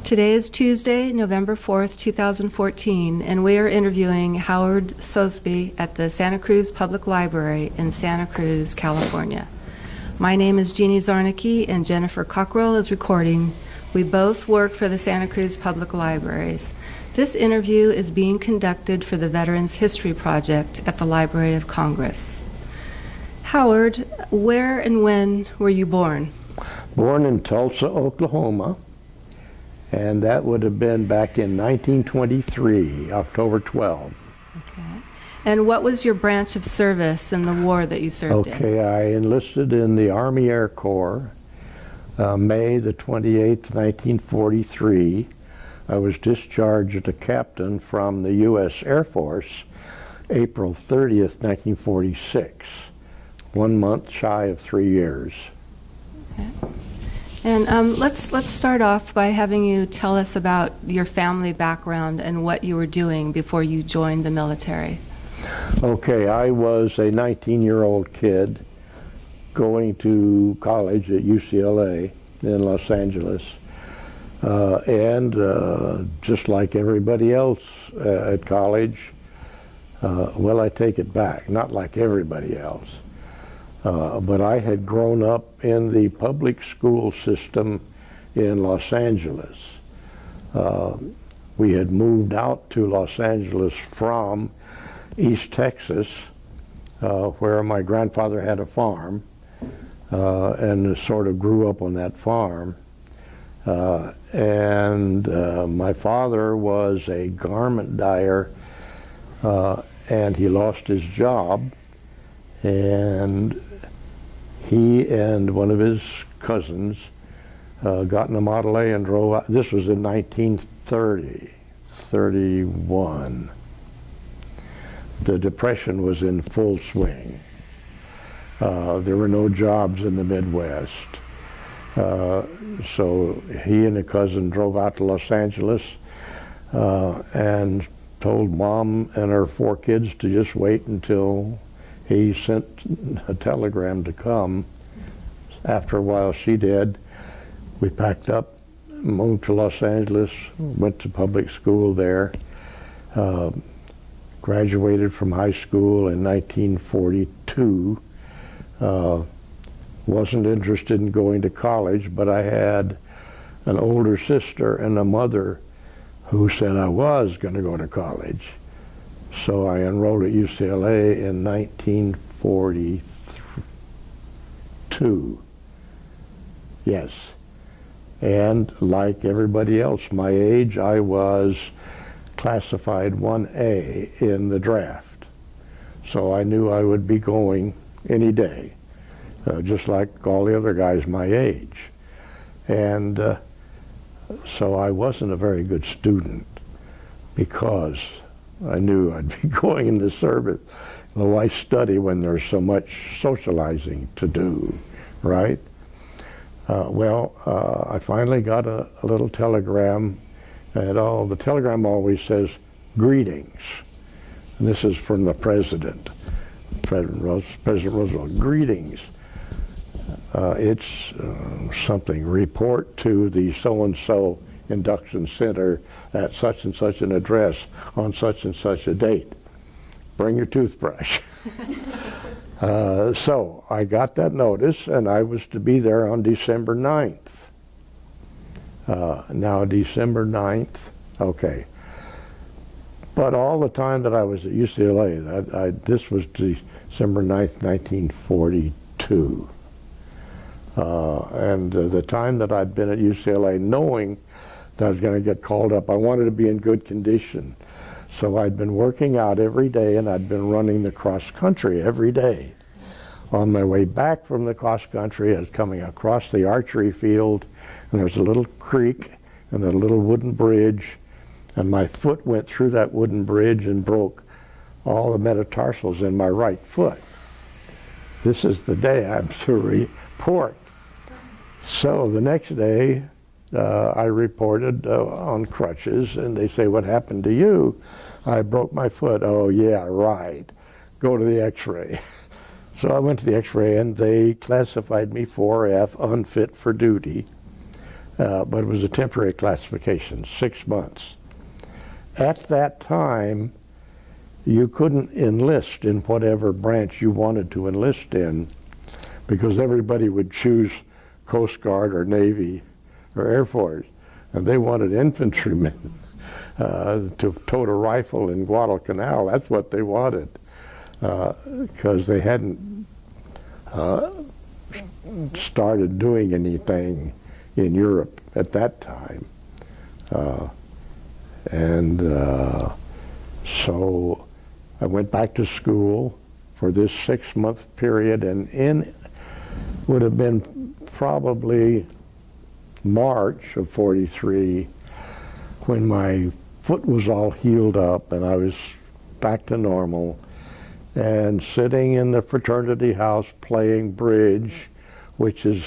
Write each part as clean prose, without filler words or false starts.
Today is Tuesday, November 4th, 2014, and we are interviewing Howard Sosbee at the Santa Cruz Public Library in Santa Cruz, California. My name is Jeannie Zarnicki, and Jennifer Cockrell is recording. We both work for the Santa Cruz Public Libraries. This interview is being conducted for the Veterans History Project at the Library of Congress. Howard, where and when were you born? Born in Tulsa, Oklahoma, and that would have been back in 1923, October 12. Okay. And what was your branch of service in the war that you served in? Okay, I enlisted in the Army Air Corps, May the 28th, 1943. I was discharged a captain from the U.S. Air Force, April 30th, 1946. 1 month shy of 3 years. Okay. And let's start off by having you tell us about your family background and what you were doing before you joined the military. Okay, I was a 19-year-old kid going to college at UCLA in Los Angeles. And just like everybody else at college, well, I take it back, not like everybody else. But I had grown up in the public school system in Los Angeles. We had moved out to Los Angeles from East Texas, where my grandfather had a farm, and sort of grew up on that farm. And my father was a garment dyer, and he lost his job, and he and one of his cousins got in a Model A and drove out. This was in 1931. The Depression was in full swing. There were no jobs in the Midwest. So he and a cousin drove out to Los Angeles and told Mom and her 4 kids to just wait until he sent a telegram to come. After a while she did. We packed up, moved to Los Angeles, went to public school there, graduated from high school in 1942. Wasn't interested in going to college, but I had an older sister and a mother who said I was going to go to college. So I enrolled at UCLA in 1942. Yes. And like everybody else my age, I was classified 1A in the draft. So I knew I would be going any day, just like all the other guys my age. And so I wasn't a very good student because I knew I'd be going in the service. Why study when there's so much socializing to do, right? I finally got a little telegram, and the telegram always says, "Greetings." And this is from the President Roosevelt, "Greetings. It's something, report to the so-and-so induction center at such and such an address on such and such a date. Bring your toothbrush." So I got that notice, and I was to be there on December 9th. Now December 9th, okay. But all the time that I was at UCLA, this was December 9th, 1942. And the time that I'd been at UCLA, knowing that I was going to get called up, I wanted to be in good condition. So I'd been working out every day, and I'd been running the cross country every day. On my way back from the cross country, I was coming across the archery field, and there was a little creek and a little wooden bridge, and my foot went through that wooden bridge and broke all the metatarsals in my right foot. This is the day I'm to report. So the next day, I reported on crutches, and they say, "What happened to you?" "I broke my foot." "Oh, yeah, right. Go to the x-ray." So I went to the x-ray, and they classified me 4F, unfit for duty. but it was a temporary classification, 6 months. At that time, you couldn't enlist in whatever branch you wanted to enlist in, because everybody would choose Coast Guard or Navy or Air Force, and they wanted infantrymen to tote a rifle in Guadalcanal. That's what they wanted, because they hadn't started doing anything in Europe at that time. So I went back to school for this 6-month period, and in would have been probably March of '43 when my foot was all healed up and I was back to normal, and sitting in the fraternity house playing bridge, which is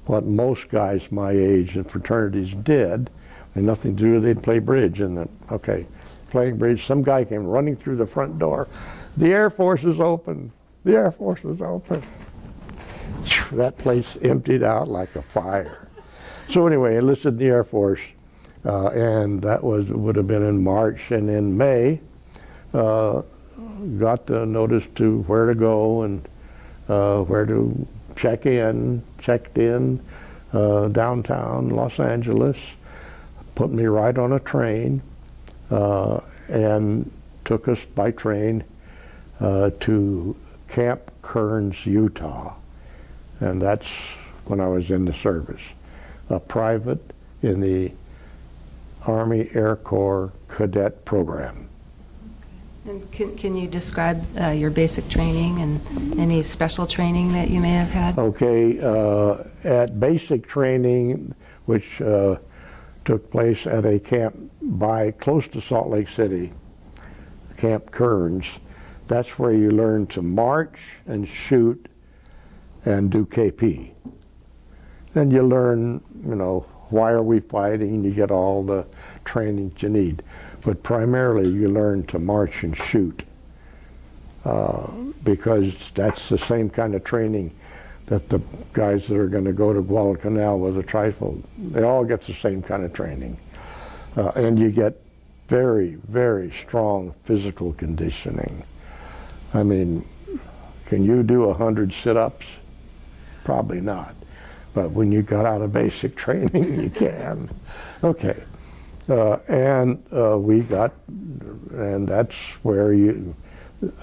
what most guys my age in fraternities did. And nothing to do, they'd play bridge. And okay, playing bridge, some guy came running through the front door. The Air Force is open. The Air Force is open. That place emptied out like a fire. So anyway, enlisted in the Air Force, and that would have been in March. And in May, got the notice to where to go and where to checked in downtown Los Angeles, put me right on a train, and took us by train to Camp Kearns, Utah. And that's when I was in the service, a private in the Army Air Corps Cadet Program. And can you describe your basic training and any special training that you may have had? Okay, at basic training, which took place at a camp close to Salt Lake City, Camp Kearns, that's where you learn to march and shoot and do KP. Then you learn, you know, why are we fighting? You get all the training you need. But primarily you learn to march and shoot, because that's the same kind of training that the guys that are going to go to Guadalcanal with a rifle, they all get the same kind of training. And you get very, very strong physical conditioning. I mean, can you do 100 sit-ups? Probably not. But when you got out of basic training, you can. Okay. And that's where you,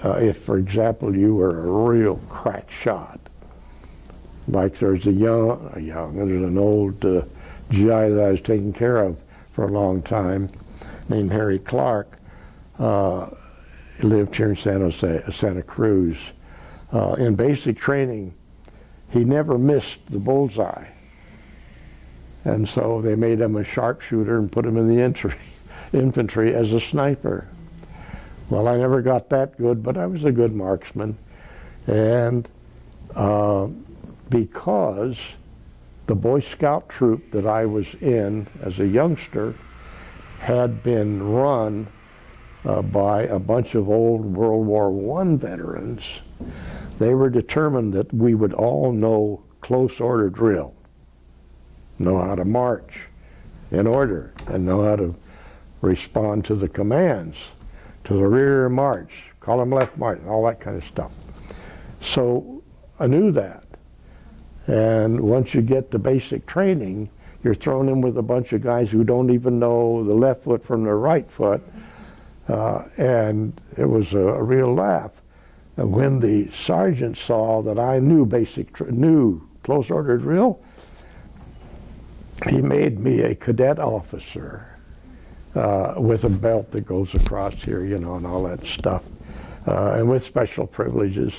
if for example you were a real crack shot, like there's there's an old GI that I was taking care of for a long time, named Harry Clark. He lived here in Santa Cruz. In basic training, he never missed the bullseye. And so they made him a sharpshooter and put him in the infantry as a sniper. Well, I never got that good, but I was a good marksman. And because the Boy Scout troop that I was in as a youngster had been run by a bunch of old World War I veterans, they were determined that we would all know close order drill, know how to march in order, and know how to respond to the commands, to the rear march, column left march, all that kind of stuff. So I knew that. And once you get the basic training, you're thrown in with a bunch of guys who don't even know the left foot from the right foot, and it was a real laugh. And when the sergeant saw that I knew knew close order drill, he made me a cadet officer with a belt that goes across here, you know, and all that stuff, and with special privileges.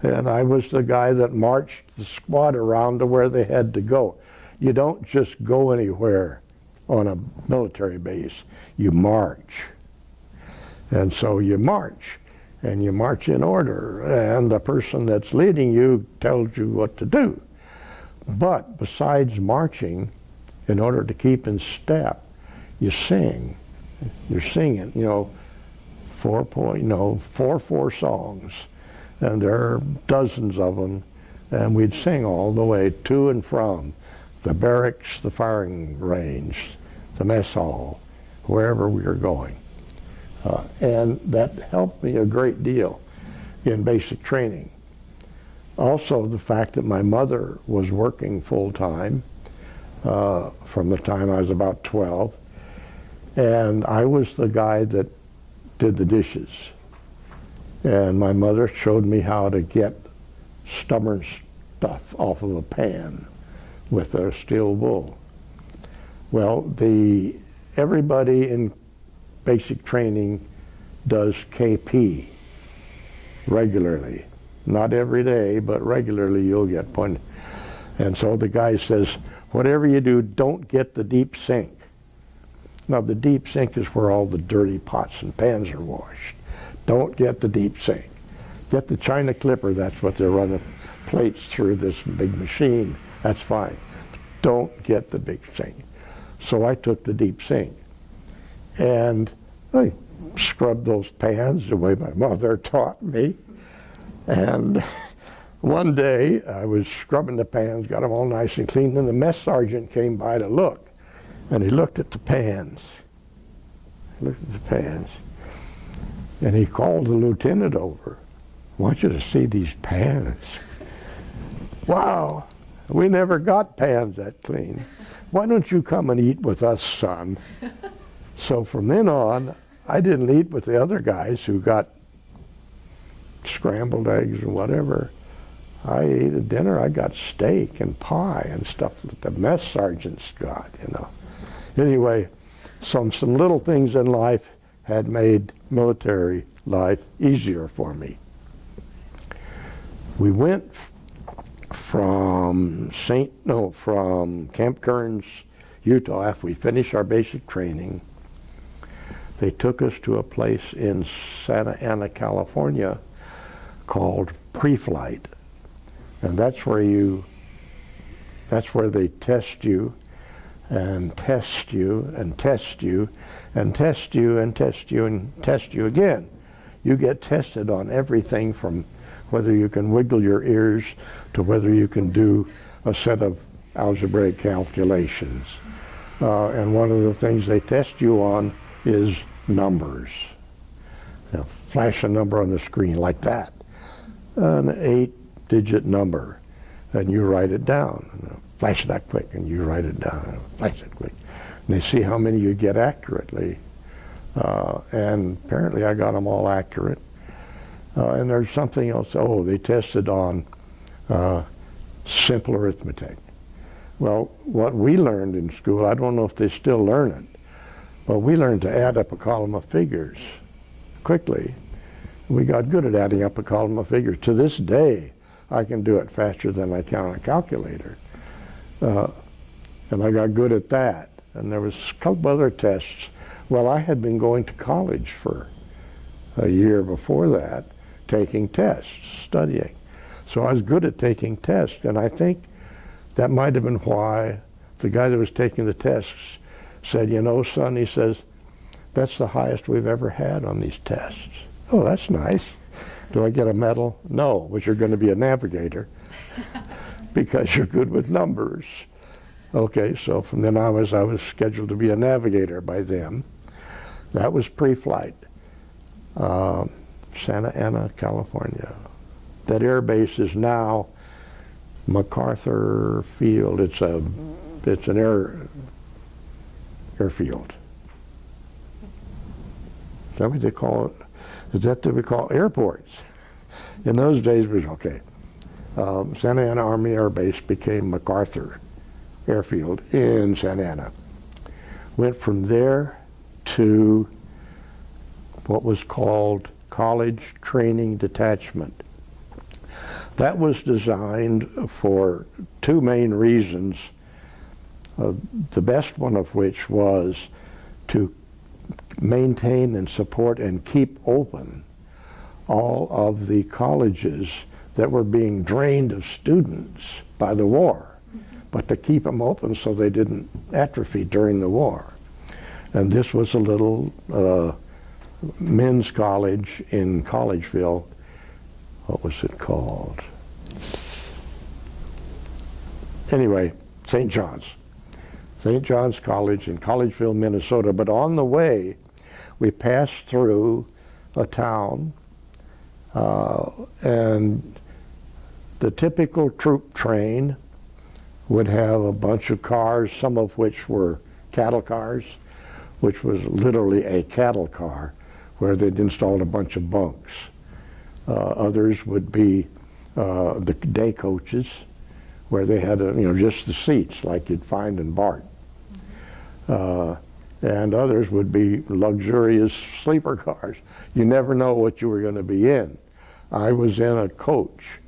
And I was the guy that marched the squad around to where they had to go. You don't just go anywhere on a military base, you march. And so you march, and you march in order, and the person that's leading you tells you what to do. But besides marching, in order to keep in step, you sing. You're singing, you know, 4/4 songs, and there are dozens of them, and we'd sing all the way to and from the barracks, the firing range, the mess hall, wherever we were going. And that helped me a great deal in basic training. Also, the fact that my mother was working full-time from the time I was about 12, and I was the guy that did the dishes. And my mother showed me how to get stubborn stuff off of a pan with a steel wool. Well, everybody in basic training does KP regularly. Not every day, but regularly you'll get one. And so the guy says, whatever you do, don't get the deep sink. Now the deep sink is where all the dirty pots and pans are washed. Don't get the deep sink. Get the China clipper, that's what they're running plates through this big machine. That's fine. But don't get the big sink. So I took the deep sink. And I scrubbed those pans the way my mother taught me. And one day I was scrubbing the pans, got them all nice and clean, and the mess sergeant came by to look. And he looked at the pans. He looked at the pans. And he called the lieutenant over. I want you to see these pans. Wow, we never got pans that clean. Why don't you come and eat with us, son? So from then on, I didn't eat with the other guys who got scrambled eggs and whatever. I ate at dinner, I got steak and pie and stuff that the mess sergeants got, you know. Anyway, some little things in life had made military life easier for me. We went from Camp Kearns, Utah, after we finished our basic training. They took us to a place in Santa Ana, California called Preflight. And that's where they test you and test you and test you and test you and test you and test you again. You get tested on everything from whether you can wiggle your ears to whether you can do a set of algebraic calculations. And one of the things they test you on is numbers. You know, flash a number on the screen like that. An 8-digit number, and you write it down. You know, flash that quick, and you write it down. Flash it quick. And they see how many you get accurately. And apparently I got them all accurate. And there's something else. Oh, they tested on simple arithmetic. Well, what we learned in school, I don't know if they still learn it, but we learned to add up a column of figures quickly. We got good at adding up a column of figures. To this day, I can do it faster than I can on a calculator. And I got good at that. And there was a couple other tests. Well, I had been going to college for a year before that, taking tests, studying. So I was good at taking tests, and I think that might have been why the guy that was taking the tests said, you know, son, he says, that's the highest we've ever had on these tests. Oh, that's nice. Do I get a medal? No, but you're going to be a navigator because you're good with numbers. Okay, so from then on I was scheduled to be a navigator by them. That was Preflight, Santa Ana, California. That air base is now MacArthur Field. It's an airfield. Is that what they call it? Is that what we call airports? In those days, it was okay. Santa Ana Army Air Base became MacArthur Airfield in Santa Ana. Went from there to what was called College Training Detachment. That was designed for two main reasons, the best one of which was to maintain and support and keep open all of the colleges that were being drained of students by the war, but to keep them open so they didn't atrophy during the war. And this was a little men's college in Collegeville. What was it called? Anyway, St. John's College in Collegeville, Minnesota. But on the way, we passed through a town, and the typical troop train would have a bunch of cars, some of which were cattle cars, which was literally a cattle car, where they'd installed a bunch of bunks. Others would be the day coaches, where they had, just the seats like you'd find in BART. And others would be luxurious sleeper cars. You never know what you were going to be in. I was in a coach,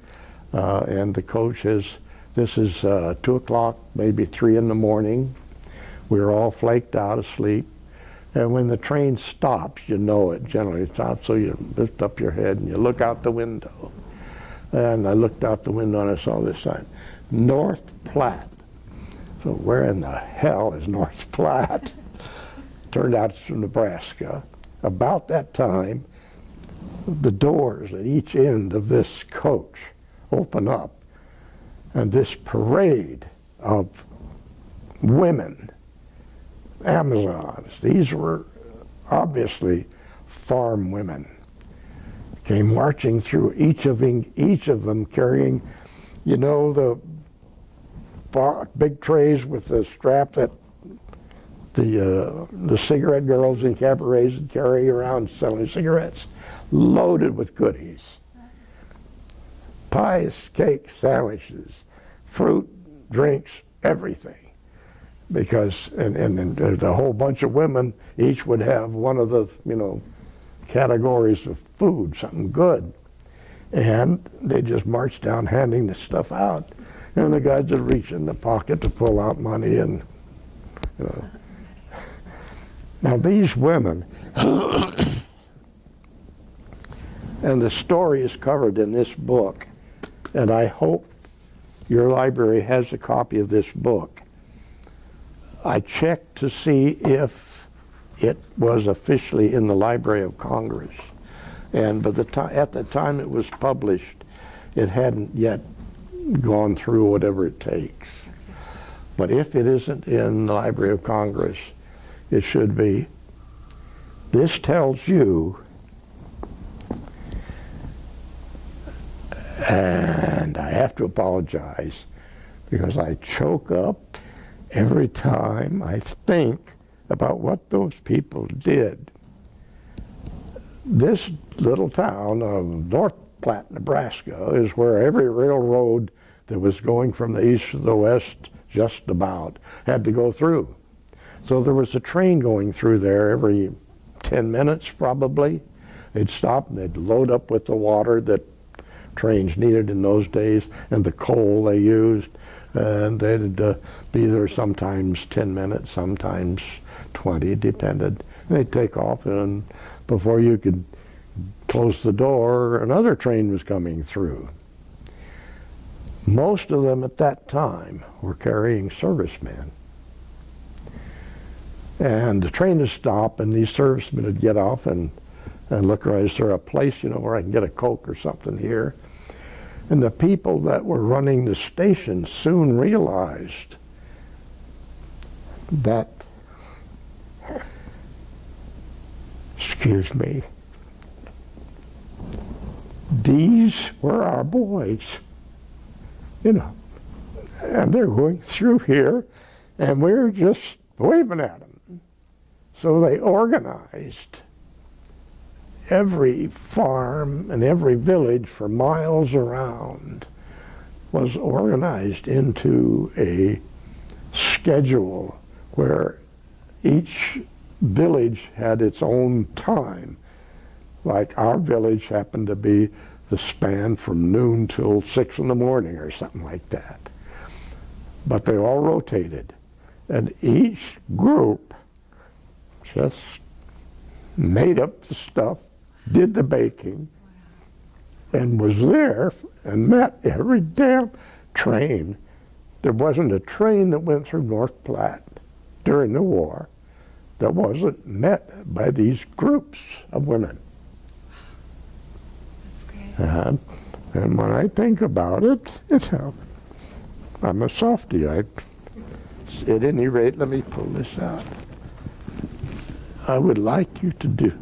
and the coach this is 2 o'clock, maybe 3 in the morning. We were all flaked out asleep. And when the train stops, you know it generally stops, so you lift up your head and you look out the window. And I looked out the window and I saw this sign, North Platte. So where in the hell is North Platte? Turned out it's from Nebraska. About that time, the doors at each end of this coach open up, and this parade of women, Amazons, these were obviously farm women, came marching through, each of them carrying, the big trays with the strap that the cigarette girls in cabarets would carry around selling cigarettes, loaded with goodies. Pies, cakes, sandwiches, fruit, drinks, everything. Because, and there's a whole bunch of women, each would have one of the, categories of food, something good. And they just marched down handing this stuff out. And the guys would reach in the pocket to pull out money and, Now these women, and the story is covered in this book, and I hope your library has a copy of this book. I checked to see if it was officially in the Library of Congress, and at the time it was published, it hadn't yet gone through whatever it takes. But if it isn't in the Library of Congress, it should be. This tells you, and I have to apologize because I choke up every time I think about what those people did. This little town of North Platte, Nebraska, is where every railroad that was going from the east to the west, just about, had to go through. So there was a train going through there every 10 minutes probably. They'd stop and they'd load up with the water that trains needed in those days and the coal they used, and they'd be there sometimes 10 minutes, sometimes 20, depended. And they'd take off, and before you could close the door, another train was coming through. Most of them at that time were carrying servicemen. And the train would stop, and these servicemen would get off and look around. Is there a place, where I can get a Coke or something here? And the people that were running the station soon realized that, excuse me, these were our boys, and they're going through here, and we're just waving at them. So they organized every farm and every village for miles around was organized into a schedule where each village had its own time. Like our village happened to be the span from noon till 6 in the morning or something like that. But they all rotated. And each group just made up the stuff, did the baking, and was there and met every damn train. There wasn't a train that went through North Platte during the war that wasn't met by these groups of women. That's great. And when I think about it, I'm a softie. at any rate, let me pull this out. I would like you to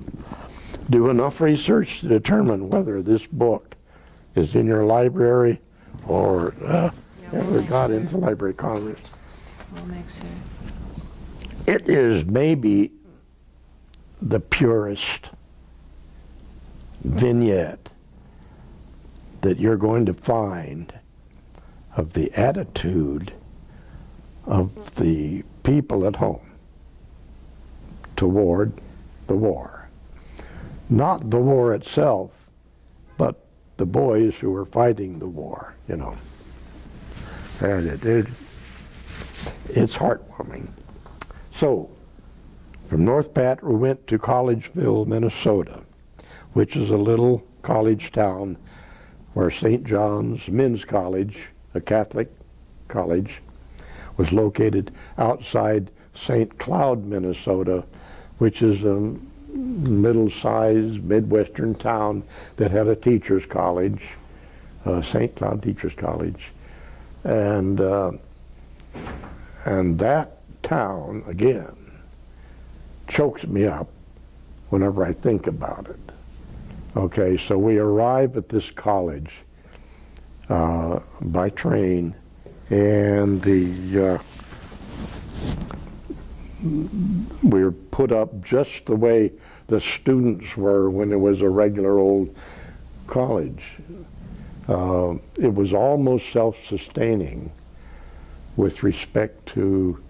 do enough research to determine whether this book is in your library or ever got into Library of Congress. We'll make sure. It is maybe the purest vignette that you're going to find of the attitude of the people at home toward the war. Not the war itself, but the boys who were fighting the war, you know. And it's heartwarming. So, from North Platte, we went to Collegeville, Minnesota, which is a little college town where St. John's Men's College, a Catholic college, was located outside St. Cloud, Minnesota, which is a middle-sized Midwestern town that had a teacher's college, St. Cloud Teacher's College. And that town, again, chokes me up whenever I think about it. Okay, so we arrive at this college by train, and we were put up just the way the students were when it was a regular old college. It was almost self-sustaining with respect to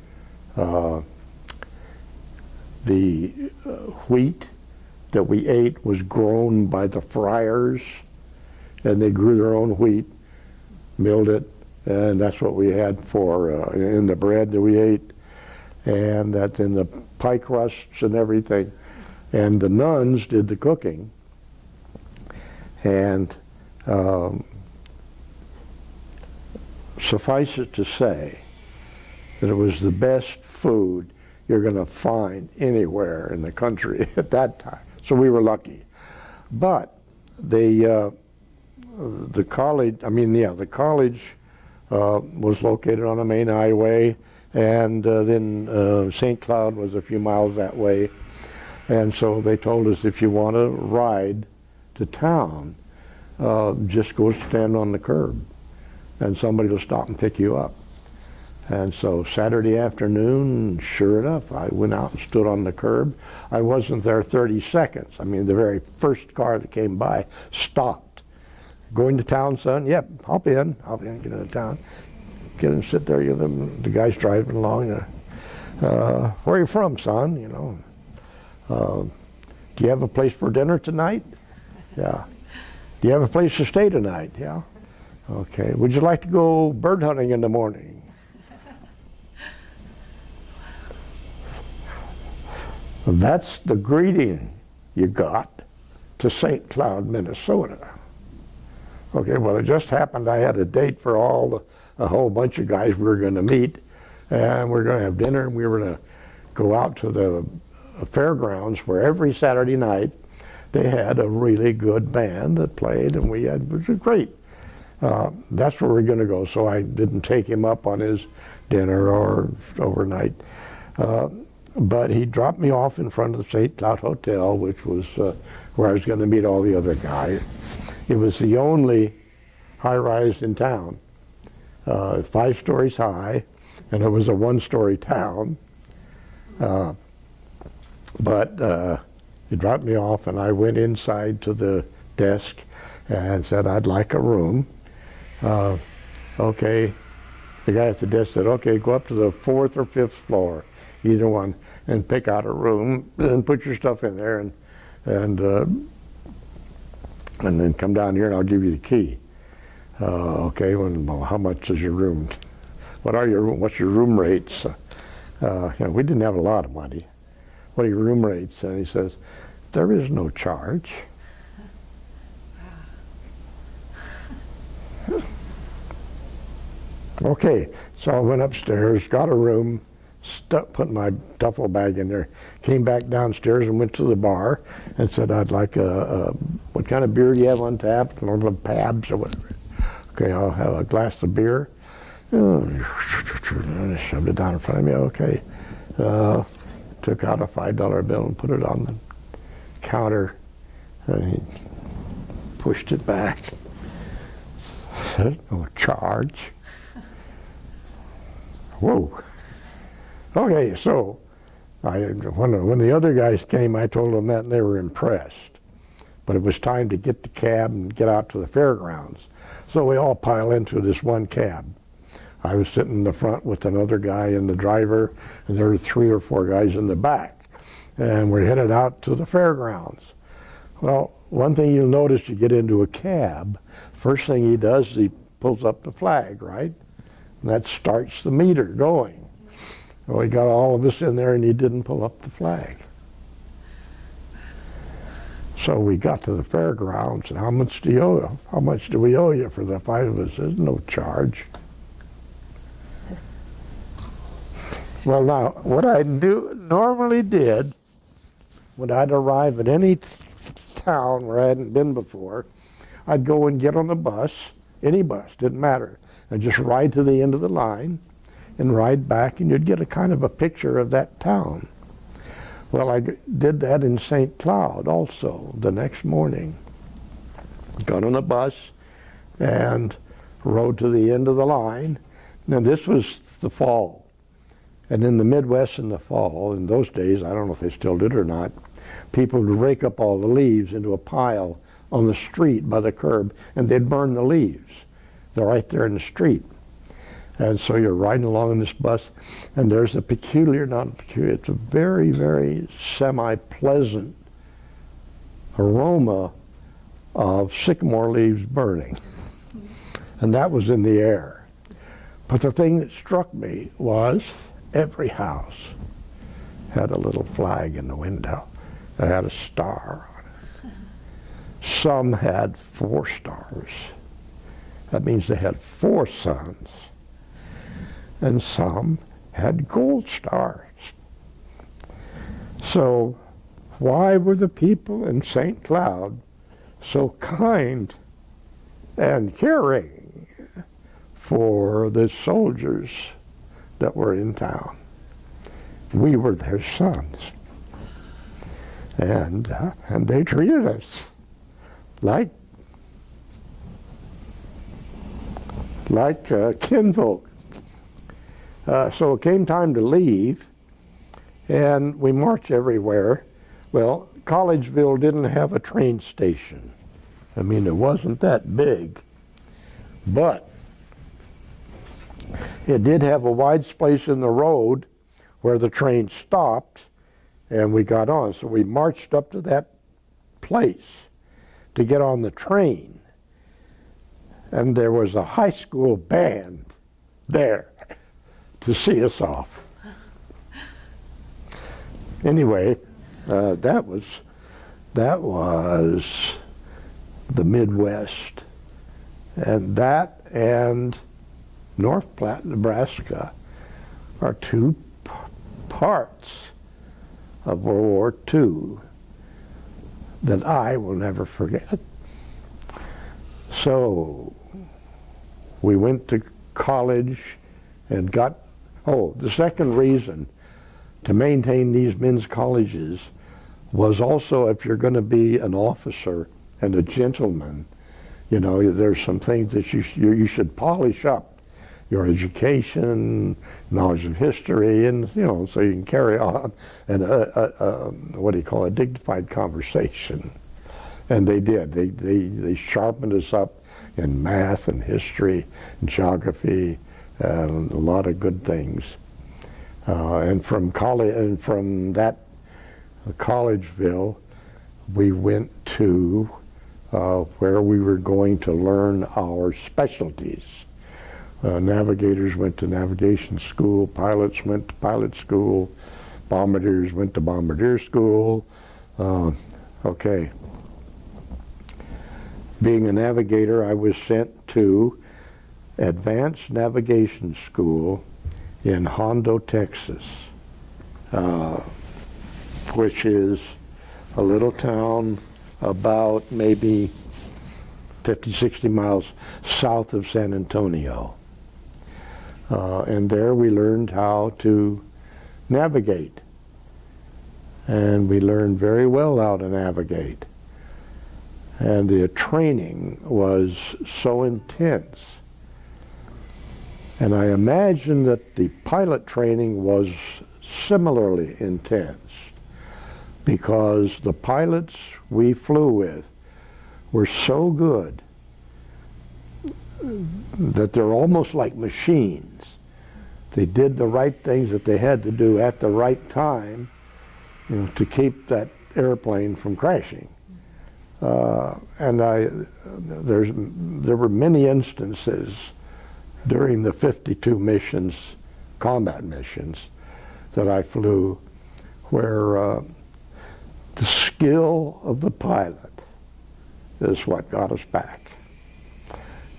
the wheat that we ate was grown by the friars, and they grew their own wheat, milled it, and that's what we had for in the bread that we ate, and that's in the pie crusts and everything. And the nuns did the cooking, and suffice it to say that it was the best food you're going to find anywhere in the country at that time. So we were lucky. But the college, the college was located on a main highway, and then St. Cloud was a few miles that way. And so they told us, if you want to ride to town, just go stand on the curb, and somebody will stop and pick you up. And so Saturday afternoon, sure enough, I went out and stood on the curb. I wasn't there 30 seconds. I mean, the very first car that came by stopped. Going to town, son? Yep, hop in, get into town. Get and sit there, the guy's driving along. Where are you from, son? You know. Do you have a place for dinner tonight? Yeah. Do you have a place to stay tonight? Yeah. Okay. Would you like to go bird hunting in the morning? That's the greeting you got to St. Cloud, Minnesota. Okay, well, it just happened I had a date for a whole bunch of guys we were going to meet, and we were going to have dinner, and we were going to go out to the fairgrounds where every Saturday night they had a really good band that played, and it was great. That's where we're going to go, so I didn't take him up on his dinner or overnight. But he dropped me off in front of the St. Cloud Hotel, which was where I was going to meet all the other guys. It was the only high-rise in town, 5 stories high, and it was a 1-story town. But he dropped me off, and I went inside to the desk and said, I'd like a room. Okay, the guy at the desk said, okay, go up to the 4th or 5th floor, either one, and pick out a room and put your stuff in there, and then come down here and I'll give you the key. Okay, well, how much is your room? What's your room rates? We didn't have a lot of money. What are your room rates? And he says, there is no charge. Okay, so I went upstairs, got a room, put my duffel bag in there, came back downstairs and went to the bar and said, I'd like what kind of beer do you have on tap? Pabs or whatever. Okay, I'll have a glass of beer. I shoved it down in front of me. Okay. Took out a $5 bill and put it on the counter. And he pushed it back. There's no charge. Whoa. Okay, so when the other guys came, I told them that, and they were impressed. But it was time to get the cab and get out to the fairgrounds. So we all pile into this one cab. I was sitting in the front with another guy and the driver, and there were 3 or 4 guys in the back. And we're headed out to the fairgrounds. Well, one thing you'll notice, you get into a cab, first thing he does is he pulls up the flag, right? And that starts the meter going. Well, he got all of us in there and he didn't pull up the flag. So we got to the fairgrounds, and how much do you owe? How much do we owe you for the 5 of us? There's no charge. Well, now, what I normally did when I'd arrive at any town where I hadn't been before, I'd go and get on a bus, any bus, didn't matter, and just ride to the end of the line and ride back, and you'd get a kind of a picture of that town. Well, I did that in St. Cloud also the next morning. Got on a bus and rode to the end of the line. Now, this was the fall. And in the Midwest in the fall, in those days, I don't know if they still did or not, people would rake up all the leaves into a pile on the street by the curb, and they'd burn the leaves. They're right there in the street. And so you're riding along in this bus, and there's a peculiar, not peculiar, it's a very, very semi-pleasant aroma of sycamore leaves burning. And that was in the air. But the thing that struck me was every house had a little flag in the window that had a star on it. Some had 4 stars. That means they had 4 suns. And some had gold stars. So why were the people in St. Cloud so kind and caring for the soldiers that were in town? We were their sons. And they treated us like kinfolk. So it came time to leave, and we marched everywhere. Well, Collegeville didn't have a train station. I mean, it wasn't that big, but it did have a wide space in the road where the train stopped, and we got on. So we marched up to that place to get on the train, and there was a high school band there to see us off. Anyway, that was the Midwest, and that and North Platte, Nebraska, are 2 parts of World War II that I will never forget. So we went to college and got, the second reason to maintain these men's colleges was also, if you're going to be an officer and a gentleman, you know, there's some things that you should polish up. Your education, knowledge of history, and, you know, so you can carry on and what do you call it, a dignified conversation. And they did. They sharpened us up in math and history and geography and a lot of good things. And from that Collegeville, we went to where we were going to learn our specialties. Navigators went to navigation school, pilots went to pilot school, bombarders went to bombardier school. Okay. Being a navigator, I was sent to advanced navigation school in Hondo, Texas, which is a little town about maybe 50, 60 miles south of San Antonio. And there we learned how to navigate. And we learned very well how to navigate. And the training was so intense. And I imagine that the pilot training was similarly intense, because the pilots we flew with were so good that they're almost like machines. They did the right things that they had to do at the right time, you know, to keep that airplane from crashing. And there were many instances during the 52 missions, combat missions, that I flew, where the skill of the pilot is what got us back.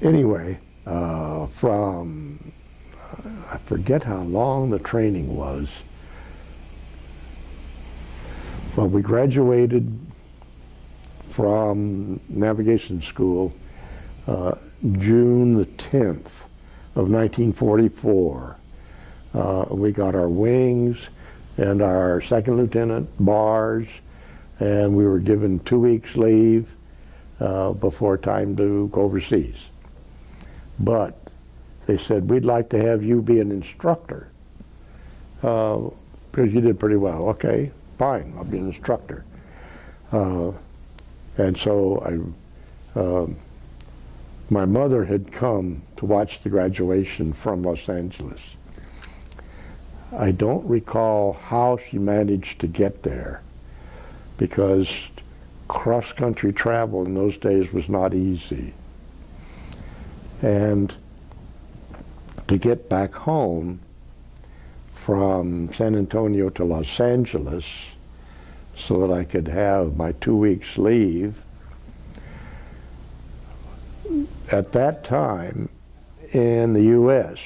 Anyway, I forget how long the training was, but we graduated from navigation school June the 10th of 1944. We got our wings and our second lieutenant bars, and we were given 2 weeks leave before time to go overseas. But they said, we'd like to have you be an instructor because you did pretty well. Okay, fine, I'll be an instructor. And so my mother had come to watch the graduation from Los Angeles. I don't recall how she managed to get there, because cross-country travel in those days was not easy. And to get back home from San Antonio to Los Angeles so that I could have my 2 weeks leave, at that time in the U.S.,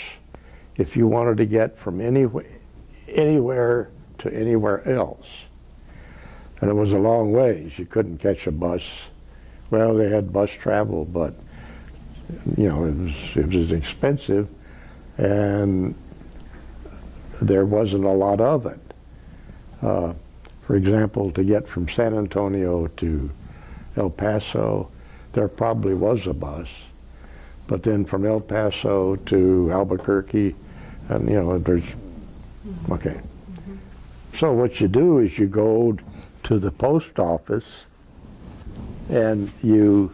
if you wanted to get from anywhere to anywhere else, and it was a long ways, you couldn't catch a bus. Well, they had bus travel, but you know, it was expensive, and there wasn't a lot of it. For example, to get from San Antonio to El Paso, there probably was a bus, but then from El Paso to Albuquerque, and you know, there's, okay. So what you do is you go to the post office and you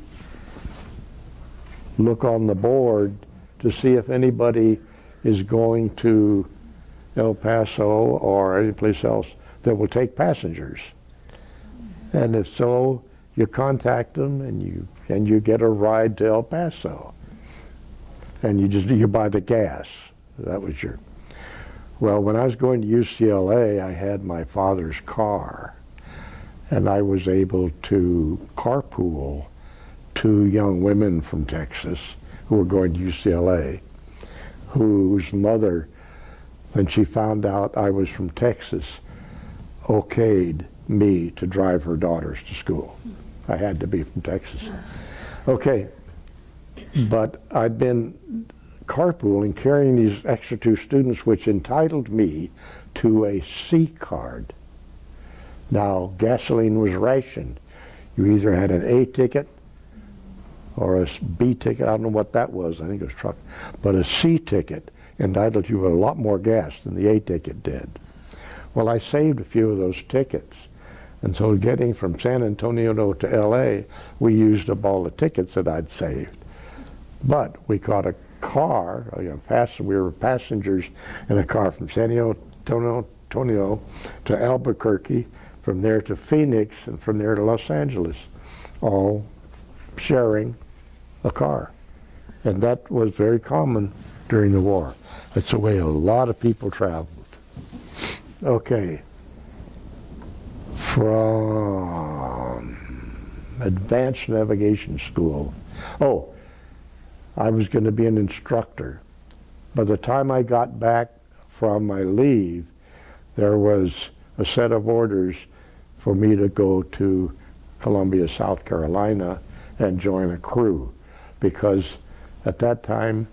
look on the board to see if anybody is going to El Paso or any place else that will take passengers. And if so, you contact them and you get a ride to El Paso. And you buy the gas. That was your. Well, when I was going to UCLA, I had my father's car, and I was able to carpool 2 young women from Texas who were going to UCLA, whose mother, when she found out I was from Texas, okayed me to drive her daughters to school. I had to be from Texas. Okay, but I'd been carpooling, carrying these extra 2 students, which entitled me to a C card. Now, gasoline was rationed. You either had an A ticket or a B ticket. I don't know what that was. I think it was truck. But a C ticket entitled you a lot more gas than the A ticket did. Well, I saved a few of those tickets. And so getting from San Antonio to LA, we used up all the tickets that I'd saved. But we caught a car, we were passengers in a car from San Antonio to Albuquerque, from there to Phoenix, and from there to Los Angeles, all sharing a car. And that was very common during the war. That's the way a lot of people traveled. Okay. From advanced navigation school. Oh, I was going to be an instructor. By the time I got back from my leave, there was a set of orders for me to go to Columbia, South Carolina and join a crew, because at that time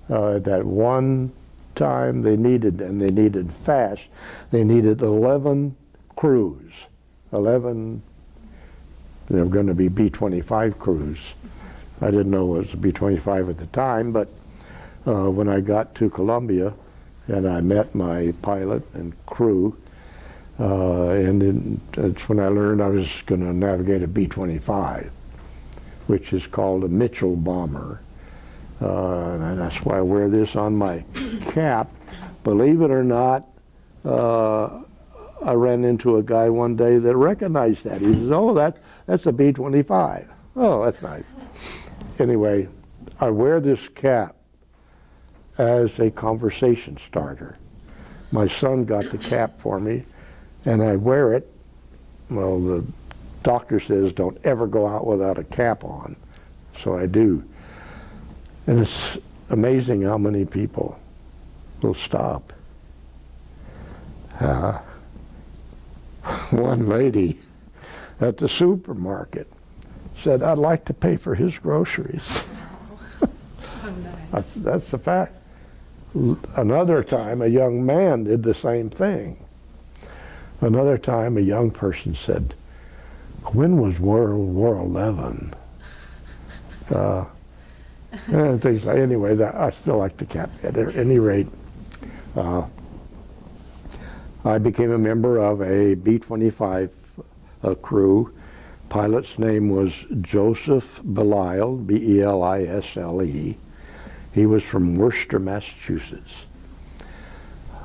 that one time they needed, and they needed fast, they needed 11 crews. 11, they were going to be B-25 crews. I didn't know it was a B-25 at the time, but when I got to Columbia and I met my pilot and crew, and then that's when I learned I was going to navigate a B-25, which is called a Mitchell bomber. And that's why I wear this on my cap. Believe it or not, I ran into a guy one day that recognized that. He says, "Oh, that's a B-25. Oh, that's nice." Anyway, I wear this cap as a conversation starter. My son got the cap for me, and I wear it. Well, the doctor says don't ever go out without a cap on, so I do. And it's amazing how many people will stop. One lady at the supermarket said, "I'd like to pay for his groceries." So nice. That's the fact. Another time, a young man did the same thing. Another time, a young person said, "When was World War XI?" And things like, anyway, I still like the cap. At any rate, I became a member of a B-25 crew. Pilot's name was Joseph Belisle, B-E-L-I-S-L-E. He was from Worcester, Massachusetts.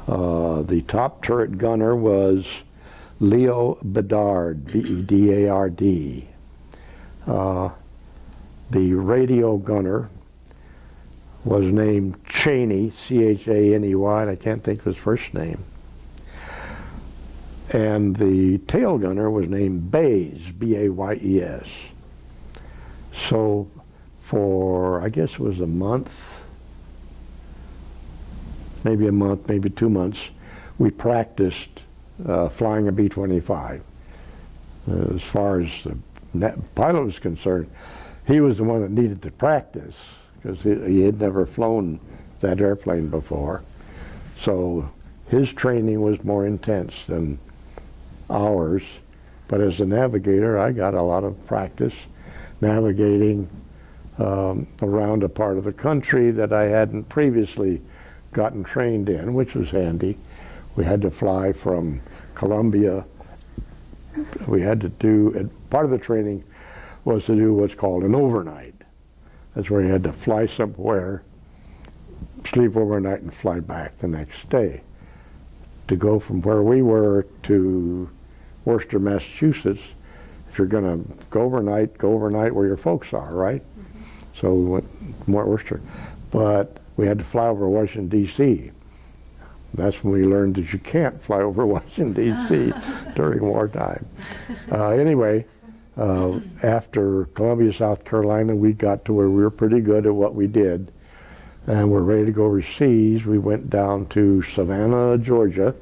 The top turret gunner was Leo Bedard, B-E-D-A-R-D. The radio gunner was named Cheney, C-H-A-N-E-Y, and I can't think of his first name. And the tail gunner was named Bayes, B-A-Y-E-S. So for, I guess it was a month, maybe 2 months, we practiced flying a B-25. As far as the pilot was concerned, he was the one that needed to practice because he had never flown that airplane before. So his training was more intense than ours. But as a navigator, I got a lot of practice navigating around a part of the country that I hadn't previously gotten trained in, which was handy. We had to fly from Columbia. We had to do, part of the training was to do what's called an overnight. That's where you had to fly somewhere, sleep overnight, and fly back the next day. To go from where we were to Worcester, Massachusetts, if you're going to go overnight where your folks are, right? Mm-hmm. So we went more Worcester. But we had to fly over Washington, D.C. That's when we learned that you can't fly over Washington, D.C. during wartime. Anyway, after Columbia, South Carolina, we got to where we were pretty good at what we did, and we're ready to go overseas. We went down to Savannah, Georgia,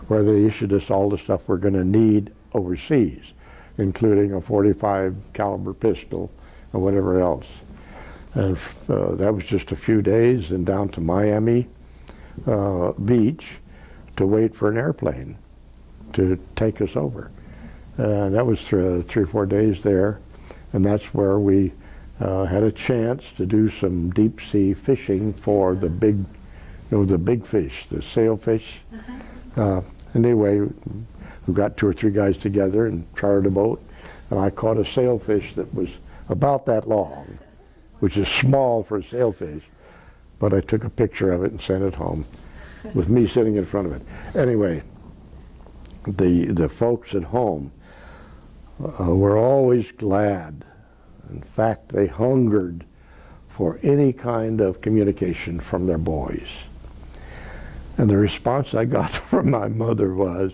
where they issued us all the stuff we're going to need overseas, including a .45 caliber pistol and whatever else. And that was just a few days, and down to Miami Beach to wait for an airplane to take us over. That was 3 or 4 days there, and that's where we had a chance to do some deep sea fishing for the big, the big fish, the sailfish. Anyway, we got 2 or 3 guys together and chartered a boat, and I caught a sailfish that was about that long, which is small for a sailfish, but I took a picture of it and sent it home with me sitting in front of it. Anyway, the folks at home were always glad. In fact, they hungered for any kind of communication from their boys. And the response I got from my mother was,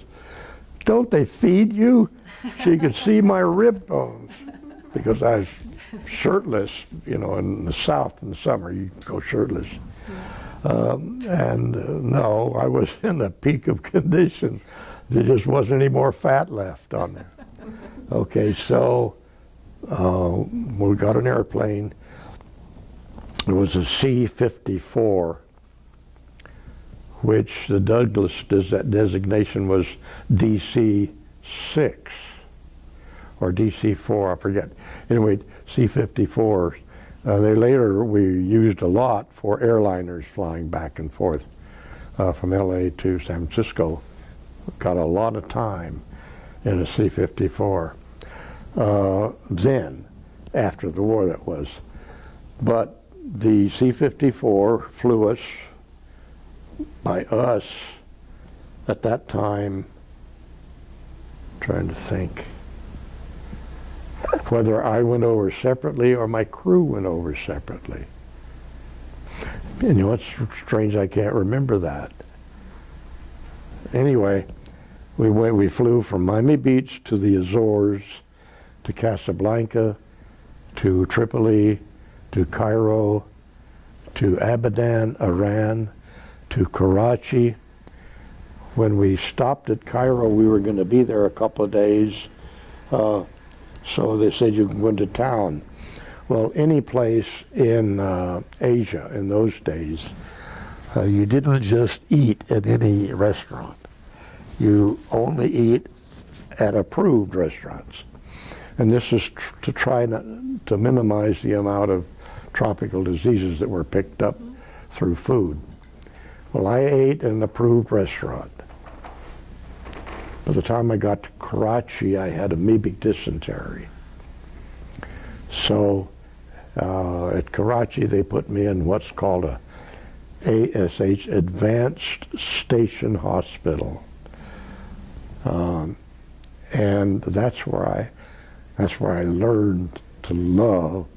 "Don't they feed you?" She could see my rib bones because I was shirtless, in the South in the summer, you go shirtless. No, I was in the peak of condition. There just wasn't any more fat left on there. Okay, so we got an airplane. It was a C-54 which the Douglas designation was DC-6 or DC-4, I forget. Anyway, C-54s. They later we used a lot for airliners flying back and forth from LA to San Francisco. Got a lot of time in a C-54. Then, after the war that was. But the C-54 flew us, by us, at that time, trying to think, whether I went over separately or my crew went over separately. And you know, it's strange I can't remember that. Anyway, we flew from Miami Beach to the Azores, to Casablanca, to Tripoli, to Cairo, to Abadan, Iran, to Karachi. When we stopped at Cairo, we were going to be there a couple of days. So they said you can go into town. Well, any place in Asia in those days, you didn't just eat at any restaurant. You only eat at approved restaurants. And this is to try to minimize the amount of tropical diseases that were picked up through food. Well, I ate in an approved restaurant. By the time I got to Karachi, I had amoebic dysentery. So at Karachi, they put me in what's called a ASH, Advanced Station Hospital. And that's where I learned to love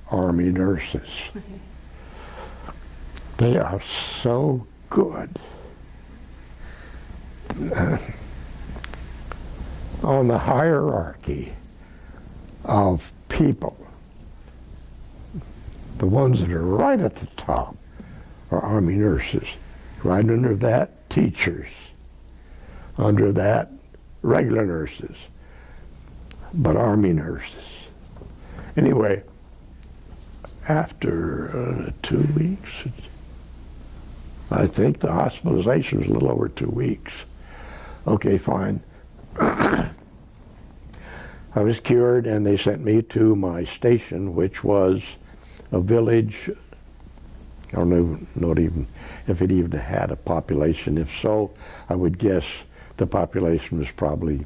Army nurses. They are so good. On the hierarchy of people, the ones that are right at the top are Army nurses. Right under that, teachers. Under that, regular nurses. But Army nurses. Anyway, after 2 weeks, I think the hospitalization was a little over 2 weeks. Okay, fine. I was cured, and they sent me to my station, which was a village. I don't know not even if it even had a population. If so, I would guess the population was probably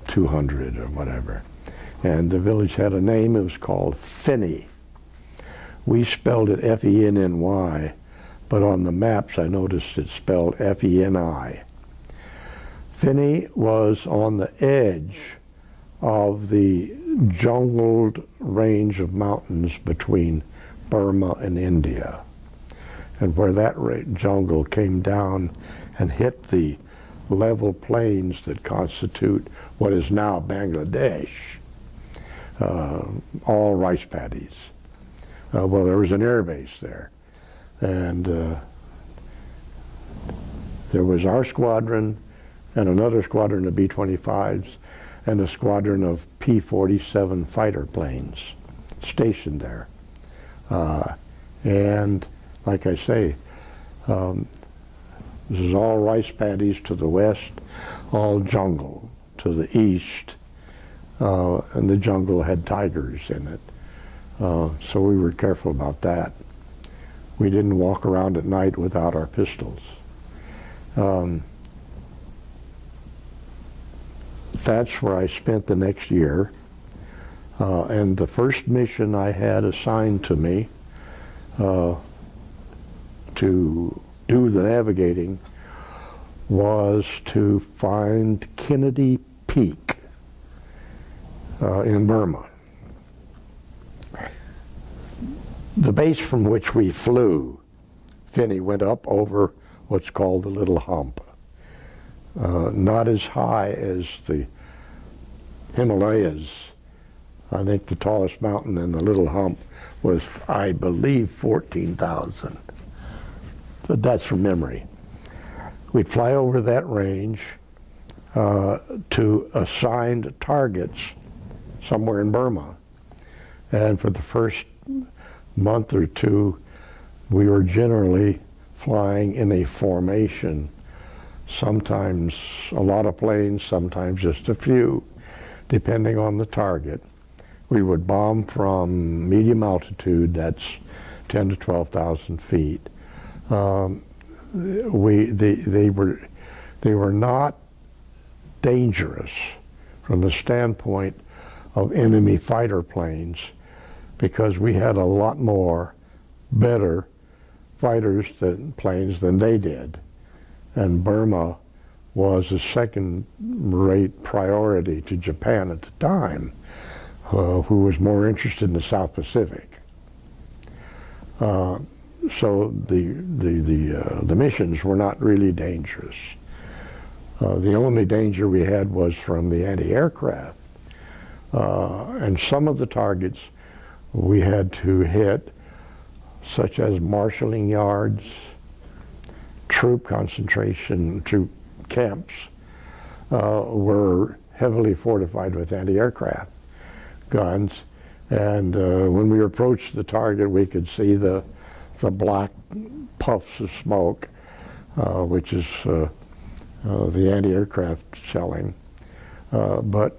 200 or whatever. And the village had a name. It was called Finney. We spelled it F-E-N-N-Y, but on the maps I noticed it spelled F-E-N-I. Finney was on the edge of the jungled range of mountains between Burma and India. And where that jungle came down and hit the level plains that constitute what is now Bangladesh, all rice paddies. Well, there was an air base there. And there was our squadron and another squadron of B-25s and a squadron of P-47 fighter planes stationed there. And like I say, this is all rice paddies to the west, all jungle to the east, and the jungle had tigers in it. So we were careful about that. We didn't walk around at night without our pistols. That's where I spent the next year. And the first mission I had assigned to me to do the navigating was to find Kennedy Peak in Burma. The base from which we flew, Finney, went up over what's called the Little Hump. Not as high as the Himalayas. I think the tallest mountain in the Little Hump was, I believe, 14,000. But that's from memory. We'd fly over that range to assigned targets somewhere in Burma. And for the first month or two, we were generally flying in a formation, sometimes a lot of planes, sometimes just a few, depending on the target. We would bomb from medium altitude, that's 10 to 12,000 feet. They were not dangerous from the standpoint of enemy fighter planes, because we had a lot more better fighters planes than they did. And Burma was a second-rate priority to Japan at the time, who was more interested in the South Pacific. So the missions were not really dangerous. The only danger we had was from the anti-aircraft. And some of the targets we had to hit, such as marshalling yards, troop camps, were heavily fortified with anti-aircraft guns. And when we approached the target, we could see the black puffs of smoke, which is the anti-aircraft shelling. But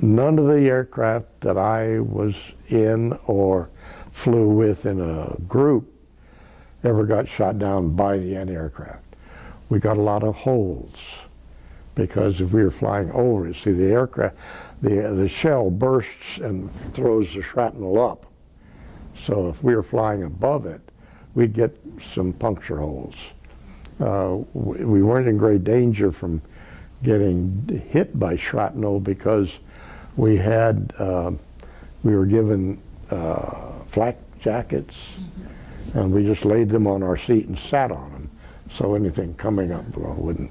none of the aircraft that I was in or flew with in a group ever got shot down by the anti-aircraft. We got a lot of holes, because if we were flying over it, see, the aircraft, the shell bursts and throws the shrapnel up. So if we were flying above it, we'd get some puncture holes. We weren't in great danger from getting hit by shrapnel, because we were given flak jackets, and we just laid them on our seat and sat on them, so anything coming up wouldn't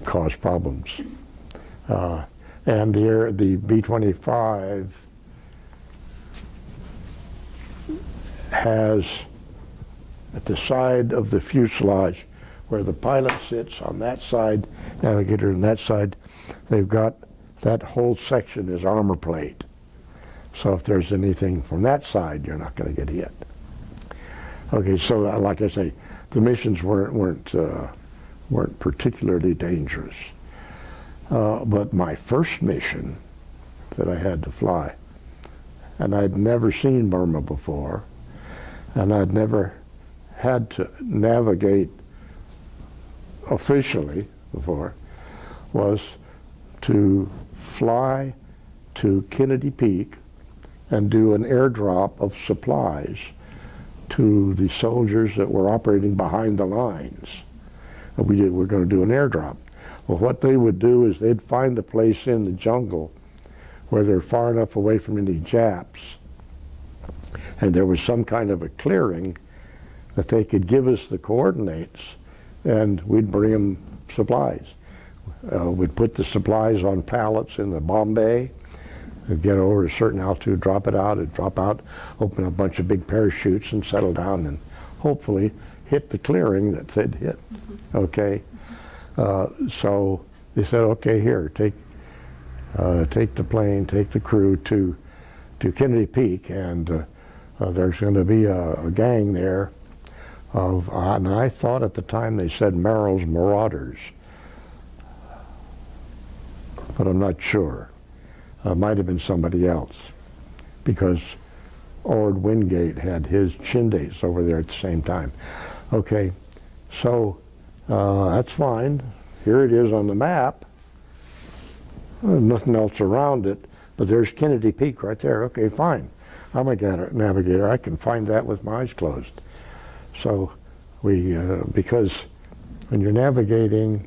cause problems. And the B-25 has, at the side of the fuselage, where the pilot sits on that side, navigator on that side, they've got that whole section is armor plate. So if there's anything from that side, you're not going to get hit. Okay, so like I say, the missions weren't particularly dangerous. But my first mission that I had to fly, and I'd never seen Burma before, and I'd never had to navigate officially before, was to fly to Kennedy Peak and do an airdrop of supplies to the soldiers that were operating behind the lines. And we're going to do an airdrop. Well, what they would do is they'd find a place in the jungle where they're far enough away from any Japs, and there was some kind of a clearing that they could give us the coordinates, and we'd bring them supplies. We'd put the supplies on pallets in the bomb bay, we'd get over a certain altitude, drop it out, it'd drop out, open a bunch of big parachutes and settle down and hopefully hit the clearing that they'd hit. Okay, so they said, okay, here, take the plane, take the crew to Kennedy Peak, and there's going to be a gang there of, and I thought at the time they said Merrill's Marauders, but I'm not sure. Might have been somebody else, because Ord Wingate had his Chindays over there at the same time. Okay, so that's fine. Here it is on the map. Nothing else around it, but there's Kennedy Peak right there. Okay, fine. I'm a navigator. I can find that with my eyes closed. So we, because when you're navigating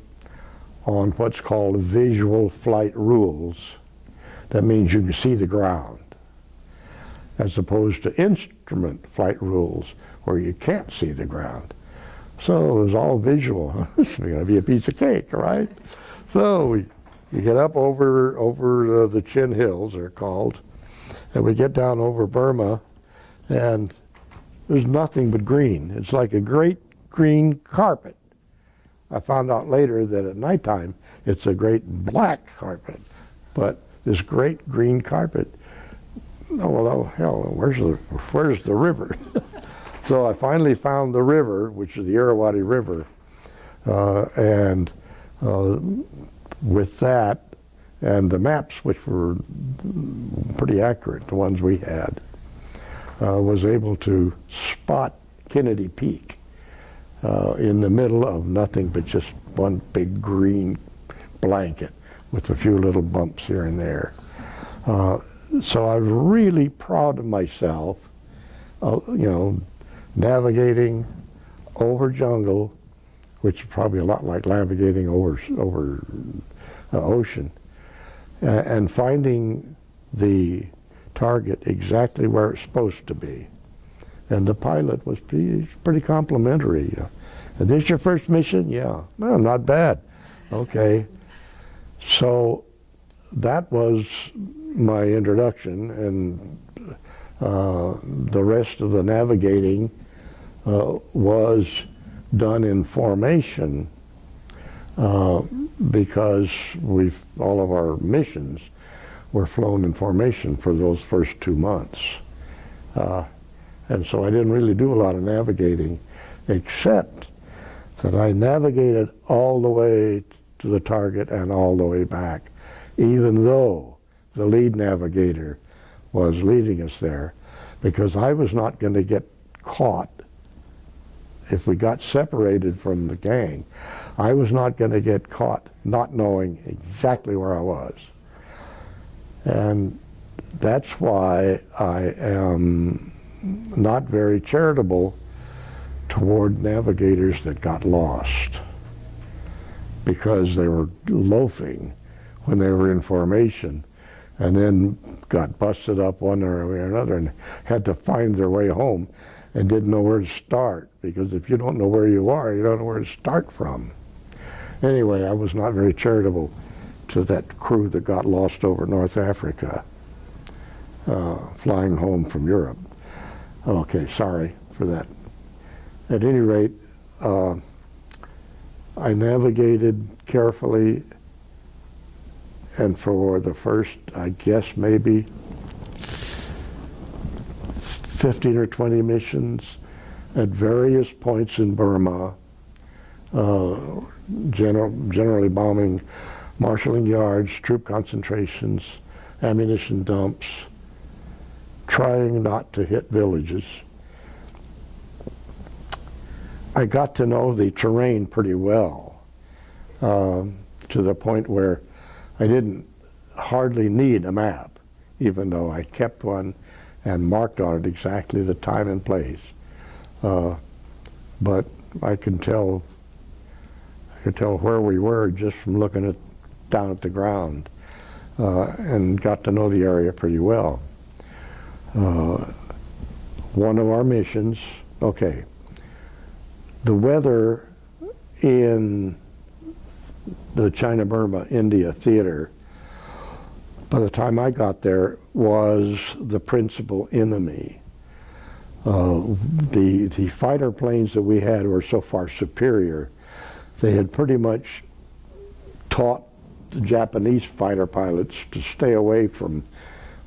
on what's called visual flight rules, that means you can see the ground, as opposed to instrument flight rules where you can't see the ground. So it was all visual. This is going to be a piece of cake, right? So you get up over the Chin Hills, they're called, and we get down over Burma, and there's nothing but green. It's like a great green carpet. I found out later that at nighttime it's a great black carpet, but this great green carpet. Oh well, hell, where's the river? So I finally found the river, which is the Irrawaddy River, and with that and the maps, which were pretty accurate, the ones we had, was able to spot Kennedy Peak in the middle of nothing but just one big green blanket with a few little bumps here and there. So I was really proud of myself, you know, navigating over jungle, which is probably a lot like navigating over ocean, and finding the target exactly where it's supposed to be. And the pilot was pretty complimentary. Is this your first mission? Yeah. Well, not bad. Okay. So that was my introduction, and the rest of the navigating was done in formation because all of our missions were flown in formation for those first 2 months. And so I didn't really do a lot of navigating, except that I navigated all the way to the target and all the way back, even though the lead navigator was leading us there, because I was not going to get caught. If we got separated from the gang, I was not going to get caught not knowing exactly where I was. And that's why I am not very charitable toward navigators that got lost, because they were loafing when they were in formation and then got busted up one way or another and had to find their way home and didn't know where to start, because if you don't know where you are, you don't know where to start from. Anyway, I was not very charitable to that crew that got lost over North Africa, flying home from Europe. Okay, sorry for that. At any rate, I navigated carefully, and for the first, I guess, maybe 15 or 20 missions at various points in Burma, generally bombing marshalling yards, troop concentrations, ammunition dumps, trying not to hit villages. I got to know the terrain pretty well, to the point where I didn't hardly need a map, even though I kept one and marked on it exactly the time and place. But I could tell where we were just from looking down at the ground, and got to know the area pretty well. One of our missions, okay, the weather in the China-Burma-India theater, by the time I got there, was the principal enemy. The fighter planes that we had were so far superior, they had pretty much taught the Japanese fighter pilots to stay away from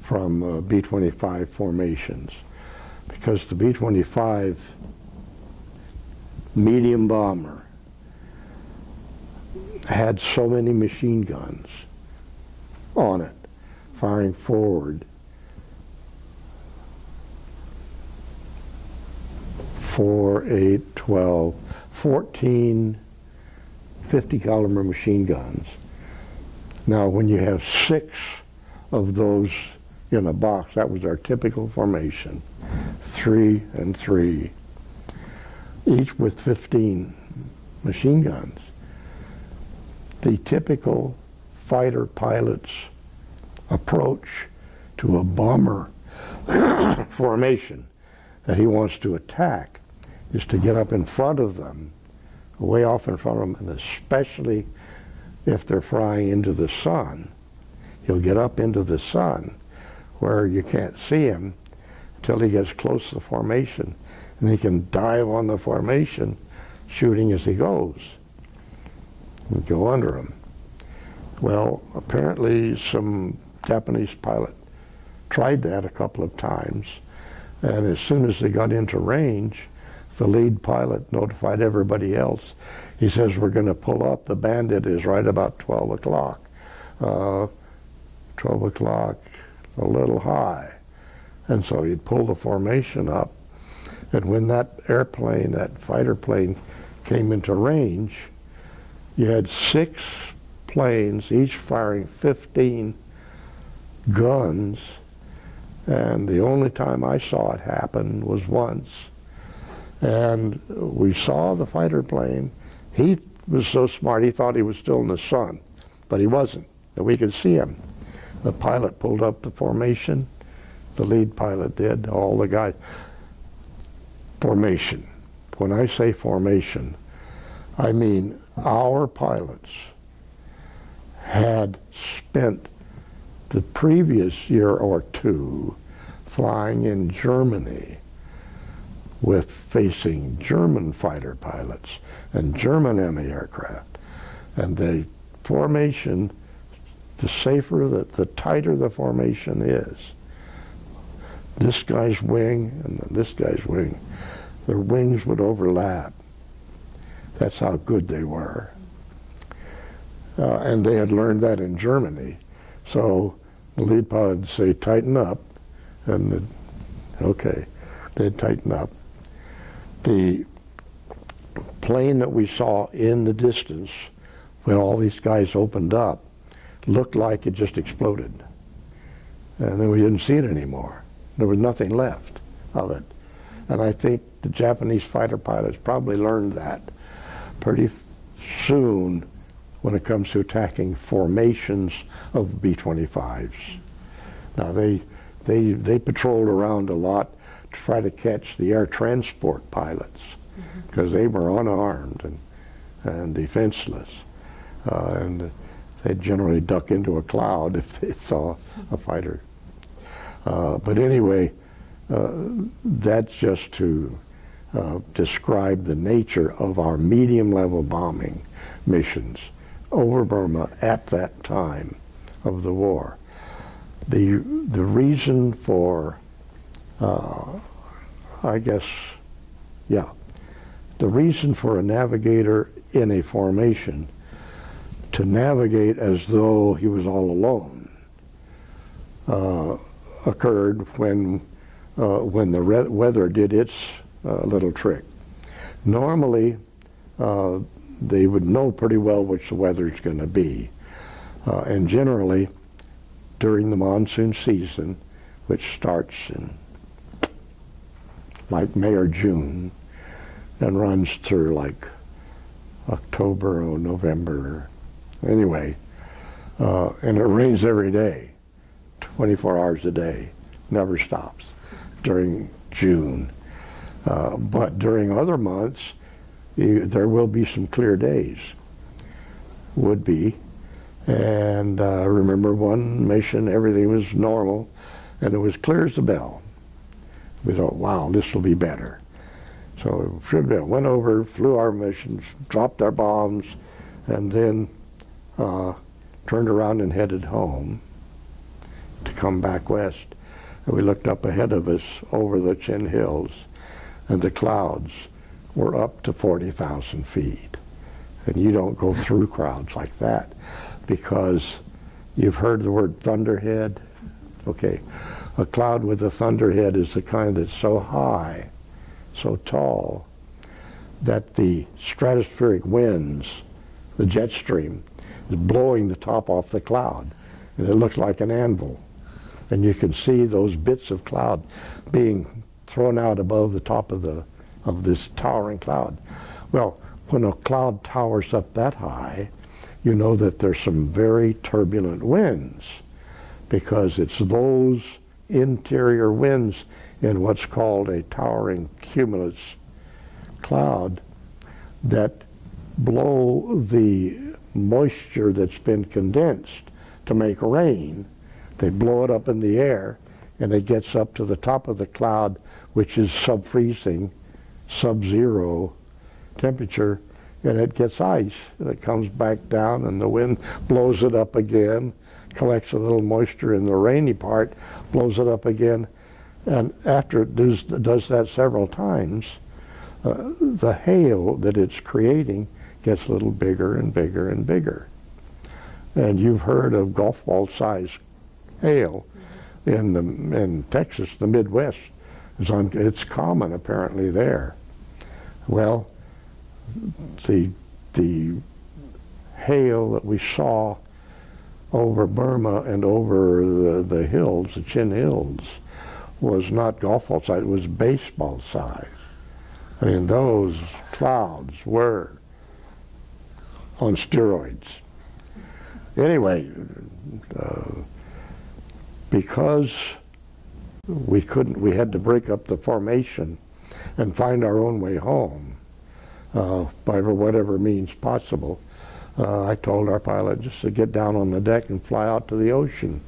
B-25 formations, because the B-25 medium bomber had so many machine guns on it, firing forward. 4, 8, 12, 14 50 caliber machine guns. Now when you have 6 of those in a box, that was our typical formation, 3 and 3, each with 15 machine guns. The typical fighter pilot's approach to a bomber formation that he wants to attack is to get up in front of them, way off in front of them, and especially if they're flying into the sun. He'll get up into the sun where you can't see him until he gets close to the formation, and he can dive on the formation, shooting as he goes, and go under him. Well, apparently some Japanese pilot tried that a couple of times, And as soon as they got into range, the lead pilot notified everybody else. He says, we're going to pull up. The bandit is right about 12 o'clock. 12 o'clock, a little high. And so he'd pull the formation up. And when that airplane, that fighter plane, came into range, you had 6 planes, each firing 15 guns. And the only time I saw it happen was once. And we saw the fighter plane. He was so smart, he thought he was still in the sun, but he wasn't. And we could see him. The pilot pulled up the formation. The lead pilot did, all the guys. Formation. When I say formation, I mean our pilots had spent the previous year or two flying in Germany with facing German fighter pilots and German ME aircraft. And the formation, the safer, the tighter the formation is, this guy's wing and this guy's wing, their wings would overlap. That's how good they were. And they had learned that in Germany. So the lead pilot would say, tighten up, and okay, they'd tighten up. The plane that we saw in the distance, when all these guys opened up, looked like it just exploded. And then we didn't see it anymore. There was nothing left of it. And I think the Japanese fighter pilots probably learned that pretty soon when it comes to attacking formations of B-25s. Now they patrolled around a lot to try to catch the air transport pilots because they were unarmed and defenseless. And they'd generally duck into a cloud if they saw a fighter. But anyway, that's just to describe the nature of our medium-level bombing missions over Burma at that time of the war. The reason for, I guess, yeah, the reason for a navigator in a formation to navigate as though he was all alone occurred when the weather did its little trick. Normally, they would know pretty well which the weather's going to be. And generally, during the monsoon season, which starts in like May or June and runs through like October or November, anyway, and it rains every day, 24 hours a day, never stops during June. But during other months, there will be some clear days, would be. And remember one mission, everything was normal, and it was clear as a bell. We thought, wow, this will be better. So we went over, flew our missions, dropped our bombs, and then turned around and headed home to come back west. And we looked up ahead of us over the Chin Hills, and the clouds were up to 40,000 feet. And you don't go through crowds like that because you've heard the word thunderhead. Okay, a cloud with a thunderhead is the kind that's so high, so tall, that the stratospheric winds, the jet stream, is blowing the top off the cloud. And it looks like an anvil. And you can see those bits of cloud being thrown out above the top of this towering cloud. Well, when a cloud towers up that high, you know that there's some very turbulent winds, because it's those interior winds in what's called a towering cumulus cloud that blow the moisture that's been condensed to make rain. They blow it up in the air, and it gets up to the top of the cloud, which is sub-freezing, sub-zero temperature, and it gets ice, and it comes back down, and the wind blows it up again, collects a little moisture in the rainy part, blows it up again, And after it does that several times, the hail that it's creating gets a little bigger and bigger and bigger. And you've heard of golf ball size hail in Texas, the Midwest. It's common apparently there. Well, the hail that we saw over Burma and over the hills, the Chin Hills, was not golf ball size, it was baseball size. I mean, those clouds were on steroids. Anyway, because we had to break up the formation and find our own way home by whatever means possible. I told our pilot just to get down on the deck and fly out to the ocean,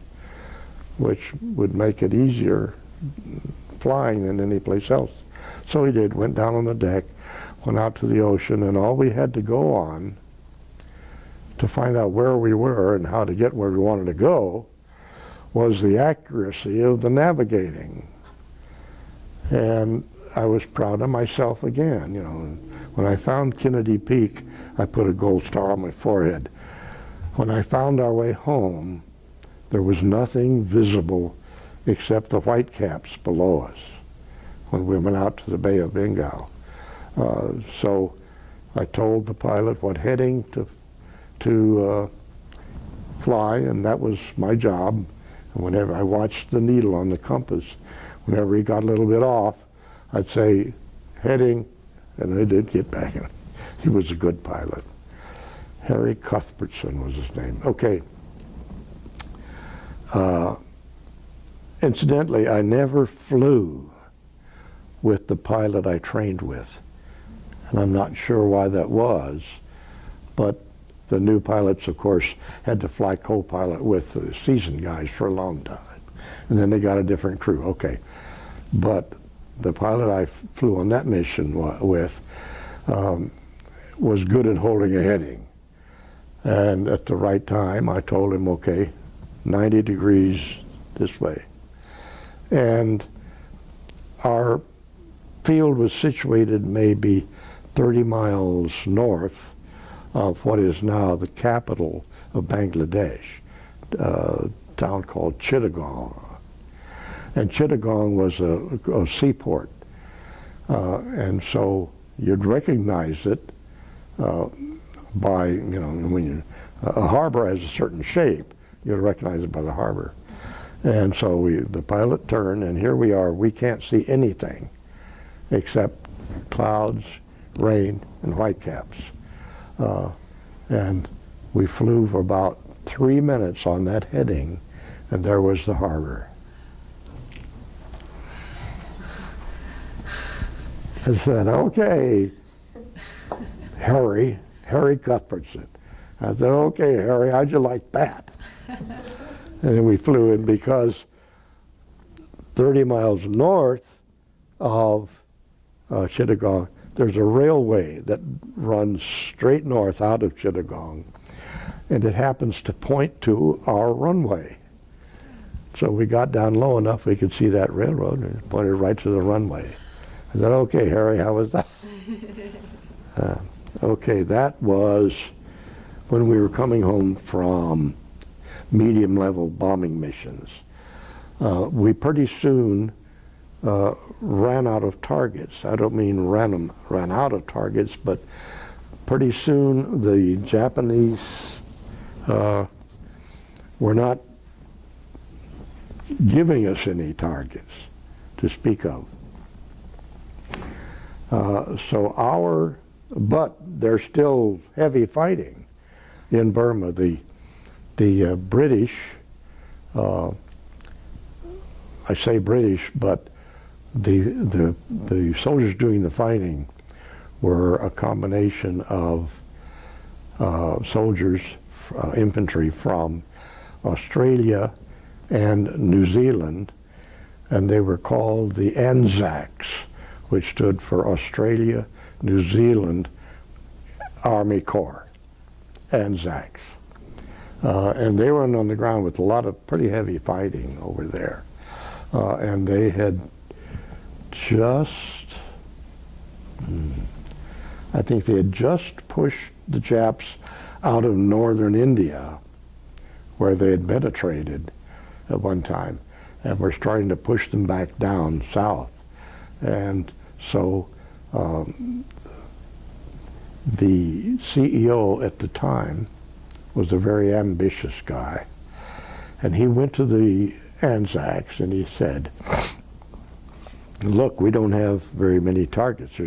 which would make it easier flying than any place else. So he did, went down on the deck, went out to the ocean, and all we had to go on to find out where we were and how to get where we wanted to go was the accuracy of the navigating. And I was proud of myself again. You know, when I found Kennedy Peak, I put a gold star on my forehead. When I found our way home, there was nothing visible except the white caps below us when we went out to the Bay of Bengal. So I told the pilot what heading to fly, and that was my job. And whenever I watched the needle on the compass, whenever he got a little bit off, I'd say, heading, and I did get back in. He was a good pilot. Harry Cuthbertson was his name. Okay. Incidentally, I never flew with the pilot I trained with. And I'm not sure why that was, but the new pilots, of course, had to fly co-pilot with the seasoned guys for a long time. And then they got a different crew, okay. But the pilot I flew on that mission with was good at holding a heading. And at the right time, I told him, okay, 90 degrees this way. And our field was situated maybe 30 miles north of what is now the capital of Bangladesh, a town called Chittagong. And Chittagong was a seaport. And so you'd recognize it by, you know, when a harbor has a certain shape, you'd recognize it by the harbor. And so the pilot turned, and here we are. We can't see anything except clouds, rain, and whitecaps. And we flew for about 3 minutes on that heading, and there was the harbor. I said, okay, Harry Cuthbertson. I said, okay, Harry, how'd you like that? And then we flew in, because 30 miles north of Chittagong, there's a railway that runs straight north out of Chittagong, and it happens to point to our runway. So we got down low enough we could see that railroad, and it pointed right to the runway. I said, okay, Harry, how was that? Okay, that was when we were coming home from medium-level bombing missions. We pretty soon ran out of targets. I don't mean ran out of targets, but pretty soon the Japanese were not giving us any targets to speak of. But there's still heavy fighting in Burma. The British, I say British, but the soldiers doing the fighting were a combination of soldiers, infantry from Australia and New Zealand, and they were called the Anzacs, which stood for Australia, New Zealand Army Corps, Anzacs. And they were on the ground with a lot of pretty heavy fighting over there. and they had just, I think they had just pushed the Japs out of northern India, where they had penetrated at one time, and were starting to push them back down south. And so the CEO at the time was a very ambitious guy, and he went to the Anzacs and he said, look, we don't have very many targets.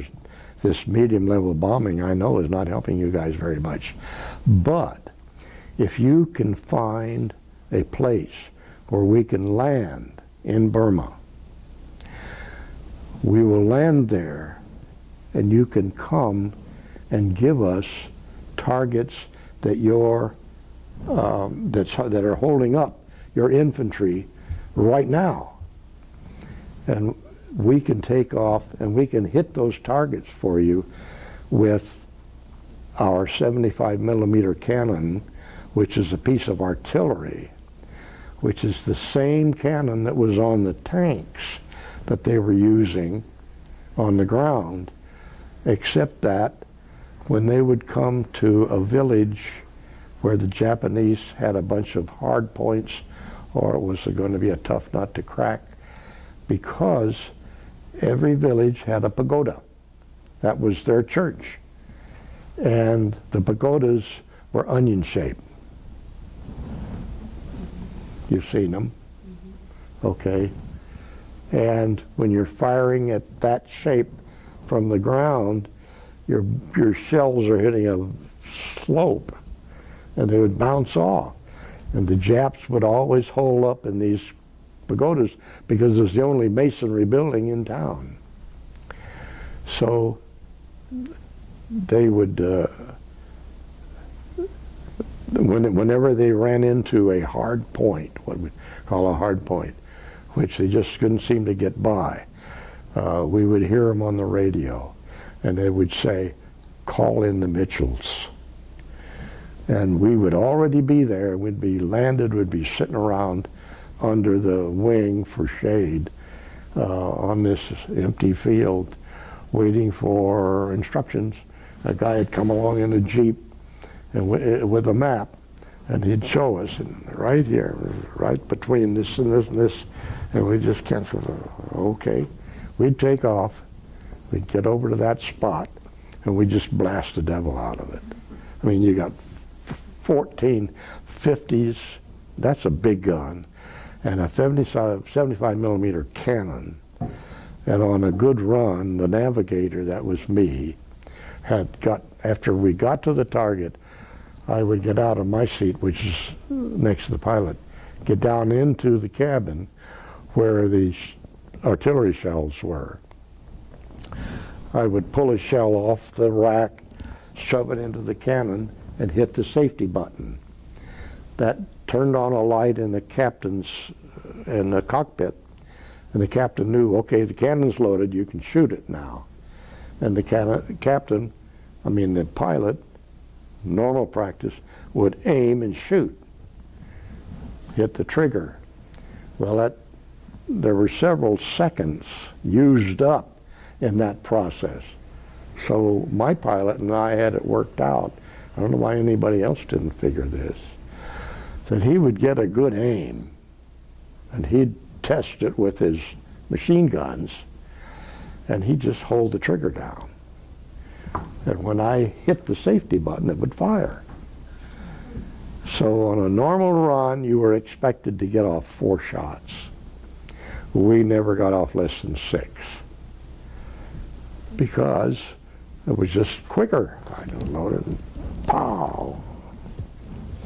This medium level bombing, I know, is not helping you guys very much, but if you can find a place where we can land in Burma, we will land there, and you can come and give us targets that that are holding up your infantry right now, and we can take off and we can hit those targets for you with our 75mm cannon, which is a piece of artillery, which is the same cannon that was on the tanks that they were using on the ground, except that when they would come to a village where the Japanese had a bunch of hard points, or it was going to be a tough nut to crack, because every village had a pagoda. That was their church. And the pagodas were onion-shaped. You've seen them? Mm-hmm. Okay. And when you're firing at that shape from the ground, your shells are hitting a slope, and they would bounce off. And the Japs would always hole up in these pagodas because it was the only masonry building in town. So they would, whenever they ran into a hard point, what we call a hard point, which they just couldn't seem to get by, we would hear them on the radio, and they would say, call in the Mitchells. And we would already be there. We'd be landed, we'd be sitting around under the wing for shade on this empty field, waiting for instructions. A guy had come along in a Jeep and with a map, and he'd show us, and right here, right between this and this and this, and we just can't say, okay. We'd take off, we'd get over to that spot, and we'd just blast the devil out of it. I mean, you got 14 50s, that's a big gun, and a 75mm cannon. And on a good run, the navigator, that was me, after we got to the target, I would get out of my seat, which is next to the pilot, get down into the cabin where the artillery shells were. I would pull a shell off the rack, shove it into the cannon, and hit the safety button. That turned on a light in the captain's, in the cockpit, and the captain knew, okay, the cannon's loaded, you can shoot it now. And the the pilot, normal practice, would aim and shoot, hit the trigger. Well, there were several seconds used up in that process. So my pilot and I had it worked out. I don't know why anybody else didn't figure this, that he would get a good aim, and he'd test it with his machine guns, and he'd just hold the trigger down. And when I hit the safety button, it would fire. So on a normal run, you were expected to get off 4 shots. We never got off less than 6, because it was just quicker. I don't know, and pow,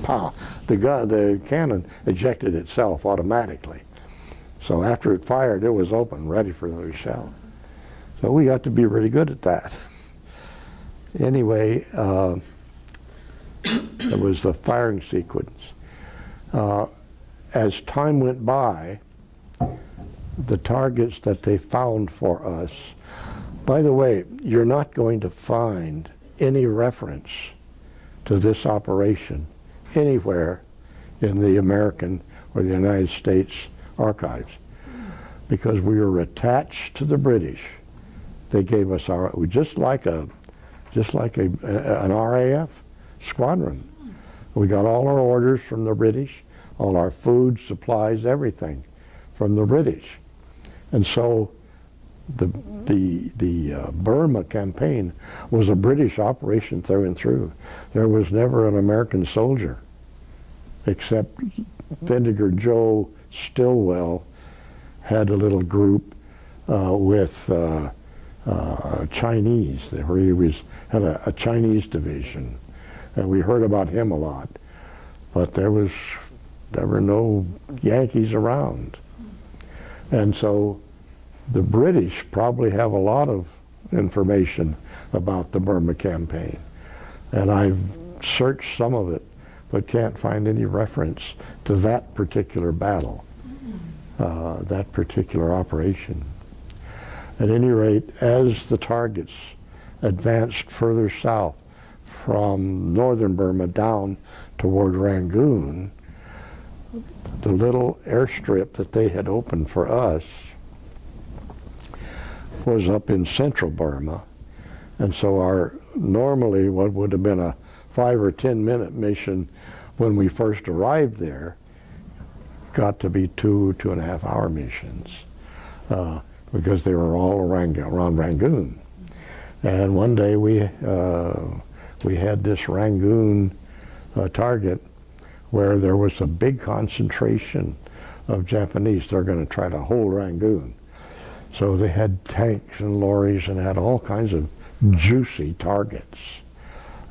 pow. The cannon ejected itself automatically. So after it fired, it was open, ready for the shell. So we got to be really good at that. Anyway, it was the firing sequence. As time went by, the targets that they found for us, by the way, you're not going to find any reference to this operation anywhere in the American or the United States archives. because we were attached to the British. They gave us our, just like an RAF squadron. We got all our orders from the British, all our food, supplies, everything from the British. And so the Burma campaign was a British operation through and through. There was never an American soldier, except Vinegar Joe Stilwell had a little group with Chinese, where he had a Chinese division, and we heard about him a lot. But there were no Yankees around, and so the British probably have a lot of information about the Burma campaign, and I've searched some of it, but can't find any reference to that particular battle, that particular operation. At any rate, as the targets advanced further south from northern Burma down toward Rangoon, the little airstrip that they had opened for us was up in central Burma. And so our normally what would have been a 5 or 10 minute mission when we first arrived there got to be 2.5 hour missions because they were all around Rangoon. And one day we had this Rangoon target where there was a big concentration of Japanese. They're going to try to hold Rangoon. So they had tanks and lorries and had all kinds of juicy targets.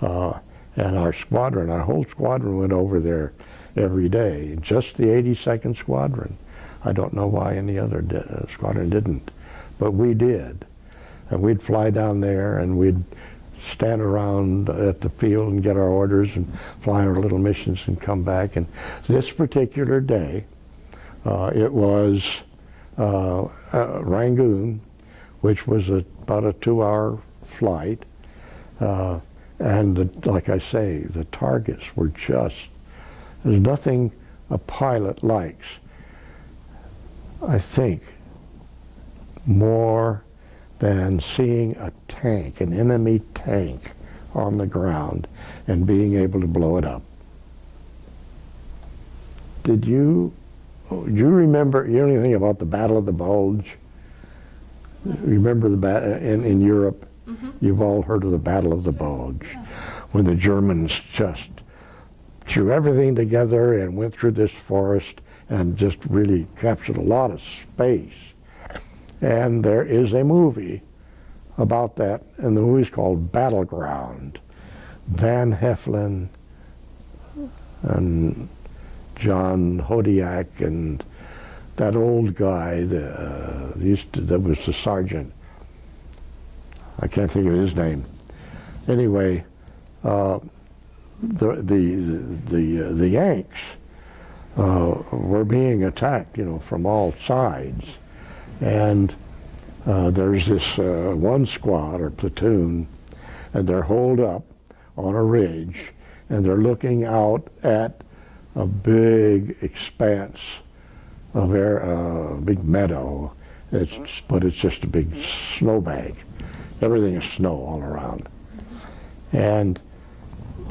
And our squadron, our whole squadron went over there every day, just the 82nd Squadron. I don't know why any other squadron didn't, but we did. And we'd fly down there and we'd stand around at the field and get our orders and fly our little missions and come back. And this particular day, it was Rangoon, which was about a 2-hour flight. And like I say, the targets were just, there's nothing a pilot likes, I think, more than seeing a tank, an enemy tank, on the ground and being able to blow it up. Do you remember, you know anything about the Battle of the Bulge? Remember the in Europe? Mm-hmm. You've all heard of the Battle of the Bulge, yeah, when the Germans just threw everything together and went through this forest and just really captured a lot of space. And there is a movie about that, and the movie's called Battleground. Van Heflin and John Hodiak and that old guy that was the sergeant. I can't think of his name. Anyway, the Yanks were being attacked, you know, from all sides, and there's this one squad or platoon, and they're holed up on a ridge, and they're looking out at a big expanse of air, big meadow. But it's just a big snowbank. Everything is snow all around. And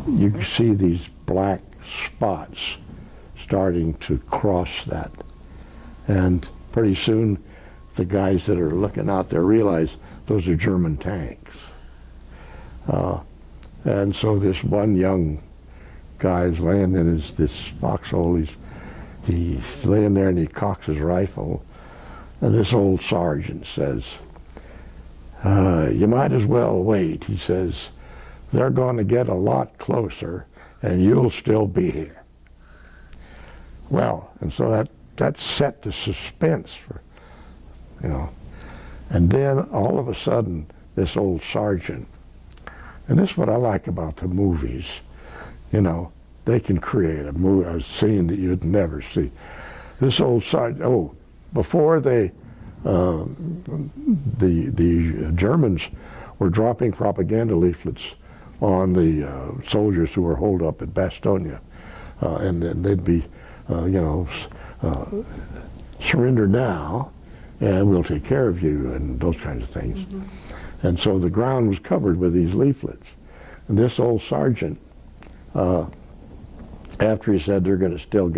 you can see these black spots starting to cross that. And pretty soon, the guys that are looking out there realize those are German tanks. And so this one young guy is laying in this foxhole. He's laying there and he cocks his rifle. And this old sergeant says, you might as well wait. He says, they're going to get a lot closer and you'll still be here. Well, and so that set the suspense for, you know. And then all of a sudden, this old sergeant, and this is what I like about the movies, you know, they can create a scene that you'd never see. This old sergeant, before the Germans were dropping propaganda leaflets on the soldiers who were holed up at Bastogne, and then they'd be, surrender now, and we'll take care of you, and those kinds of things. Mm-hmm. And so the ground was covered with these leaflets. And this old sergeant, after he said you'll still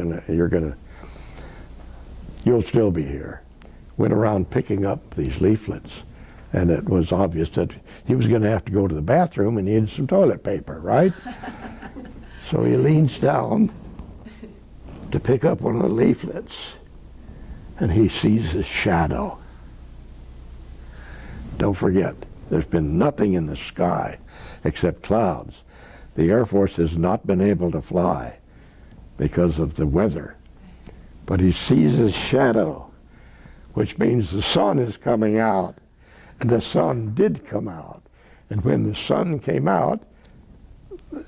be here, went around picking up these leaflets. And it was obvious that he was going to have to go to the bathroom and needed some toilet paper, right? So he leans down to pick up one of the leaflets, and he sees his shadow. Don't forget, there's been nothing in the sky except clouds. The Air Force has not been able to fly because of the weather. But he sees his shadow, which means the sun is coming out. And the sun did come out. And when the sun came out,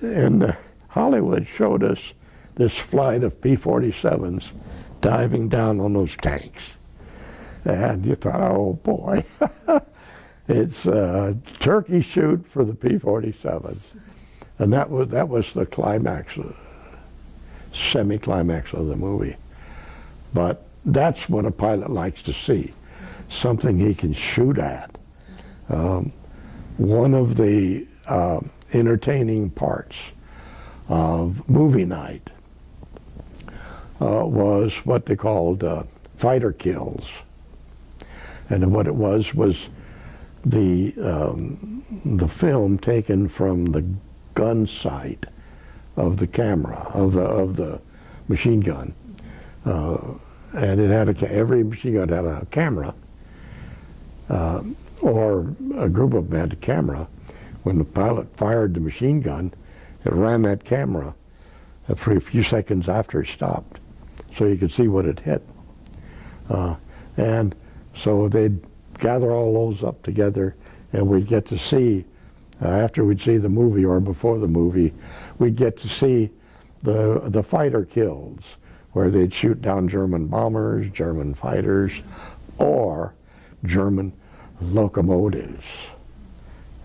and Hollywood showed us this flight of P-47s diving down on those tanks. And you thought, oh boy, it's a turkey shoot for the P-47s. And that was the climax, semi-climax of the movie. But that's what a pilot likes to see, something he can shoot at. One of the entertaining parts of movie night was what they called fighter kills. And what it was the film taken from the gun sight of the camera, of the machine gun. And it had every machine gun had a camera, or a group of them had a camera. When the pilot fired the machine gun, it ran that camera for a few seconds after it stopped, so you could see what it hit. And so they'd gather all those up together, and we'd get to see, after we'd see the movie or before the movie, we'd get to see the fighter kills, where they'd shoot down German bombers, German fighters, or German locomotives.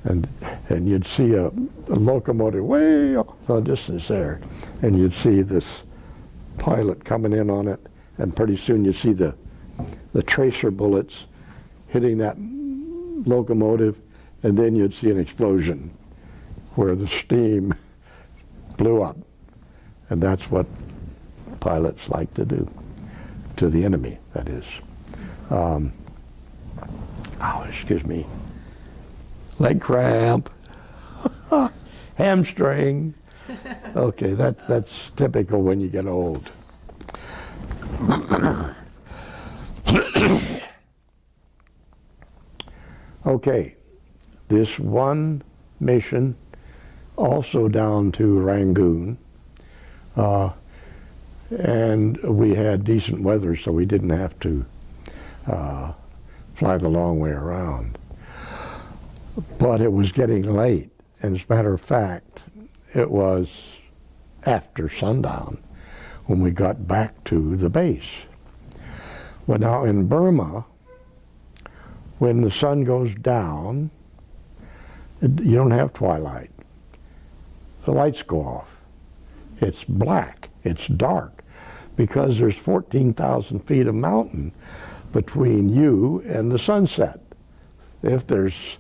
And you'd see a locomotive way off in the distance there, and you'd see this pilot coming in on it, and pretty soon you'd see the tracer bullets hitting that locomotive, and then you'd see an explosion where the steam blew up. And that's what pilots like to do to the enemy, that is. Oh, excuse me. Leg cramp, hamstring. Okay, that's typical when you get old. Okay, this one mission, also down to Rangoon, and we had decent weather, so we didn't have to fly the long way around. But it was getting late, and as a matter of fact, it was after sundown when we got back to the base. Well, now in Burma, when the sun goes down, you don't have twilight. The lights go off. It's black, it's dark, because there's 14,000 feet of mountain between you and the sunset. If there's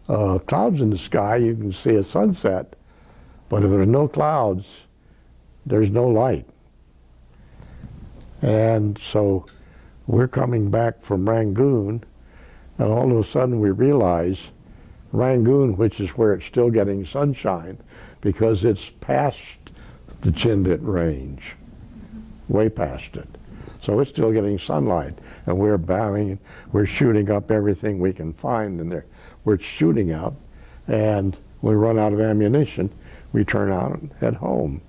clouds in the sky, you can see a sunset, but if there's no clouds, there's no light. And so we're coming back from Rangoon, and all of a sudden we realize Rangoon, which is where it's still getting sunshine, because it's past the Chindit range, way past it. So it's still getting sunlight, and we're bowing, we're shooting up everything we can find in there. We're shooting up, and when we run out of ammunition, we turn out and head home.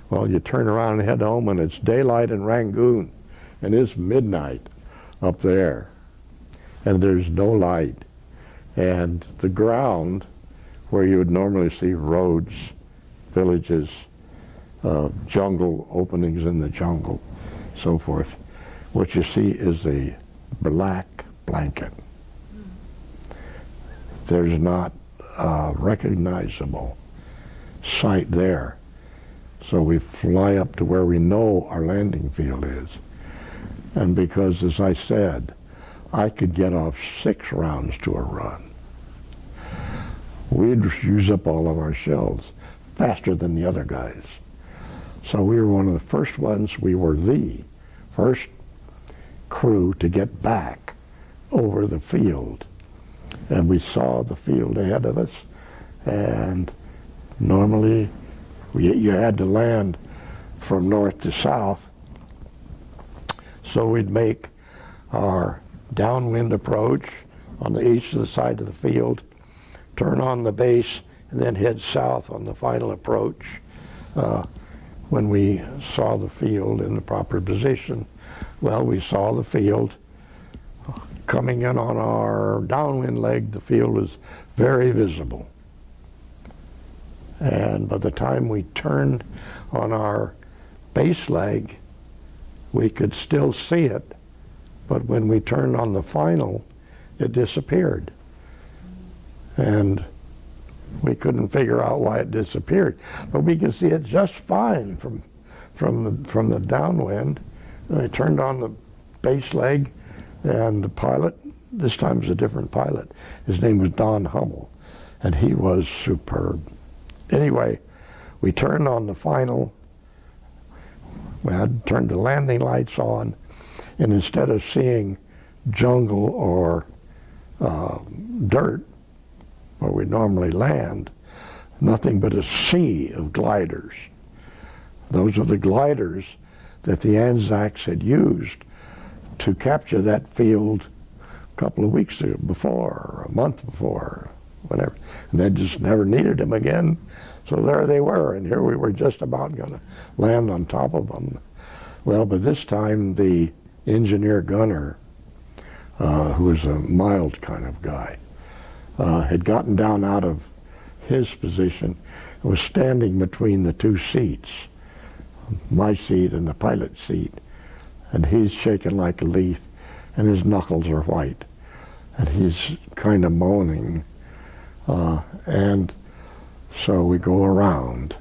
Well, you turn around and head home, and it's daylight in Rangoon, and it's midnight up there, and there's no light. And the ground, where you would normally see roads, villages, jungle openings in the jungle, so forth, what you see is a black blanket. There's not a recognizable sight there. So we fly up to where we know our landing field is. And because, as I said, I could get off 6 rounds to a run. We'd use up all of our shells faster than the other guys. So we were one of the first ones, we were the first crew to get back over the field. And we saw the field ahead of us, and normally you had to land from north to south. So we'd make our downwind approach on the east of the side of the field, turn on the base, and then head south on the final approach. When we saw the field in the proper position, well, we saw the field coming in on our downwind leg. The field was very visible. And by the time we turned on our base leg, we could still see it, but when we turned on the final, it disappeared. And we couldn't figure out why it disappeared, but we could see it just fine from the downwind. And I turned on the base leg, and the pilot, this time was a different pilot. His name was Don Hummel, and he was superb. Anyway, we turned on the final. We had turned the landing lights on, and instead of seeing jungle or dirt where we normally land, nothing but a sea of gliders. Those are the gliders that the Anzacs had used to capture that field a couple of weeks before, or a month before, whenever. And they just never needed them again. So there they were, and here we were just about going to land on top of them. Well, by this time, the engineer gunner, who was a mild kind of guy, had gotten down out of his position and was standing between the 2 seats, my seat and the pilot's seat. And he's shaking like a leaf, and his knuckles are white. And he's kind of moaning. And so we go around,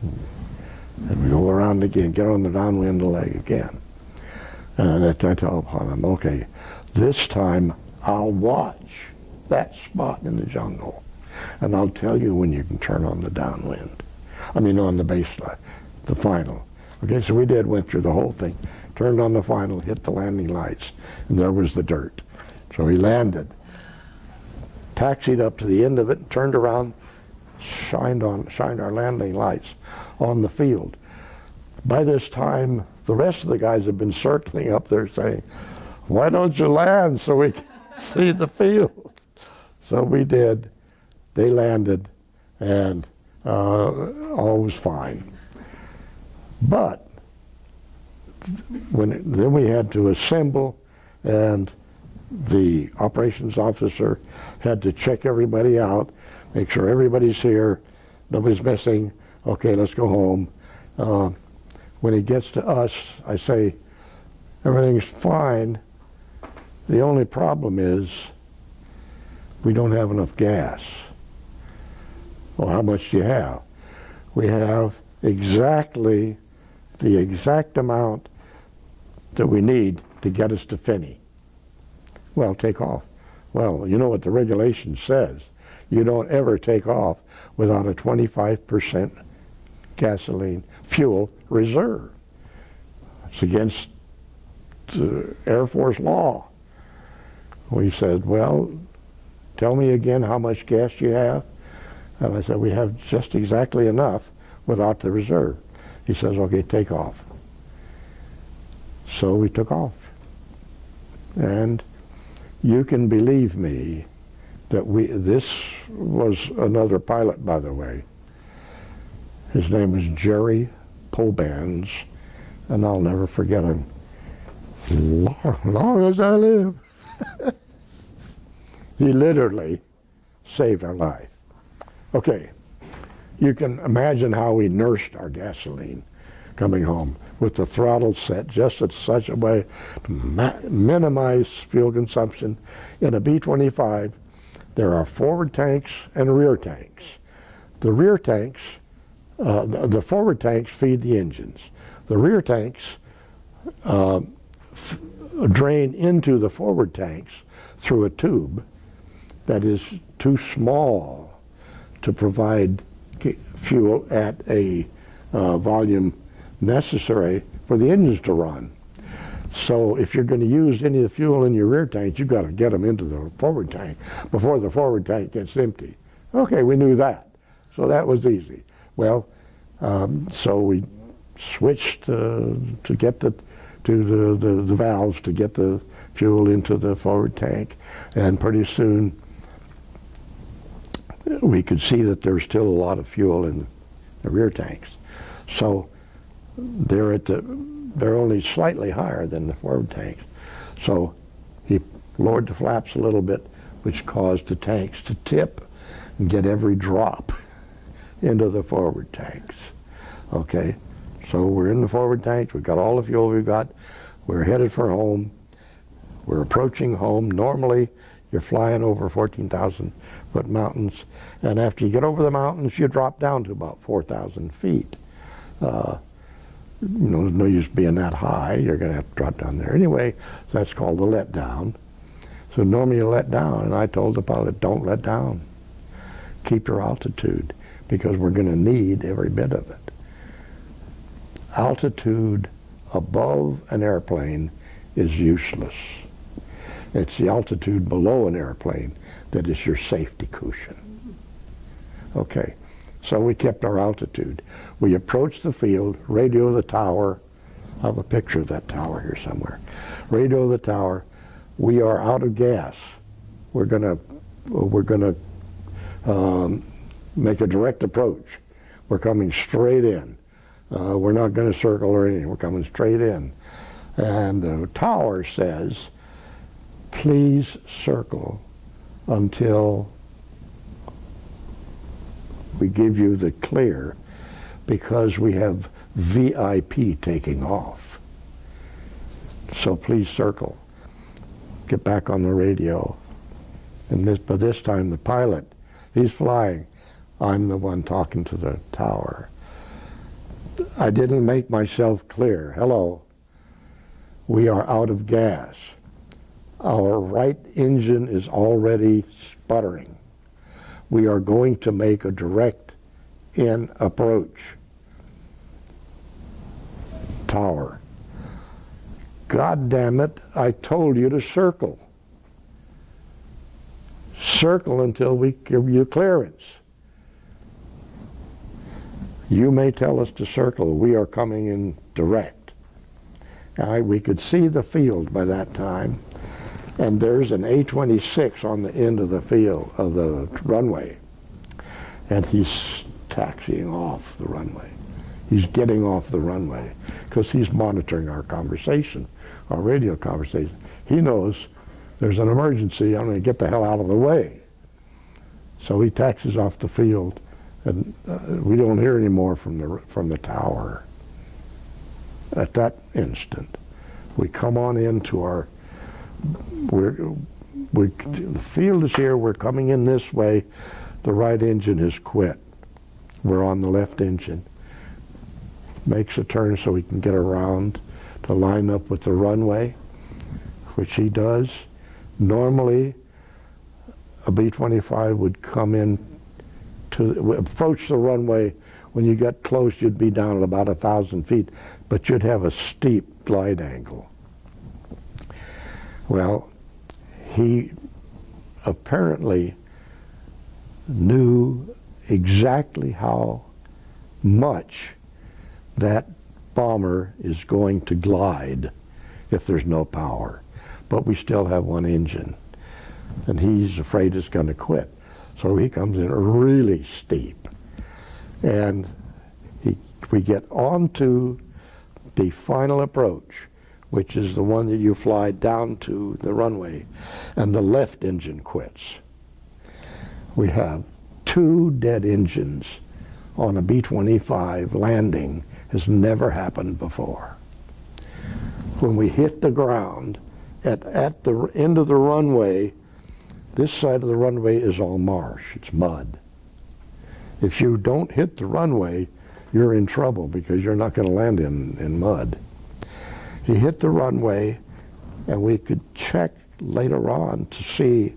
and we go around again, get on the downwind leg again. And I tell him, okay, this time I'll watch that spot in the jungle, and I'll tell you when you can turn on the downwind. I mean, on the baseline, the final. Okay, so we went through the whole thing, turned on the final, hit the landing lights, and there was the dirt. So we landed, taxied up to the end of it, turned around, shined our landing lights on the field. By this time, the rest of the guys had been circling up there saying, why don't you land so we can see the field? So we did. They landed, and all was fine. But then we had to assemble, and the operations officer had to check everybody out, make sure everybody's here, nobody's missing. Okay, let's go home. When he gets to us, I say, everything's fine. The only problem is we don't have enough gas. Well, how much do you have? We have exactly the exact amount that we need to get us to Finney. Well, take off. Well, you know what the regulation says. You don't ever take off without a 25% gasoline fuel reserve. It's against Air Force law. We said, well, tell me again how much gas you have. And I said, we have just exactly enough without the reserve. He says, okay, take off. So we took off. And you can believe me that this was another pilot, by the way. His name was Jerry Pobans, and I'll never forget him. Long as I live. He literally saved our life. Okay, you can imagine how we nursed our gasoline coming home with the throttle set just in such a way to minimize fuel consumption. In a B-25, there are forward tanks and rear tanks. The rear tanks, the forward tanks feed the engines. The rear tanks drain into the forward tanks through a tube that is too small to provide fuel at a volume necessary for the engines to run. So if you're going to use any of the fuel in your rear tanks, you've got to get them into the forward tank before the forward tank gets empty. Okay, we knew that. So that was easy. Well, so we switched to get the valves to get the fuel into the forward tank, and pretty soon we could see that there's still a lot of fuel in the rear tanks. So they're only slightly higher than the forward tanks. So he lowered the flaps a little bit, which caused the tanks to tip and get every drop into the forward tanks. Okay, so we're in the forward tanks, we've got all the fuel we've got, we're headed for home, we're approaching home. Normally you're flying over 14,000 foot mountains, and after you get over the mountains you drop down to about 4,000 feet. You know, there's no use being that high, you're going to have to drop down there anyway, so that's called the letdown. So normally you let down, and I told the pilot, don't let down. Keep your altitude, because we're going to need every bit of it. Altitude above an airplane is useless. It's the altitude below an airplane that is your safety cushion. Okay, so we kept our altitude. We approached the field, radio the tower. I have a picture of that tower here somewhere. Radio the tower. We are out of gas. We're gonna make a direct approach. We're coming straight in. We're not going to circle or anything. We're coming straight in. And the tower says, please circle until we give you the clear, because we have VIP taking off. So please circle. Get back on the radio. And by this time the pilot, he's flying. I'm the one talking to the tower. I didn't make myself clear. Hello, we are out of gas. Our right engine is already sputtering. We are going to make a direct in approach. Tower. God damn it, I told you to circle. Circle until we give you clearance. You may tell us to circle. We are coming in direct. We could see the field by that time, and there's an A-26 on the end of the field, of the runway, and he's taxiing off the runway. He's getting off the runway because he's monitoring our conversation, our radio conversation. He knows there's an emergency. I'm going to get the hell out of the way. So he taxis off the field, and we don't hear any more from the tower. At that instant, we come on into our. The field is here. We're coming in this way. The right engine has quit. We're on the left engine. Makes a turn so we can get around to line up with the runway, which he does. Normally, a B-25 would come in to approach the runway. When you get close, you'd be down at about 1,000 feet, but you'd have a steep glide angle. Well, he apparently knew exactly how much that bomber is going to glide if there's no power. But we still have one engine, and he's afraid it's going to quit. So he comes in really steep, and we get onto the final approach, which is the one that you fly down to the runway, and the left engine quits. We have 2 dead engines on a B-25 landing. Has never happened before. When we hit the ground, at the end of the runway, this side of the runway is all marsh, it's mud. If you don't hit the runway, you're in trouble because you're not going to land in mud. He hit the runway, and we could check later on to see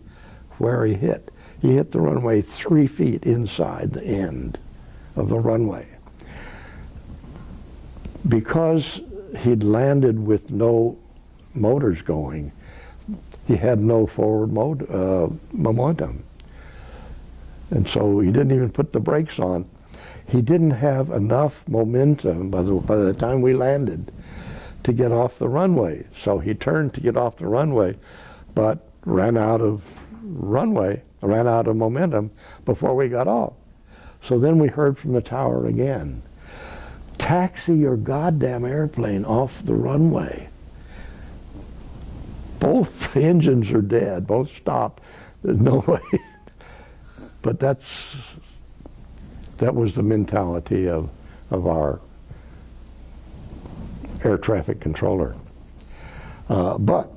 where he hit. He hit the runway 3 feet inside the end of the runway. Because he'd landed with no motors going, he had no forward momentum. And so he didn't even put the brakes on. He didn't have enough momentum by the time we landed to get off the runway. So he turned to get off the runway, but ran out of momentum before we got off. So then we heard from the tower again, taxi your goddamn airplane off the runway. Both engines are dead, both stopped. There's no way. But that was the mentality of our air traffic controller. But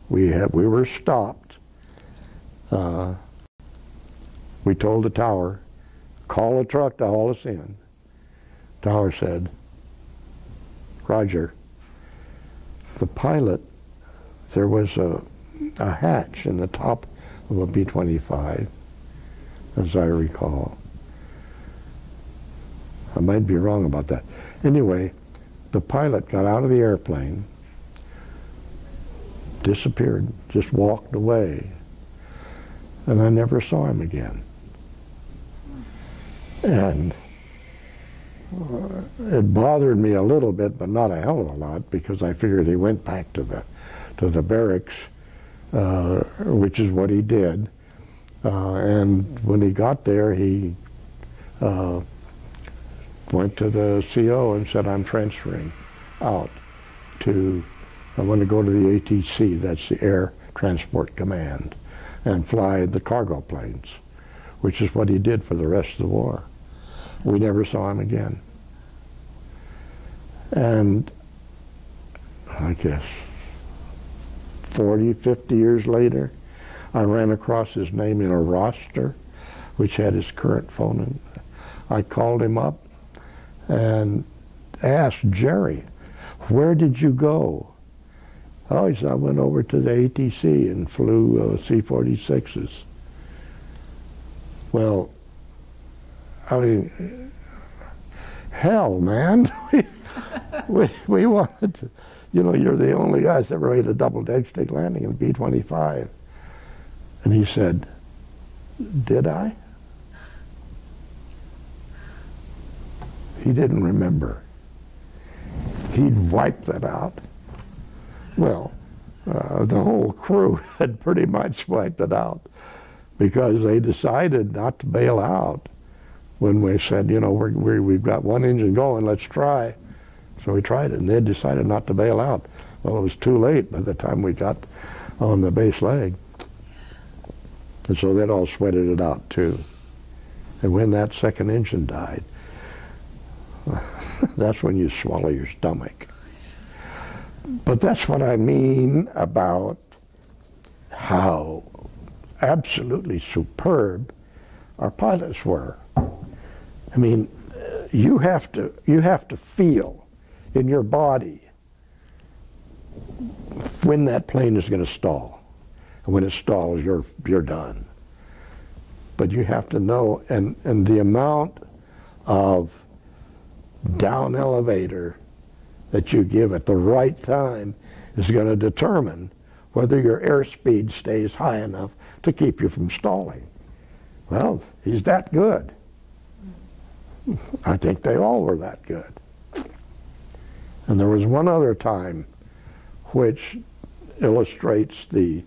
we were stopped. We told the tower, call a truck to haul us in. Tower said, Roger. The pilot, there was a hatch in the top of a B-25, as I recall. I might be wrong about that. Anyway, the pilot got out of the airplane, disappeared, just walked away, and I never saw him again. And it bothered me a little bit, but not a hell of a lot, because I figured he went back to the barracks, which is what he did. And when he got there, he went to the CO and said, I'm transferring out to, I want to go to the ATC, that's the Air Transport Command, and fly the cargo planes, which is what he did for the rest of the war. We never saw him again. And I guess 40, 50 years later, I ran across his name in a roster, which had his current phone. And I called him up and asked, Jerry, where did you go? Oh, he said, I went over to the ATC and flew C-46s. Well, I mean, hell, man. we wanted to, you know, you're the only guy that's ever made a double deck stick landing in B-25. And he said, did I? He didn't remember. He'd wiped that out. Well, the whole crew had pretty much wiped it out because they decided not to bail out when we said, you know, we've got one engine going, let's try. So we tried it, and they decided not to bail out. Well, it was too late by the time we got on the base leg. And so they'd all sweated it out, too. And when that second engine died, that's when you swallow your stomach. But that's what I mean about how absolutely superb our pilots were. I mean, you have to feel in your body when that plane is going to stall. And when it stalls, you're done. But you have to know, and the amount of down elevator that you give at the right time is going to determine whether your airspeed stays high enough to keep you from stalling. Well, he's that good. I think they all were that good. And there was one other time which illustrates the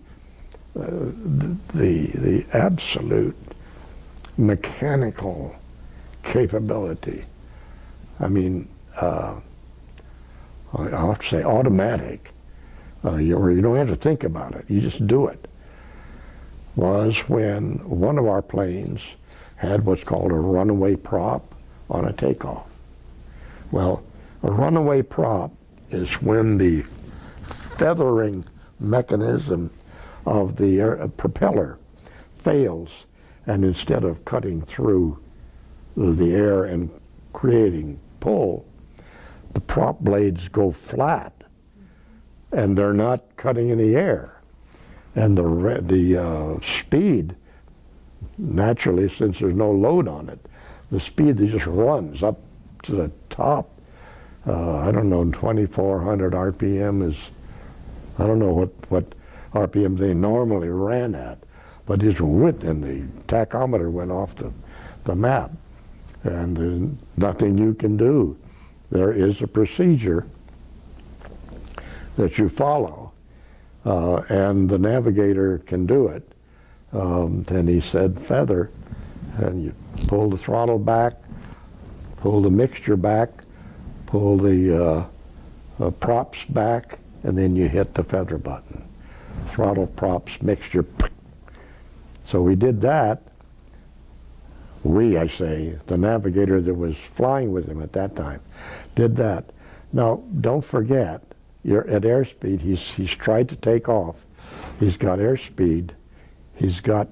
absolute mechanical capability. I mean, I have to say automatic, you don't have to think about it, you just do it, was when one of our planes had what's called a runaway prop on a takeoff. Well, a runaway prop is when the feathering mechanism of the propeller fails, and instead of cutting through the air and creating pull, the prop blades go flat and they're not cutting any air. And the speed, naturally, since there's no load on it, the speed that just runs up to the top, I don't know, 2,400 RPM is, I don't know what RPM they normally ran at, but it's went, and the tachometer went off the map. And there's nothing you can do. There is a procedure that you follow, and the navigator can do it. And he said feather, and you pull the throttle back, pull the mixture back, pull the props back, and then you hit the feather button. Throttle, props, mixture. So we did that. I say, the navigator that was flying with him at that time, did that. Now, don't forget, you're at airspeed. He's tried to take off. He's got airspeed. He's got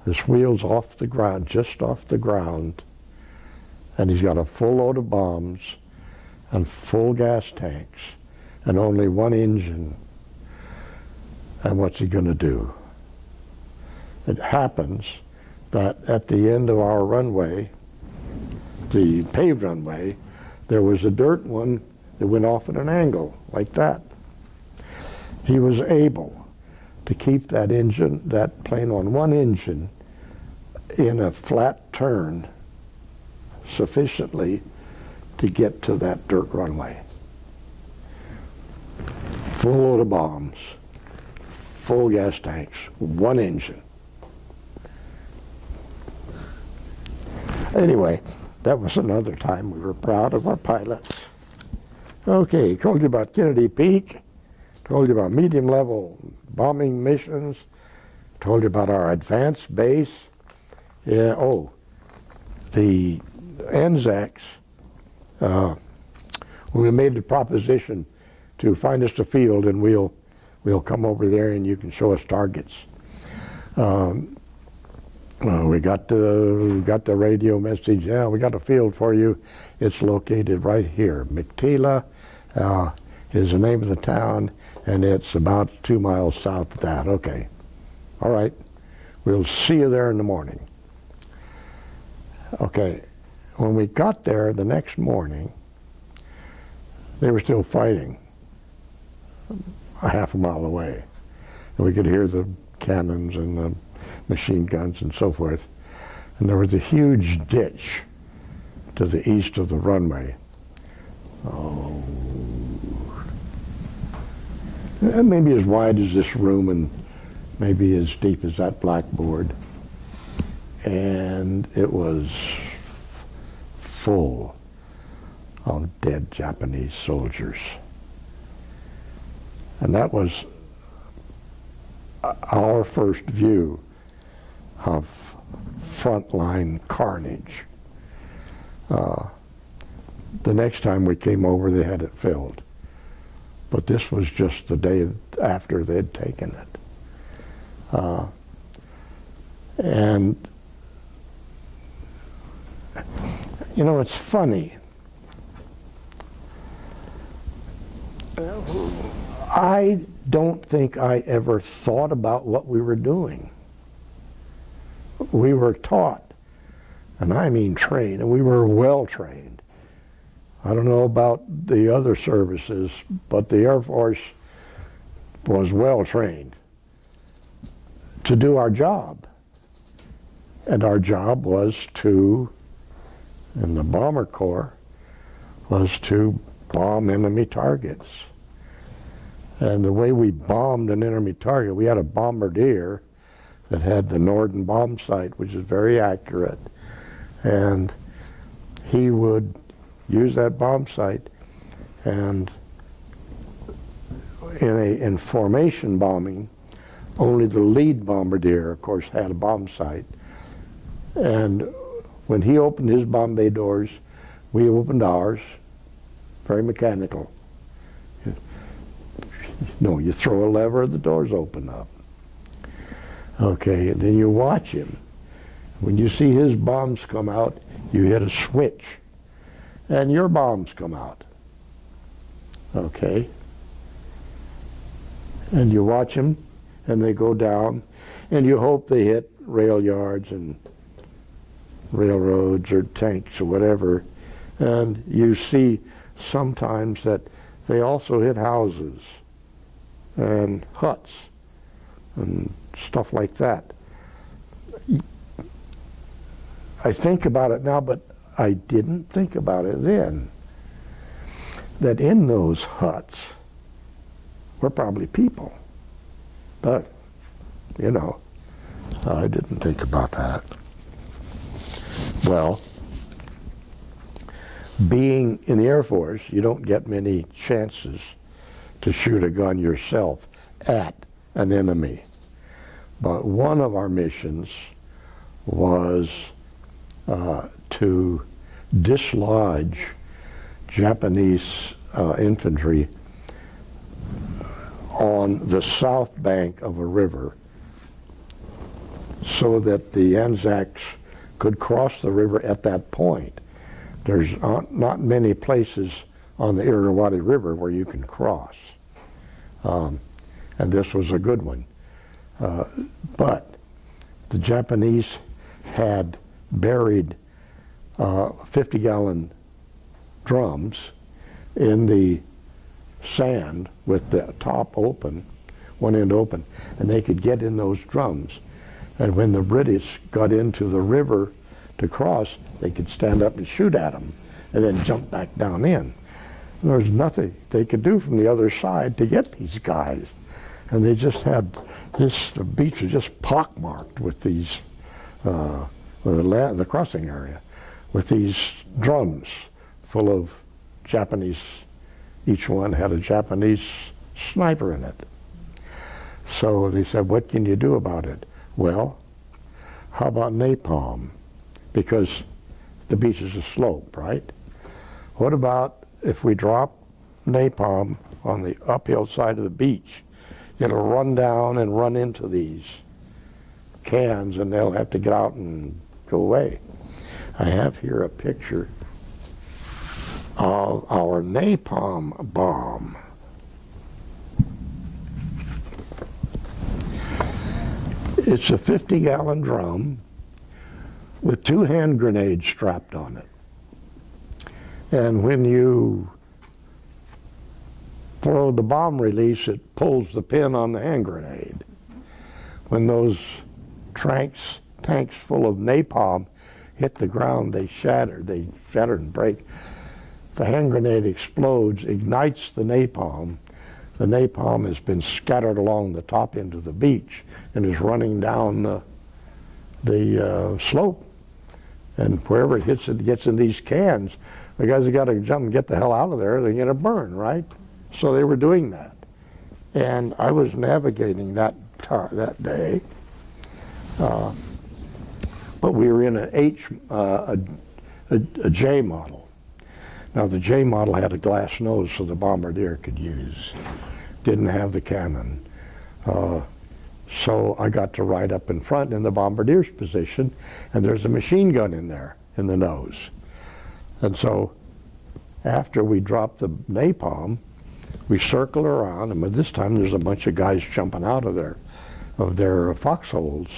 his wheels off the ground, just off the ground, and he's got a full load of bombs and full gas tanks and only one engine. And what's he going to do? It happens that at the end of our runway, the paved runway, there was a dirt one that went off at an angle like that. He was able to keep that engine, that plane on one engine in a flat turn sufficiently to get to that dirt runway. Full load of bombs, full gas tanks, one engine. Anyway, that was another time we were proud of our pilots. Okay, told you about Kennedy Peak, told you about medium level bombing missions, told you about our advanced base. Yeah, oh, the Anzacs, when we made the proposition to find us a field and we'll come over there and you can show us targets. We got the radio message. Yeah, we got a field for you. It's located right here. McTila is the name of the town, and it's about 2 miles south of that. Okay, all right. We'll see you there in the morning. Okay, when we got there the next morning, they were still fighting a half a mile away, and we could hear the cannons and the machine guns and so forth. And there was a huge ditch to the east of the runway. Oh, maybe as wide as this room and maybe as deep as that blackboard. And it was full of dead Japanese soldiers. And that was our first view of frontline carnage. The next time we came over, they had it filled. But this was just the day after they'd taken it. And, you know, it's funny. I don't think I ever thought about what we were doing. We were taught, and I mean trained, and we were well trained. I don't know about the other services, but the Air Force was well trained to do our job. And our job was to, in the Bomber Corps, was to bomb enemy targets. And the way we bombed an enemy target, we had a bombardier that had the Norden bomb sight, which is very accurate. And he would use that bomb sight, and in formation bombing, only the lead bombardier, of course, had a bomb sight. And when he opened his bomb bay doors, we opened ours, very mechanical. No, you throw a lever, the doors open up. Okay, and then you watch him. When you see his bombs come out, you hit a switch, and your bombs come out. Okay? And you watch them, and they go down, and you hope they hit rail yards and railroads or tanks or whatever. And you see sometimes that they also hit houses and huts and stuff like that. I think about it now, but I didn't think about it then, that in those huts were probably people. But, you know, I didn't think about that. Well, being in the Air Force, you don't get many chances to shoot a gun yourself at an enemy. But one of our missions was to dislodge Japanese infantry on the south bank of a river so that the Anzacs could cross the river at that point. There's not many places on the Irrawaddy River where you can cross. And this was a good one. But the Japanese had buried 50-gallon drums in the sand with the top open, one end open, and they could get in those drums. And when the British got into the river to cross, they could stand up and shoot at them and then jump back down in. And there was nothing they could do from the other side to get these guys. And they just had this, the beach was just pockmarked with these, the crossing area, with these drums full of Japanese. Each one had a Japanese sniper in it. So they said, what can you do about it? Well, how about napalm? Because the beach is a slope, right? What about if we drop napalm on the uphill side of the beach? It'll run down and run into these cans, and they'll have to get out and go away. I have here a picture of our napalm bomb. It's a 50-gallon drum with 2 hand grenades strapped on it. And when you throw the bomb release, it pulls the pin on the hand grenade. When those tanks full of napalm hit the ground, they shatter and break. The hand grenade explodes, ignites the napalm. The napalm has been scattered along the top end of the beach and is running down the slope. And wherever it hits, it gets in these cans. The guys have got to jump and get the hell out of there. They're going to burn, right? So they were doing that. And I was navigating that day. But we were in a J model. Now the J model had a glass nose so the bombardier could use. Didn't have the cannon. So I got to ride up in front in the bombardier's position, and there's a machine gun in there, in the nose. And so after we dropped the napalm, we circle around, and by this time there's a bunch of guys jumping out of their foxholes,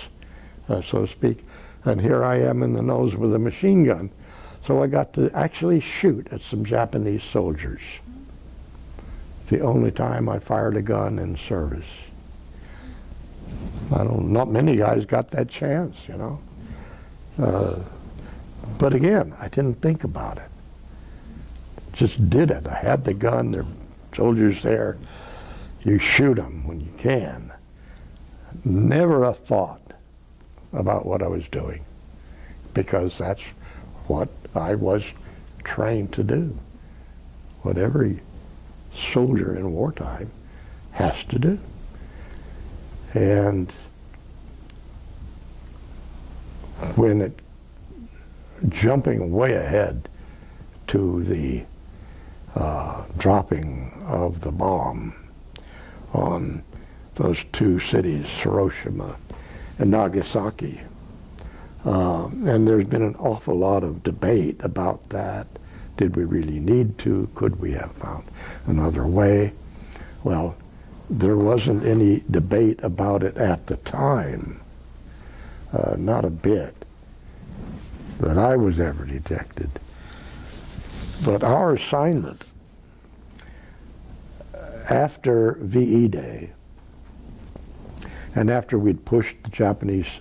so to speak. And here I am in the nose with a machine gun. So I got to actually shoot at some Japanese soldiers. The only time I fired a gun in service. Not many guys got that chance, you know. But again, I didn't think about it. Just did it. I had the gun, there are soldiers there. You shoot them when you can. Never a thought about what I was doing, because that's what I was trained to do. What every soldier in wartime has to do. And when it, jumping way ahead to the dropping of the bomb on those 2 cities, Hiroshima and Nagasaki, and there's been an awful lot of debate about that. Did we really need to? Could we have found another way? Well, there wasn't any debate about it at the time, not a bit, that I was ever detected. But our assignment after VE Day, and after we'd pushed the Japanese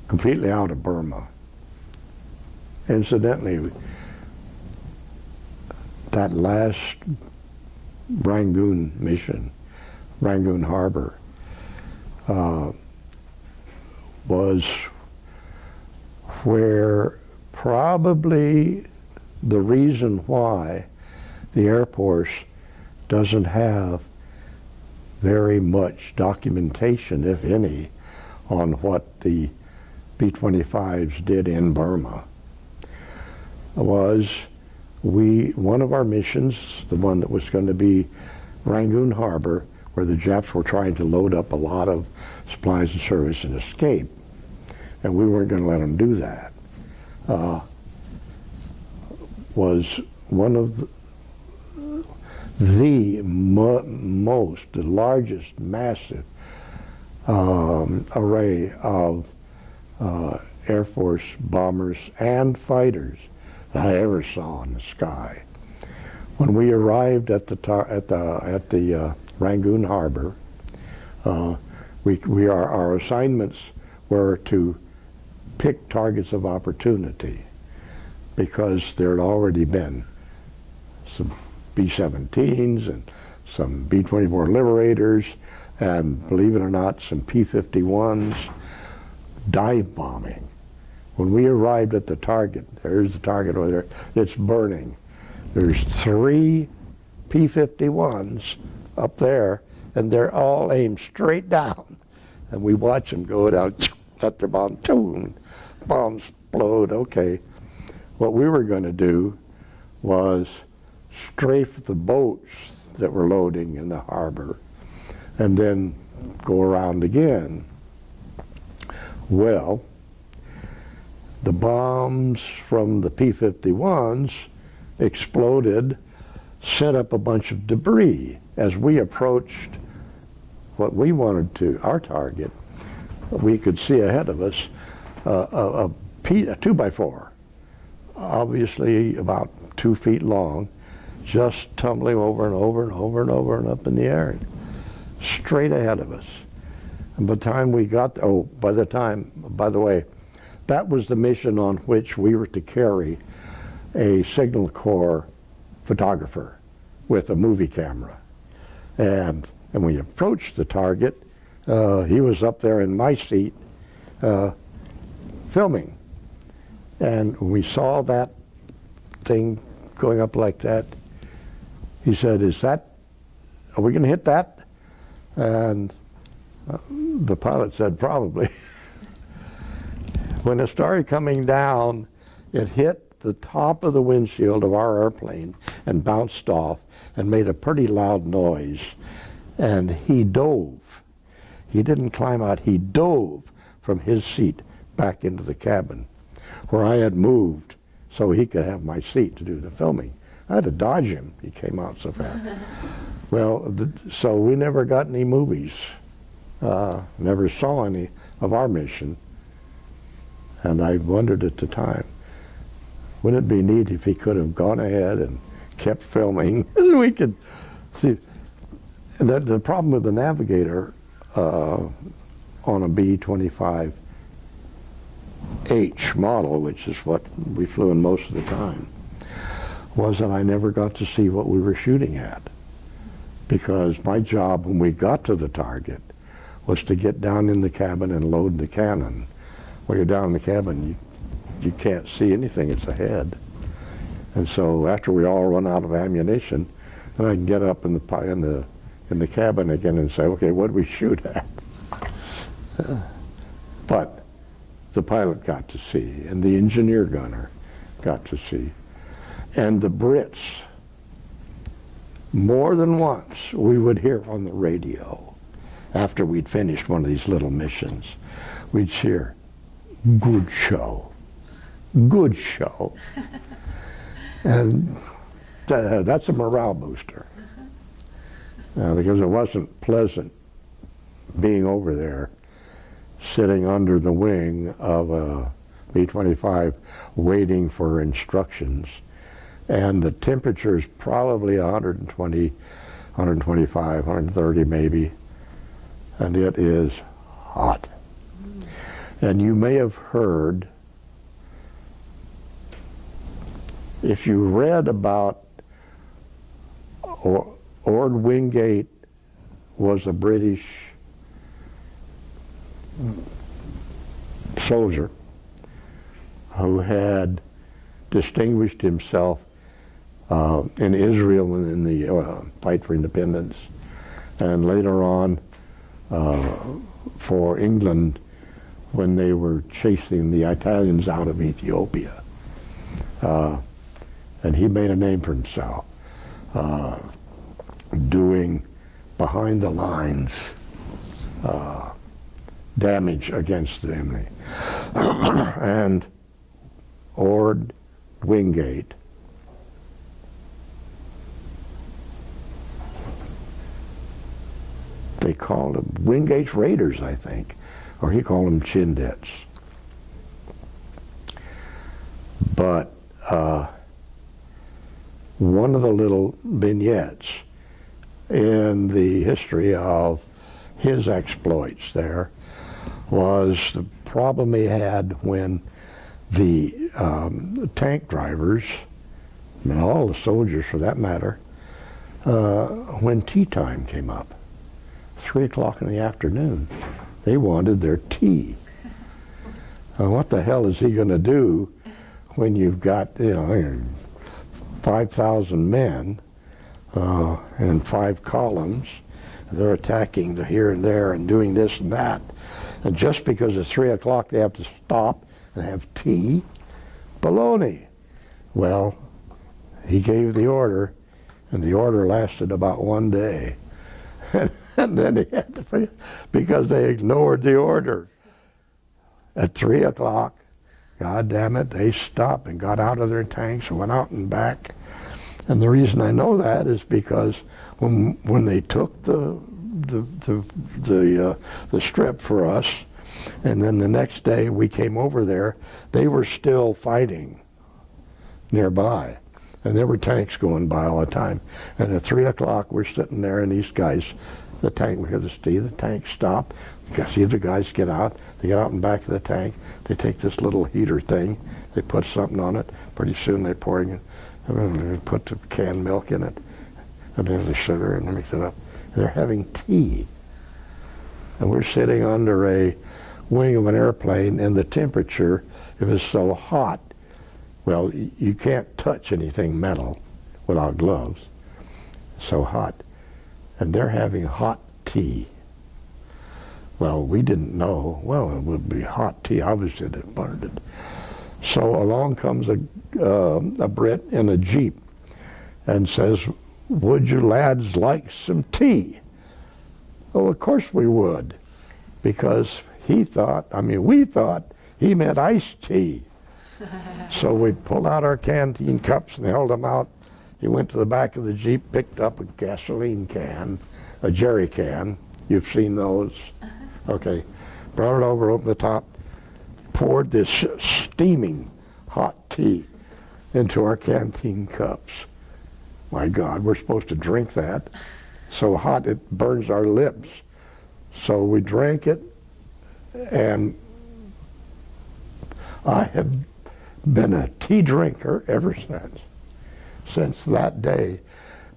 completely out of Burma, incidentally, that last Rangoon mission, Rangoon Harbor, was where probably the reason why the Air Force doesn't have very much documentation, if any, on what the B-25s did in Burma was one of our missions, the one that was going to be Rangoon Harbor, where the Japs were trying to load up a lot of supplies and service and escape, and we weren't going to let them do that, was one of the largest, massive array of Air Force bombers and fighters that I ever saw in the sky. When we arrived at the Rangoon Harbor, our assignments were to pick targets of opportunity, because there had already been some B-17s and some B-24 Liberators, and believe it or not, some P-51s dive bombing. When we arrived at the target, there's the target over there, it's burning. There's 3 P-51s up there, and they're all aimed straight down. And we watch them go down, let their bomb, bombs explode. Okay. What we were going to do was strafe the boats that were loading in the harbor and then go around again. Well, the bombs from the P-51s exploded, set up a bunch of debris. As we approached what we wanted to, our target, we could see ahead of us a 2x4, obviously about 2 feet long, just tumbling over and over and over and over and up in the air, and straight ahead of us. And by the time we got, by the way, that was the mission on which we were to carry a Signal Corps photographer with a movie camera. And when we approached the target, he was up there in my seat filming. And when we saw that thing going up like that, he said, are we going to hit that? And the pilot said, probably. When it started coming down, it hit the top of the windshield of our airplane and bounced off and made a pretty loud noise. And he dove. He didn't climb out, he dove from his seat back into the cabin, where I had moved so he could have my seat to do the filming. I had to dodge him, he came out so fast. Well, so we never got any movies, never saw any of our mission. And I wondered at the time, wouldn't it be neat if he could have gone ahead and kept filming and we could see. The problem with the Navigator on a B-25H model, which is what we flew in most of the time, was that I never got to see what we were shooting at. Because my job when we got to the target was to get down in the cabin and load the cannon. When you're down in the cabin, you can't see anything, it's ahead. And so after we all run out of ammunition, then I can get up in the cabin again and say, okay, what do we shoot at? But the pilot got to see, and the engineer gunner got to see. And the Brits, more than once, we would hear on the radio, after we'd finished one of these little missions, we'd hear, good show, good show. And that's a morale booster. because it wasn't pleasant being over there, sitting under the wing of a B-25 waiting for instructions. And the temperature is probably 120, 125, 130 maybe, and it is hot. And you may have heard, if you read about Ord Wingate was a British soldier who had distinguished himself in Israel and in the fight for independence, and later on for England when they were chasing the Italians out of Ethiopia. And he made a name for himself doing behind the lines damage against the enemy. And Ord Wingate they called them Wingate's Raiders, I think, or he called them Chindets. But one of the little vignettes in the history of his exploits there was the problem he had when the tank drivers, and all the soldiers for that matter, when tea time came up, 3 o'clock in the afternoon, they wanted their tea. Now, what the hell is he going to do when you've got, 5,000 men in 5 columns? They're attacking the here and there and doing this and that. And just because it's 3 o'clock, they have to stop and have tea? Baloney. Well, he gave the order, and the order lasted about 1 day. And then he had to, because they ignored the order. At 3 o'clock, God damn it, they stopped and got out of their tanks and went out and back. And the reason I know that is because when they took the strip for us, and then the next day we came over there, they were still fighting nearby. And there were tanks going by all the time. And at 3 o'clock, we're sitting there, and these guys, the tank, we hear the steam, the tank stop. You see the guys get out. They get out in back of the tank. They take this little heater thing. They put something on it. Pretty soon they're pouring it. And then they put the canned milk in it. And there's the sugar, and they mix it up. And they're having tea. And we're sitting under a wing of an airplane, and the temperature, it was so hot. Well, you can't touch anything metal without gloves. It's so hot. And they're having hot tea. Well, we didn't know. Well, it would be hot tea. Obviously, it burned it. So along comes a Brit in a Jeep and says, "Would you lads like some tea?" Oh, of course we would. Because we thought he meant iced tea. So we pulled out our canteen cups and held them out. He went to the back of the Jeep, picked up a gasoline can, a jerry can. You've seen those? Okay. Brought it over, opened the top, poured this steaming hot tea into our canteen cups. My God, we're supposed to drink that. So hot it burns our lips. So we drank it, and I have been a tea drinker ever since that day,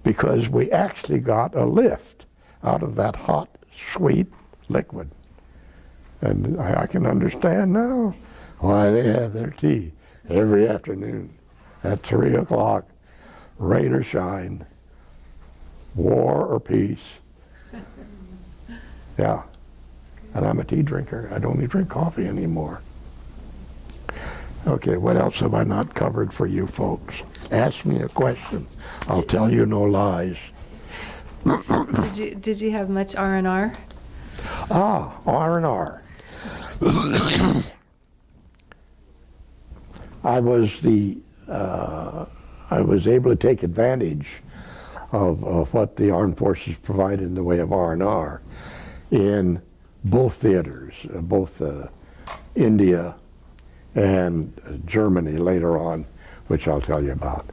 because we actually got a lift out of that hot, sweet liquid. And I can understand now why they have their tea every afternoon at 3 o'clock, rain or shine, war or peace. Yeah, and I'm a tea drinker. I don't even drink coffee anymore. Okay, what else have I not covered for you folks? Ask me a question. I'll tell you no lies. Did you have much R&R? Ah, R&R. I was able to take advantage of what the armed forces provide in the way of R&R in both theaters, both India and Germany later on, which I'll tell you about.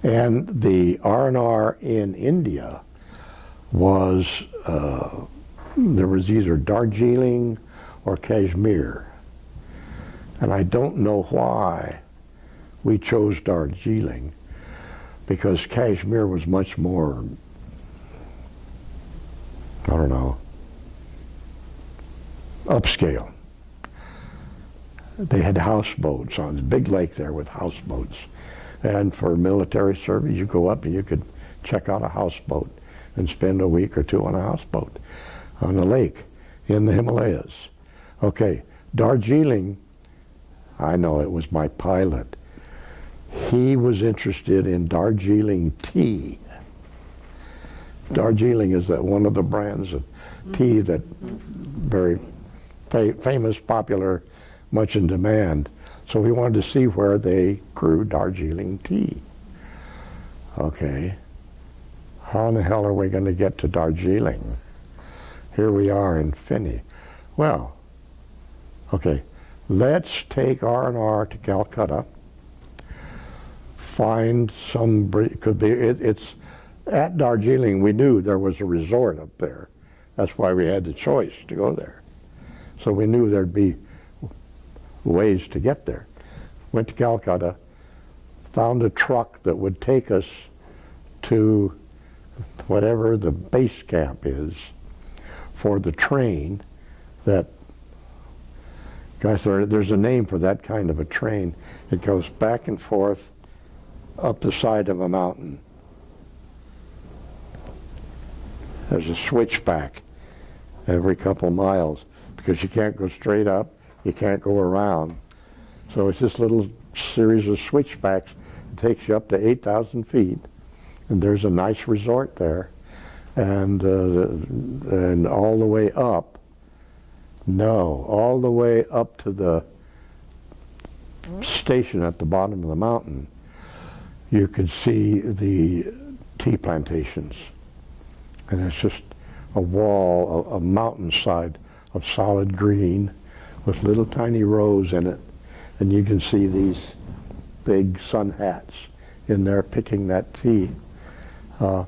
And the R&R in India was, there was either Darjeeling or Kashmir. And I don't know why we chose Darjeeling, because Kashmir was much more, I don't know, upscale. They had houseboats on the big lake there with houseboats. And for military service, you go up and you could check out a houseboat and spend a week or two on a houseboat on the lake in the Himalayas. Okay, Darjeeling, I know it was my pilot. He was interested in Darjeeling tea. Darjeeling is one of the brands of tea that very famous, popular, much in demand. So we wanted to see where they grew Darjeeling tea. Okay, how in the hell are we going to get to Darjeeling? Here we are in Finny. Well, okay, let's take R&R to Calcutta, find some, could be, it's at Darjeeling, we knew there was a resort up there. That's why we had the choice to go there. So we knew there'd be ways to get there. Went to Calcutta, found a truck that would take us to whatever the base camp is for the train that, guys, there's a name for that kind of a train. It goes back and forth up the side of a mountain. There's a switchback every couple miles because you can't go straight up, you can't go around. So it's this little series of switchbacks. It takes you up to 8,000 feet, and there's a nice resort there. And all the way up, no, all the way up to the station at the bottom of the mountain, you could see the tea plantations. And it's just a wall, a mountainside of solid green with little tiny rows in it. And you can see these big sun hats in there picking that tea. And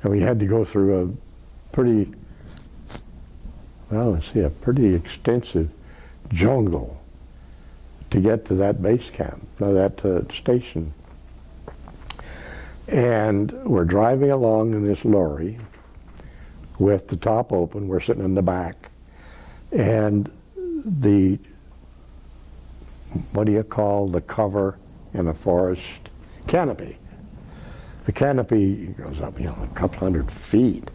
we had to go through a pretty, well, let's see, a pretty extensive jungle to get to that base camp, that station. And we're driving along in this lorry with the top open. We're sitting in the back. And the, what do you call the cover in a forest? Canopy. The canopy goes up, a couple hundred feet,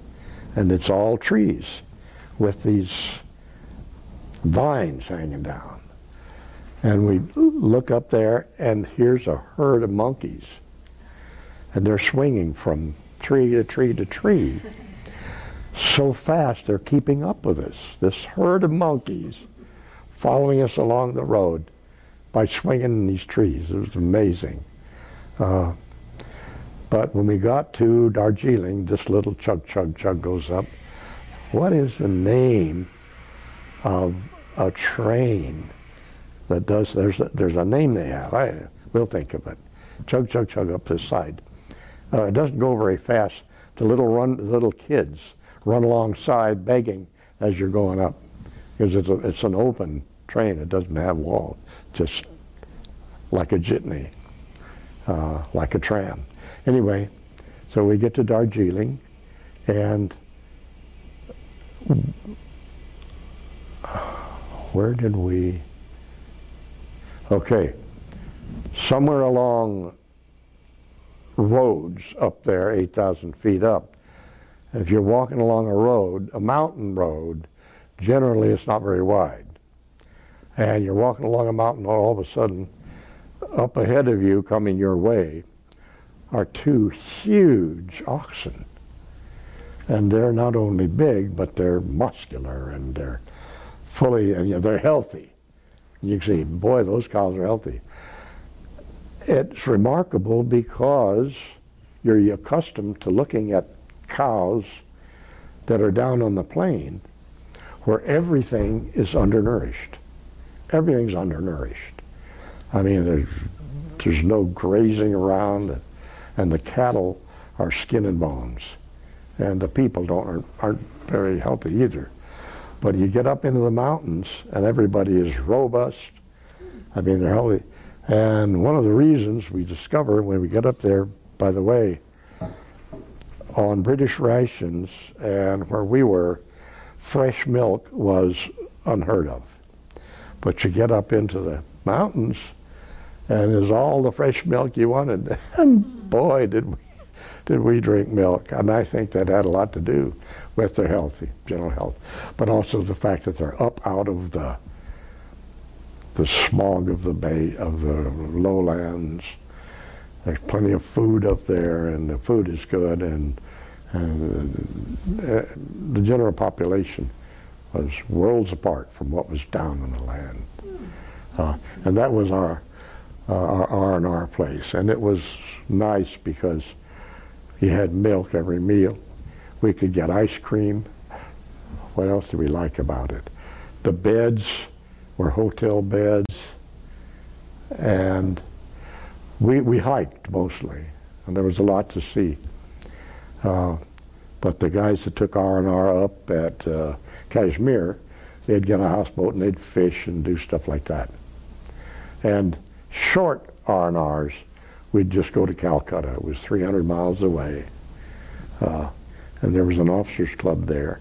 and it's all trees with these vines hanging down. And we look up there, and here's a herd of monkeys. And they're swinging from tree to tree to tree. So fast, they're keeping up with us. This herd of monkeys following us along the road by swinging in these trees. It was amazing. But when we got to Darjeeling, this little chug, chug, chug goes up. What is the name of a train that does, there's a name they have. We'll think of it. Chug, chug, chug up this side. It doesn't go very fast. The little kids run alongside begging as you're going up, because it's an open train. It doesn't have walls, just like a jitney, like a tram. Anyway, so we get to Darjeeling, and where did we? Okay, somewhere along roads up there, 8,000 feet up. If you're walking along a road, a mountain road, generally it's not very wide. And you're walking along a mountain, all of a sudden, up ahead of you, coming your way, are two huge oxen. And they're not only big, but they're muscular, and they're fully, they're healthy. You can see, boy, those cows are healthy. It's remarkable because you're accustomed to looking at cows that are down on the plain where everything is undernourished. Everything's undernourished. I mean, there's no grazing around, and the cattle are skin and bones, and the people aren't very healthy either. But you get up into the mountains, and everybody is robust. I mean, they're healthy. And one of the reasons we discover when we get up there, by the way, on British rations and where we were, fresh milk was unheard of. But you get up into the mountains, and there's all the fresh milk you wanted. And boy, did we drink milk. And I think that had a lot to do with their general health, but also the fact that they're up out of the smog of the lowlands. There's plenty of food up there, and the food is good, and the general population was worlds apart from what was down in the land. And that was our R&R place, and it was nice because you had milk every meal. We could get ice cream. What else did we like about it? The beds were hotel beds, and we hiked mostly, and there was a lot to see. But the guys that took R&R up at Kashmir, they'd get a houseboat and they'd fish and do stuff like that. And short R&Rs, we'd just go to Calcutta. It was 300 miles away. And there was an officers club there.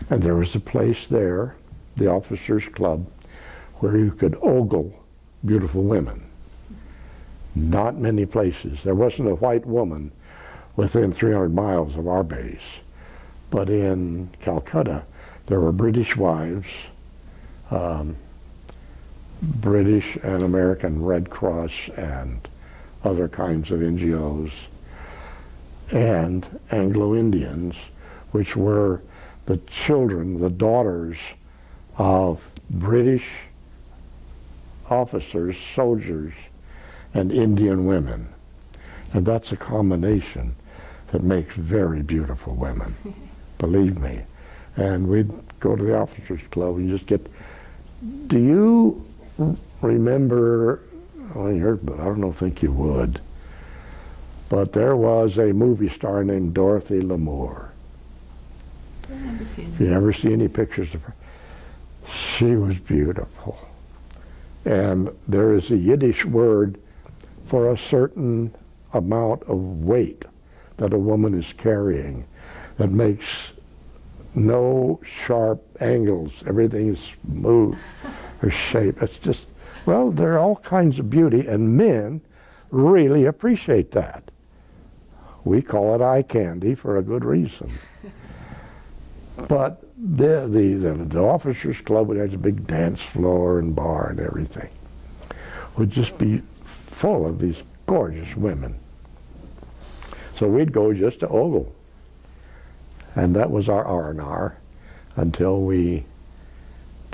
And there was a place there, the officers club, where you could ogle beautiful women. Not many places. There wasn't a white woman within 300 miles of our base. But in Calcutta, there were British wives, British and American Red Cross and other kinds of NGOs, and Anglo-Indians, which were the children, the daughters of British officers, soldiers, and Indian women. And that's a combination that makes very beautiful women, believe me. And we'd go to the officers club and just get, do you remember, well, you heard, but I don't think you would, but there was a movie star named Dorothy Lamour. I've never seen her. If you ever see any pictures of her, she was beautiful. And there is a Yiddish word for a certain amount of weight that a woman is carrying that makes no sharp angles. Everything is smooth, her shape. It's just, well, there are all kinds of beauty, and men really appreciate that. We call it eye candy for a good reason. But the officers club, which has a big dance floor and bar and everything, would just be full of these gorgeous women. So we'd go just to ogle. And that was our R&R until we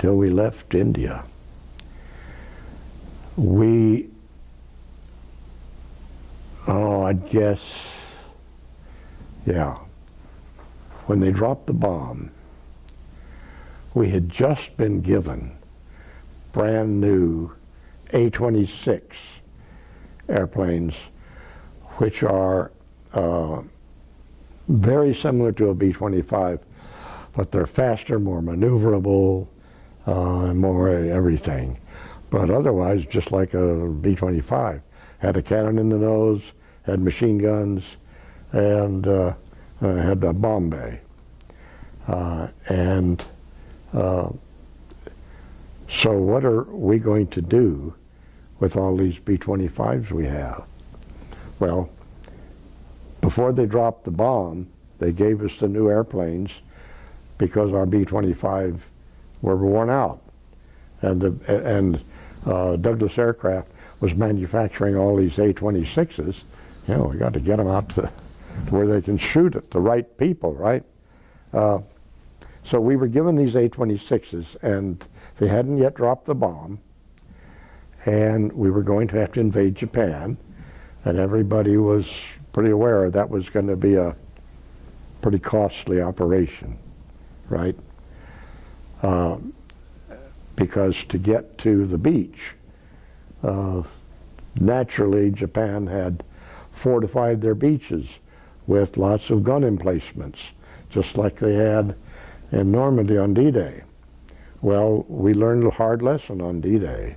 left India. I'd guess, yeah, when they dropped the bomb, we had just been given brand new A-26 airplanes, which are very similar to a B-25, but they're faster, more maneuverable, and more everything. But otherwise, just like a B-25. Had a cannon in the nose, had machine guns, and had a bomb bay. So what are we going to do with all these B-25s we have? Well, before they dropped the bomb, they gave us the new airplanes because our B-25 were worn out. And Douglas Aircraft was manufacturing all these A-26s. You know, we got to get them out to where they can shoot at the right people, right? So we were given these A-26s, and they hadn't yet dropped the bomb. and we were going to have to invade Japan, and everybody was pretty aware that was going to be a pretty costly operation, right? Because to get to the beach, naturally Japan had fortified their beaches with lots of gun emplacements, just like they had in Normandy on D-Day. Well, we learned a hard lesson on D-Day,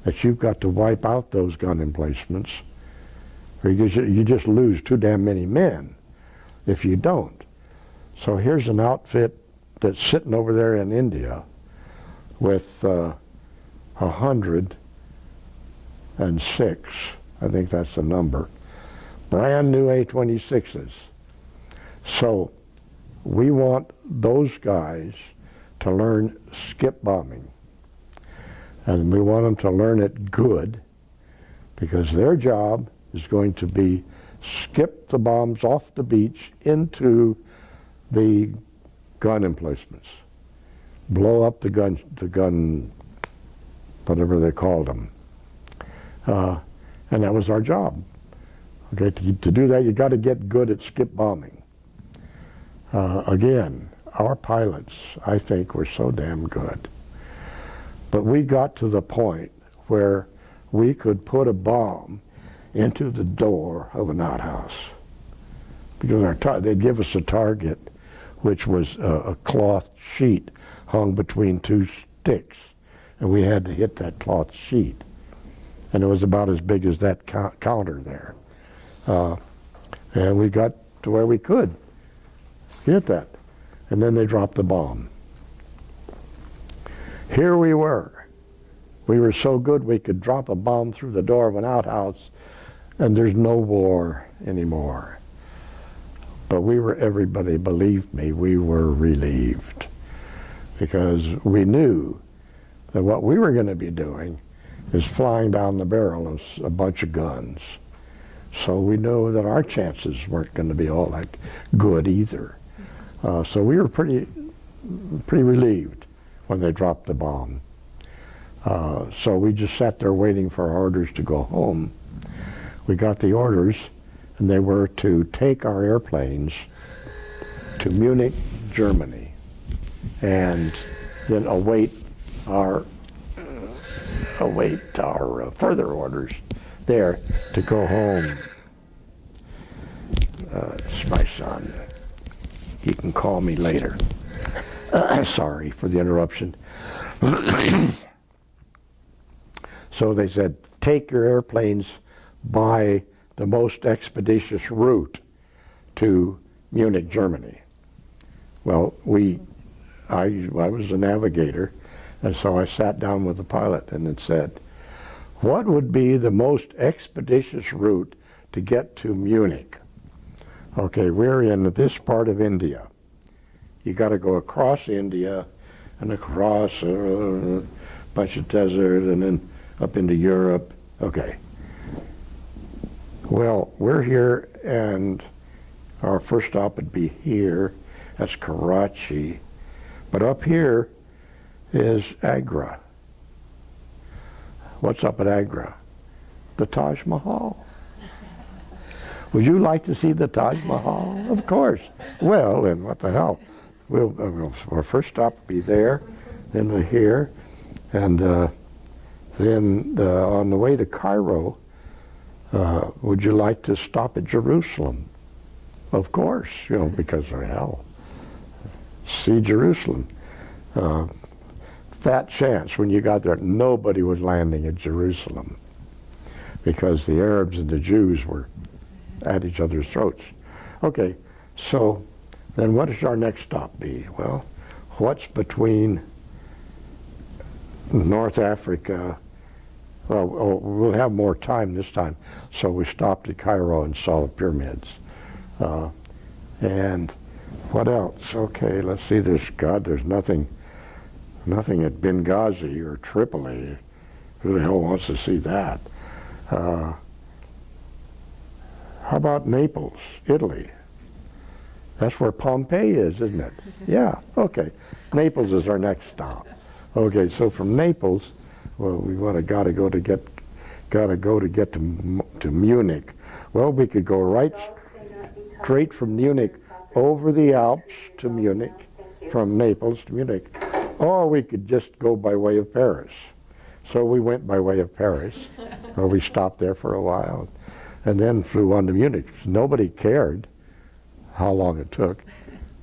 that you've got to wipe out those gun emplacements, or you just lose too damn many men if you don't. So here's an outfit that's sitting over there in India with 106, I think that's the number, brand new A-26s. So we want those guys to learn skip bombing. And we want them to learn it good, because their job is going to be skip the bombs off the beach into the gun emplacements. Blow up the gun, whatever they called them. And that was our job. Okay, to do that, you got to get good at skip bombing. Again, our pilots, I think, were so damn good. But we got to the point where we could put a bomb into the door of an outhouse, because they'd give us a target, which was a cloth sheet hung between two sticks, and we had to hit that cloth sheet. And it was about as big as that counter there. And we got to where we could hit that. And then they dropped the bomb. Here we were. We were so good we could drop a bomb through the door of an outhouse, and there's no war anymore. But everybody believed me, we were relieved, because we knew that what we were going to be doing is flying down the barrel of a bunch of guns. So we knew that our chances weren't going to be all that good either. So we were pretty relieved when they dropped the bomb. So we just sat there waiting for our orders to go home. We got the orders, and they were to take our airplanes to Munich, Germany, and then await our further orders there to go home. It's my son. He can call me later. Sorry for the interruption. So they said, take your airplanes by the most expeditious route to Munich, Germany. Well, I was a navigator, and so I sat down with the pilot and it said, what would be the most expeditious route to get to Munich? Okay, we're in this part of India. You got to go across India and across a bunch of desert and then up into Europe. Okay. Well, we're here, and our first stop would be here. That's Karachi. But up here is Agra. What's up at Agra? The Taj Mahal. Would you like to see the Taj Mahal? Of course. Well, then what the hell? Our first stop will be there, then we're here, and then on the way to Cairo, would you like to stop at Jerusalem? Of course, because of hell. See Jerusalem. Fat chance when you got there, nobody was landing at Jerusalem, because the Arabs and the Jews were at each other's throats. Okay, so then what does our next stop be? Well, what's between North Africa? Well, we'll have more time this time, so we stopped at Cairo and saw the pyramids. And what else? Okay, let's see. There's nothing at Benghazi or Tripoli. Who the hell wants to see that? How about Naples, Italy? That's where Pompeii is, isn't it? Yeah, okay. Naples is our next stop. Okay, so from Naples, Well, we gotta go to get to Munich. Well, we could go right straight from Munich over the Alps to Munich, from Naples to Munich, or we could just go by way of Paris. So we went by way of Paris, or we stopped there for a while, and then flew on to Munich. Nobody cared how long it took.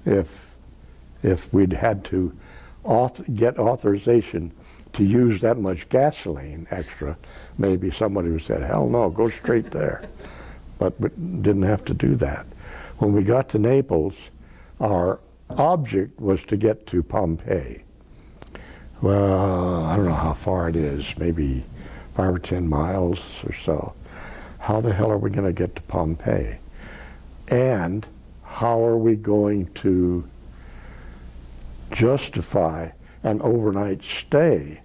If we'd had to get authorization to use that much gasoline extra, maybe somebody would have said, hell no, go straight there. But we didn't have to do that. When we got to Naples, our object was to get to Pompeii. Well, I don't know how far it is, maybe 5 or 10 miles or so. How the hell are we going to get to Pompeii? And how are we going to justify an overnight stay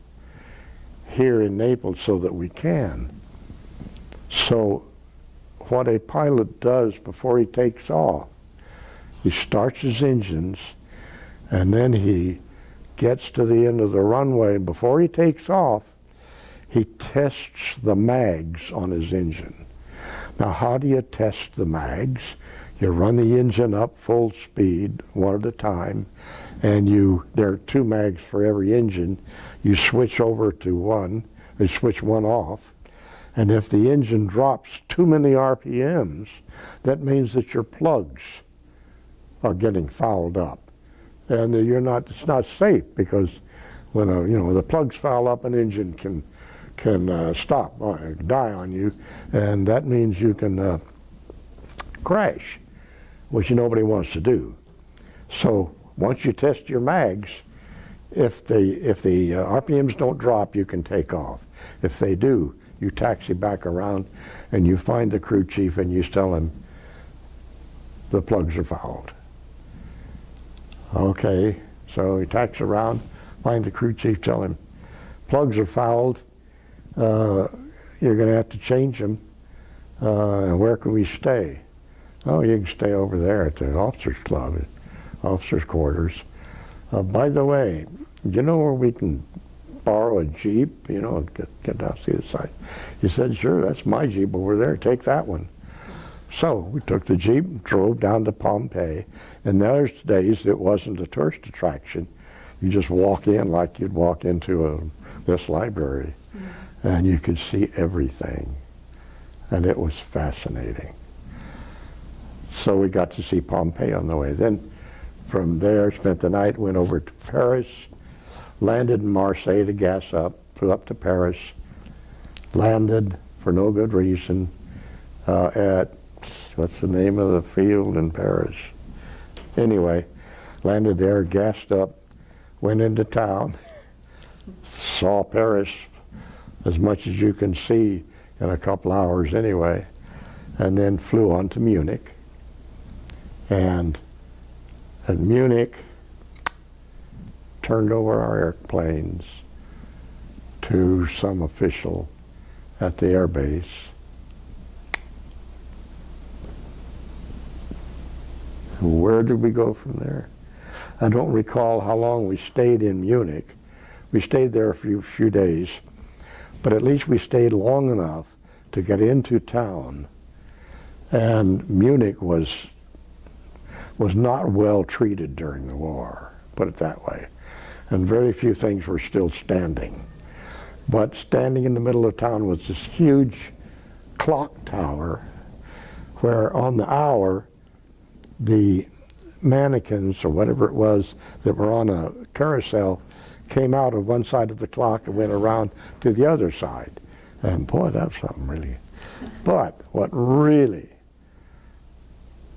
here in Naples so that we can? So what a pilot does before he takes off, he starts his engines, and then he gets to the end of the runway. Before he takes off, he tests the mags on his engine. Now, how do you test the mags? You run the engine up full speed, one at a time, and there are 2 mags for every engine. You switch over to one, you switch one off, and if the engine drops too many RPMs, that means that your plugs are getting fouled up. And it's not safe, because when the plugs foul up, an engine can stop, die on you, and that means you can crash, which nobody wants to do. So once you test your mags, if the RPMs don't drop, you can take off. If they do, you taxi back around and you find the crew chief and you tell him the plugs are fouled. Okay, so he taxis around, find the crew chief, tell him plugs are fouled, you're going to have to change them, and where can we stay? Oh, you can stay over there at the officers' club, officers' quarters. By the way, do you know where we can borrow a Jeep, get down to see the site? He said, sure, that's my Jeep over there, take that one. So we took the Jeep, drove down to Pompeii. In those days, it wasn't a tourist attraction. You just walk in like you'd walk into this library, and you could see everything. And it was fascinating. So we got to see Pompeii on the way. Then from there, spent the night, went over to Paris, landed in Marseille to gas up, flew up to Paris, landed for no good reason at, what's the name of the field in Paris? Anyway, landed there, gassed up, went into town, saw Paris as much as you can see in a couple hours anyway, and then flew on to Munich. And at Munich, turned over our airplanes to some official at the air base. Where did we go from there? I don't recall how long we stayed in Munich. We stayed there a few days, but at least we stayed long enough to get into town. And Munich was not well treated during the war, put it that way. And very few things were still standing. But standing in the middle of town was this huge clock tower where on the hour, the mannequins or whatever it was that were on a carousel came out of one side of the clock and went around to the other side. And boy, that's something really. But what really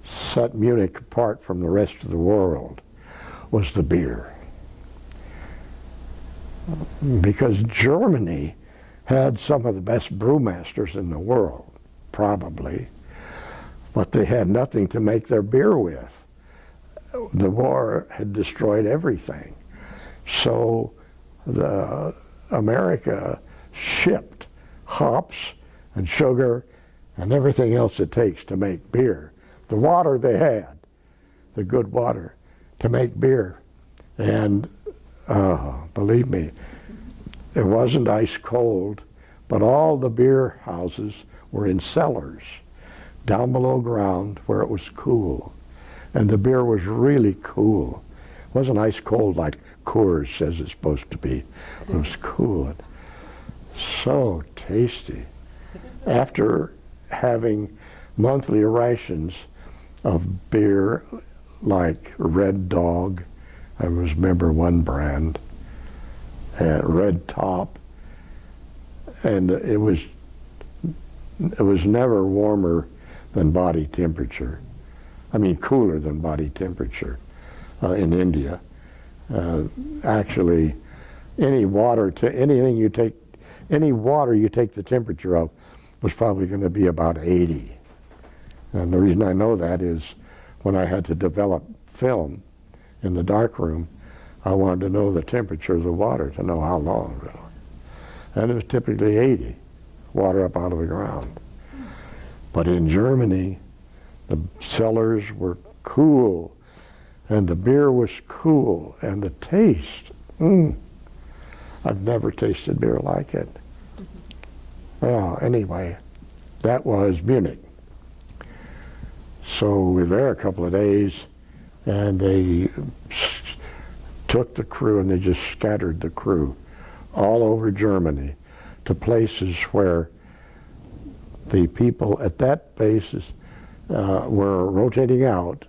set Munich apart from the rest of the world was the beer. Because Germany had some of the best brewmasters in the world, probably, but they had nothing to make their beer with. The war had destroyed everything. So America shipped hops and sugar and everything else it takes to make beer. The water they had, the good water, to make beer. And believe me, it wasn't ice cold, but all the beer houses were in cellars down below ground where it was cool. And the beer was really cool. It wasn't ice cold like Coors says it's supposed to be. It was cool. So tasty. After having monthly rations of beer like Red Dog, I remember one brand, Red Top, and it was never warmer than body temperature. I mean cooler than body temperature in India. Actually, any water you take the temperature of was probably going to be about 80. And the reason I know that is when I had to develop film in the darkroom, I wanted to know the temperature of the water to know how long. And it was typically 80, water up out of the ground. But in Germany, the cellars were cool, and the beer was cool, and the taste, I've never tasted beer like it. Well, anyway, that was Munich. So we were there a couple of days, and they took the crew and they just scattered the crew all over Germany to places where the people at that base were rotating out,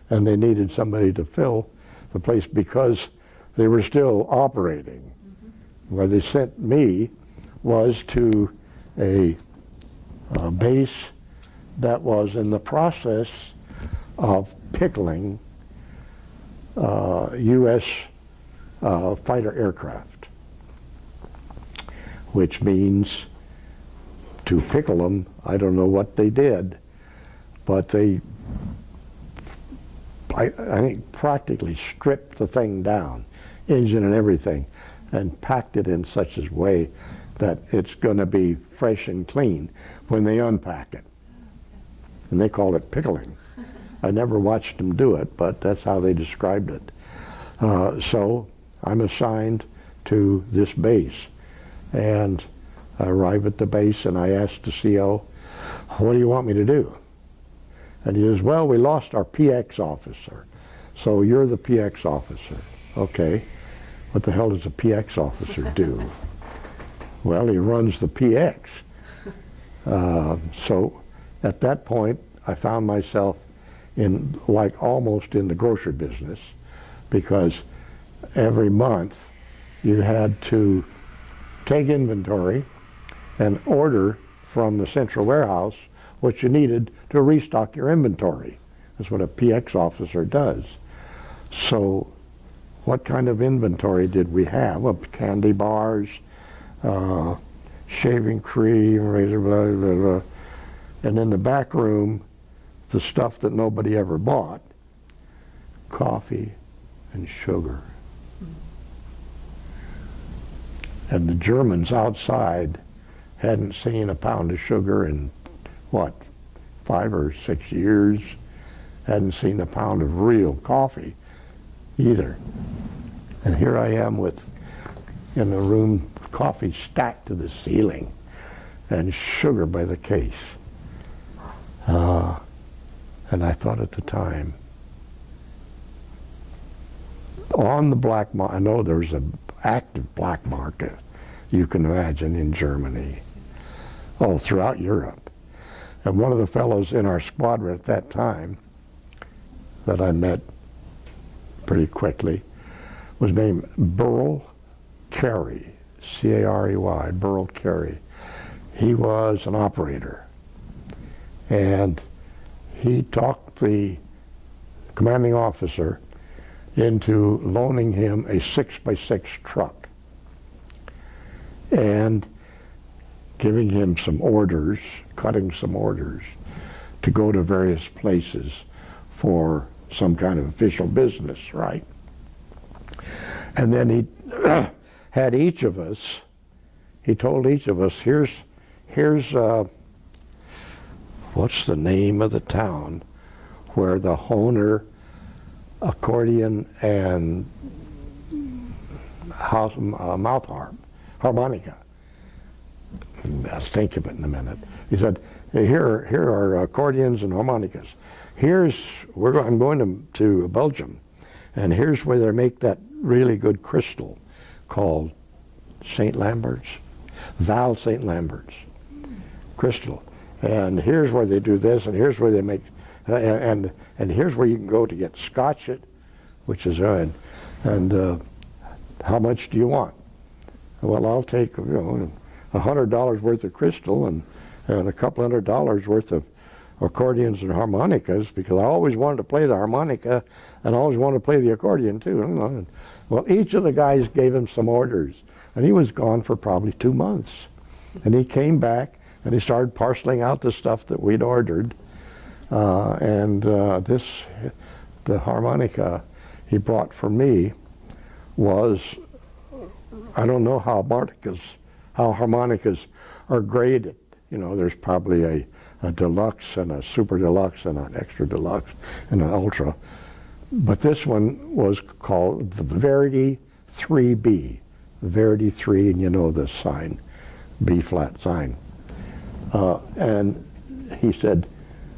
and they needed somebody to fill the place because they were still operating. Where they sent me was to a base that was in the process of pickling U.S. Fighter aircraft, which means to pickle them. I don't know what they did, but I think practically stripped the thing down, engine and everything, and packed it in such a way that it's going to be fresh and clean when they unpack it. And they called it pickling. I never watched them do it, but that's how they described it. So I'm assigned to this base, and I arrive at the base and I asked the CO, what do you want me to do? And he says, well, we lost our PX officer, so you're the PX officer. Okay, what the hell does a PX officer do? Well, he runs the PX. So at that point, I found myself in almost in the grocery business, because every month you had to take inventory and order from the central warehouse what you needed to restock your inventory. That's what a PX officer does. So what kind of inventory did we have? Well, candy bars, shaving cream, razor, blah, blah, blah. And in the back room, the stuff that nobody ever bought, coffee and sugar. And the Germans outside hadn't seen a pound of sugar in, what, 5 or 6 years. Hadn't seen a pound of real coffee either. And here I am in the room, coffee stacked to the ceiling and sugar by the case. And I thought at the time, on the black market, I know there's an active black market, you can imagine, in Germany, throughout Europe. And one of the fellows in our squadron at that time that I met pretty quickly was named Burl Carey, C-A-R-E-Y, Burl Carey. He was an operator, and he talked the commanding officer into loaning him a 6x6 truck and giving him some orders, cutting some orders to go to various places for some kind of official business, right? And then he had each of us, he told each of us, here's what's the name of the town where the Hohner accordion and mouth harp harmonica. I'll think of it in a minute. He said, hey, here are accordions and harmonicas. I'm going to Belgium, and here's where they make that really good crystal called St. Lambert's, Val St. Lambert's crystal. And here's where they do this, and here's where they make, and here's where you can go to get scotched, which is and how much do you want? Well, I'll take $100 worth of crystal and a couple $100 worth of accordions and harmonicas, because I always wanted to play the harmonica and I always wanted to play the accordion too. Well, each of the guys gave him some orders, and he was gone for probably 2 months. And he came back and he started parceling out the stuff that we'd ordered. The harmonica he brought for me was, I don't know how harmonicas are graded. You know, there's probably a deluxe and a super deluxe and an extra deluxe and an ultra. But this one was called the Verity 3B. Verity 3, and you know the sign, B flat sign. And he said,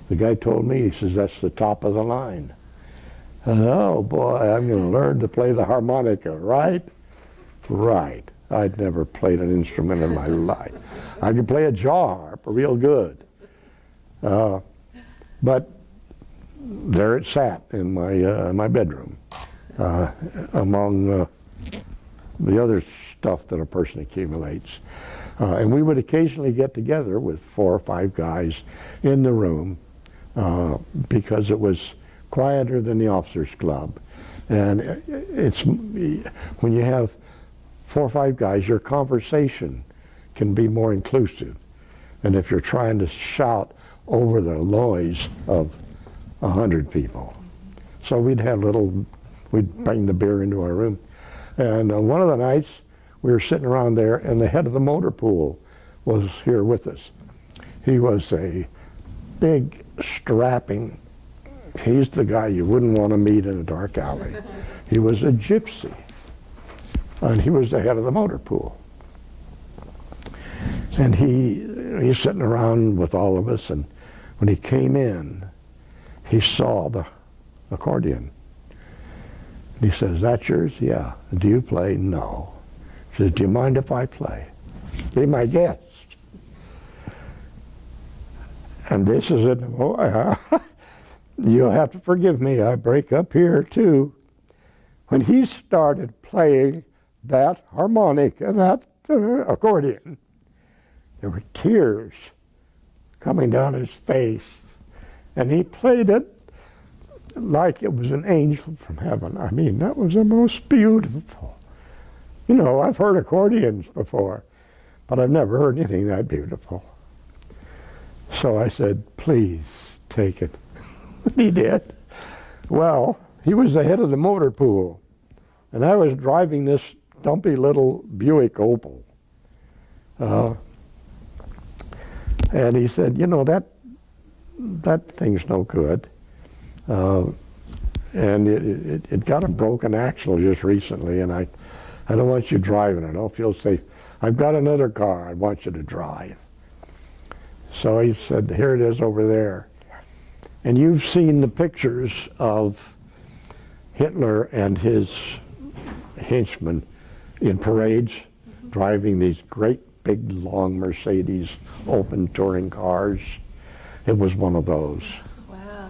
the guy told me, he says, that's the top of the line. And oh boy, I'm going to learn to play the harmonica, right? Right. I'd never played an instrument in my life. I could play a jaw harp real good. But there it sat in my bedroom, among the other stuff that a person accumulates. And we would occasionally get together with 4 or 5 guys in the room because it was quieter than the officers' club. And it's, when you have 4 or 5 guys, your conversation can be more inclusive than if you're trying to shout over the noise of 100 people. So we'd bring the beer into our room. And one of the nights, we were sitting around there, and the head of the motor pool was here with us. He was a big, strapping, he's the guy you wouldn't want to meet in a dark alley. He was a gypsy, and he was the head of the motor pool. And he's sitting around with all of us, and when he came in, he saw the accordion. And he says, "That's yours?" "Yeah." "Do you play?" "No." He says, "Do you mind if I play? Be my guest." And this is it. Oh, you'll have to forgive me, I break up here too. When he started playing that harmonica, that accordion, there were tears coming down his face, and he played it like it was an angel from heaven. I mean, that was the most beautiful. You know, I've heard accordions before, but I've never heard anything that beautiful. So I said, "Please take it." He did. Well, he was the head of the motor pool, and I was driving this dumpy little Buick Opel. And he said, "You know, that thing's no good. And it got a broken axle just recently, and I don't want you driving it. I don't feel safe. I've got another car I want you to drive." So he said, "Here it is over there." And you've seen the pictures of Hitler and his henchmen in parades, driving these great big long Mercedes open touring cars. It was one of those. Wow.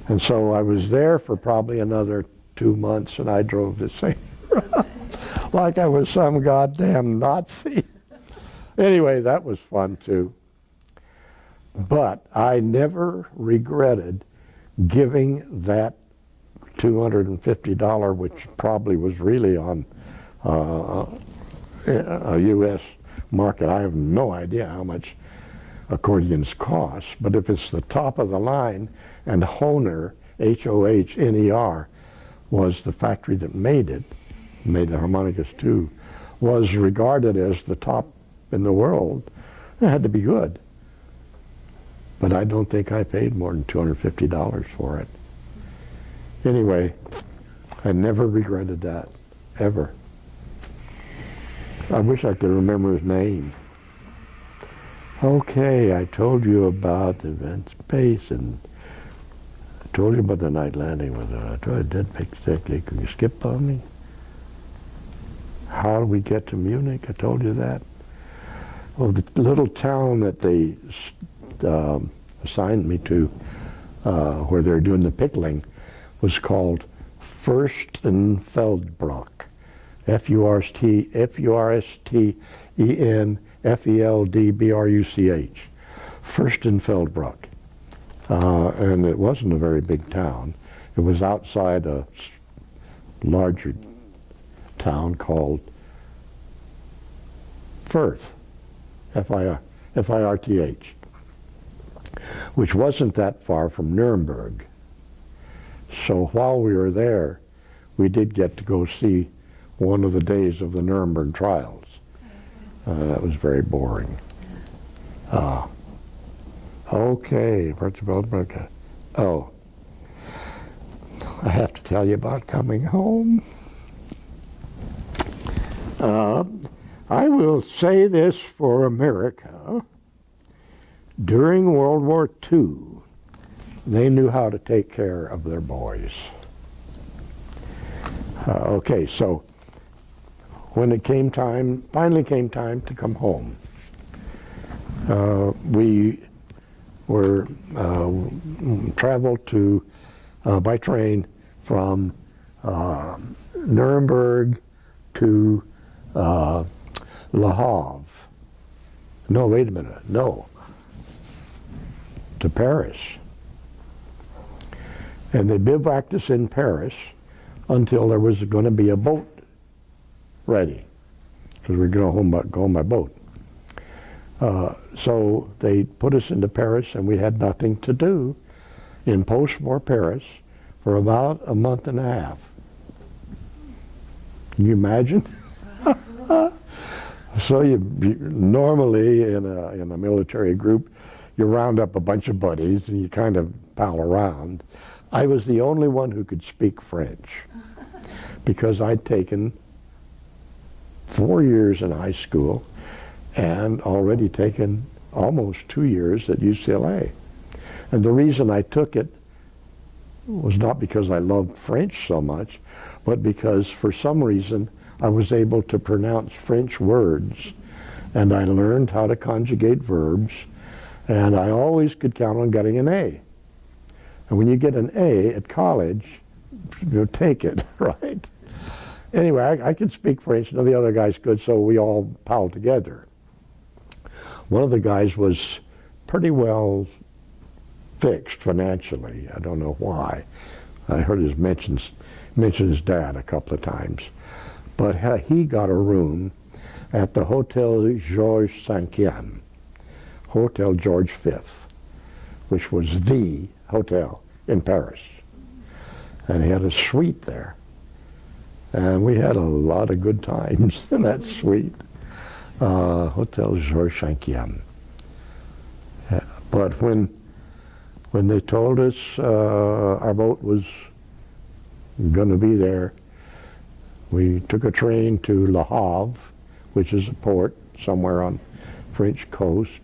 And so I was there for probably another 2 months, and I drove the same route like I was some goddamn Nazi. Anyway, that was fun too. But I never regretted giving that $250, which probably was really on a U.S. market. I have no idea how much accordions cost, but if it's the top of the line, and Hohner, H-O-H-N-E-R, was the factory that made it, made the harmonicas too, was regarded as the top in the world, it had to be good. But I don't think I paid more than $250 for it. Anyway, I never regretted that, ever. I wish I could remember his name. Okay, I told you about event space, and I told you about the night landing with it. I tried a dead pig stick. Can you skip on me? How did we get to Munich? I told you that. Well, the little town that they assigned me to, where they're doing the pickling, was called Furstenfeldbruck. Furstenfeldbruch. Furstenfeldbruck. And it wasn't a very big town. It was outside a larger town called Firth, F-I-R-T-H, which wasn't that far from Nuremberg. So while we were there, we did get to go see one of the days of the Nuremberg trials. That was very boring. Okay, oh, I have to tell you about coming home. I will say this for America. During World War II, they knew how to take care of their boys. Okay, so when it came time, finally came time to come home, we were traveled to by train from Nuremberg to Le Havre. No, wait a minute, no. To Paris. And they bivouacked us in Paris until there was going to be a boat ready, because we were going to go home by boat. So they put us into Paris, and we had nothing to do in post-war Paris for about a month and a half. Can you imagine? So you normally in a military group, you round up a bunch of buddies and you kind of pal around. I was the only one who could speak French because I'd taken 4 years in high school and already taken almost 2 years at UCLA. And the reason I took it was not because I loved French so much, but because for some reason I was able to pronounce French words, and I learned how to conjugate verbs, and I always could count on getting an A. And when you get an A at college, you take it, right? Anyway, I could speak French, none of the other guys could, so we all palled together. One of the guys was pretty well fixed financially. I don't know why. I heard his mention his dad a couple of times. But he got a room at the Hotel Georges Cinquième, Hotel George V, which was the hotel in Paris. And he had a suite there. And we had a lot of good times in that suite. Hotel Georges Cinquième. But when they told us our boat was going to be there, we took a train to Le Havre, which is a port somewhere on French coast,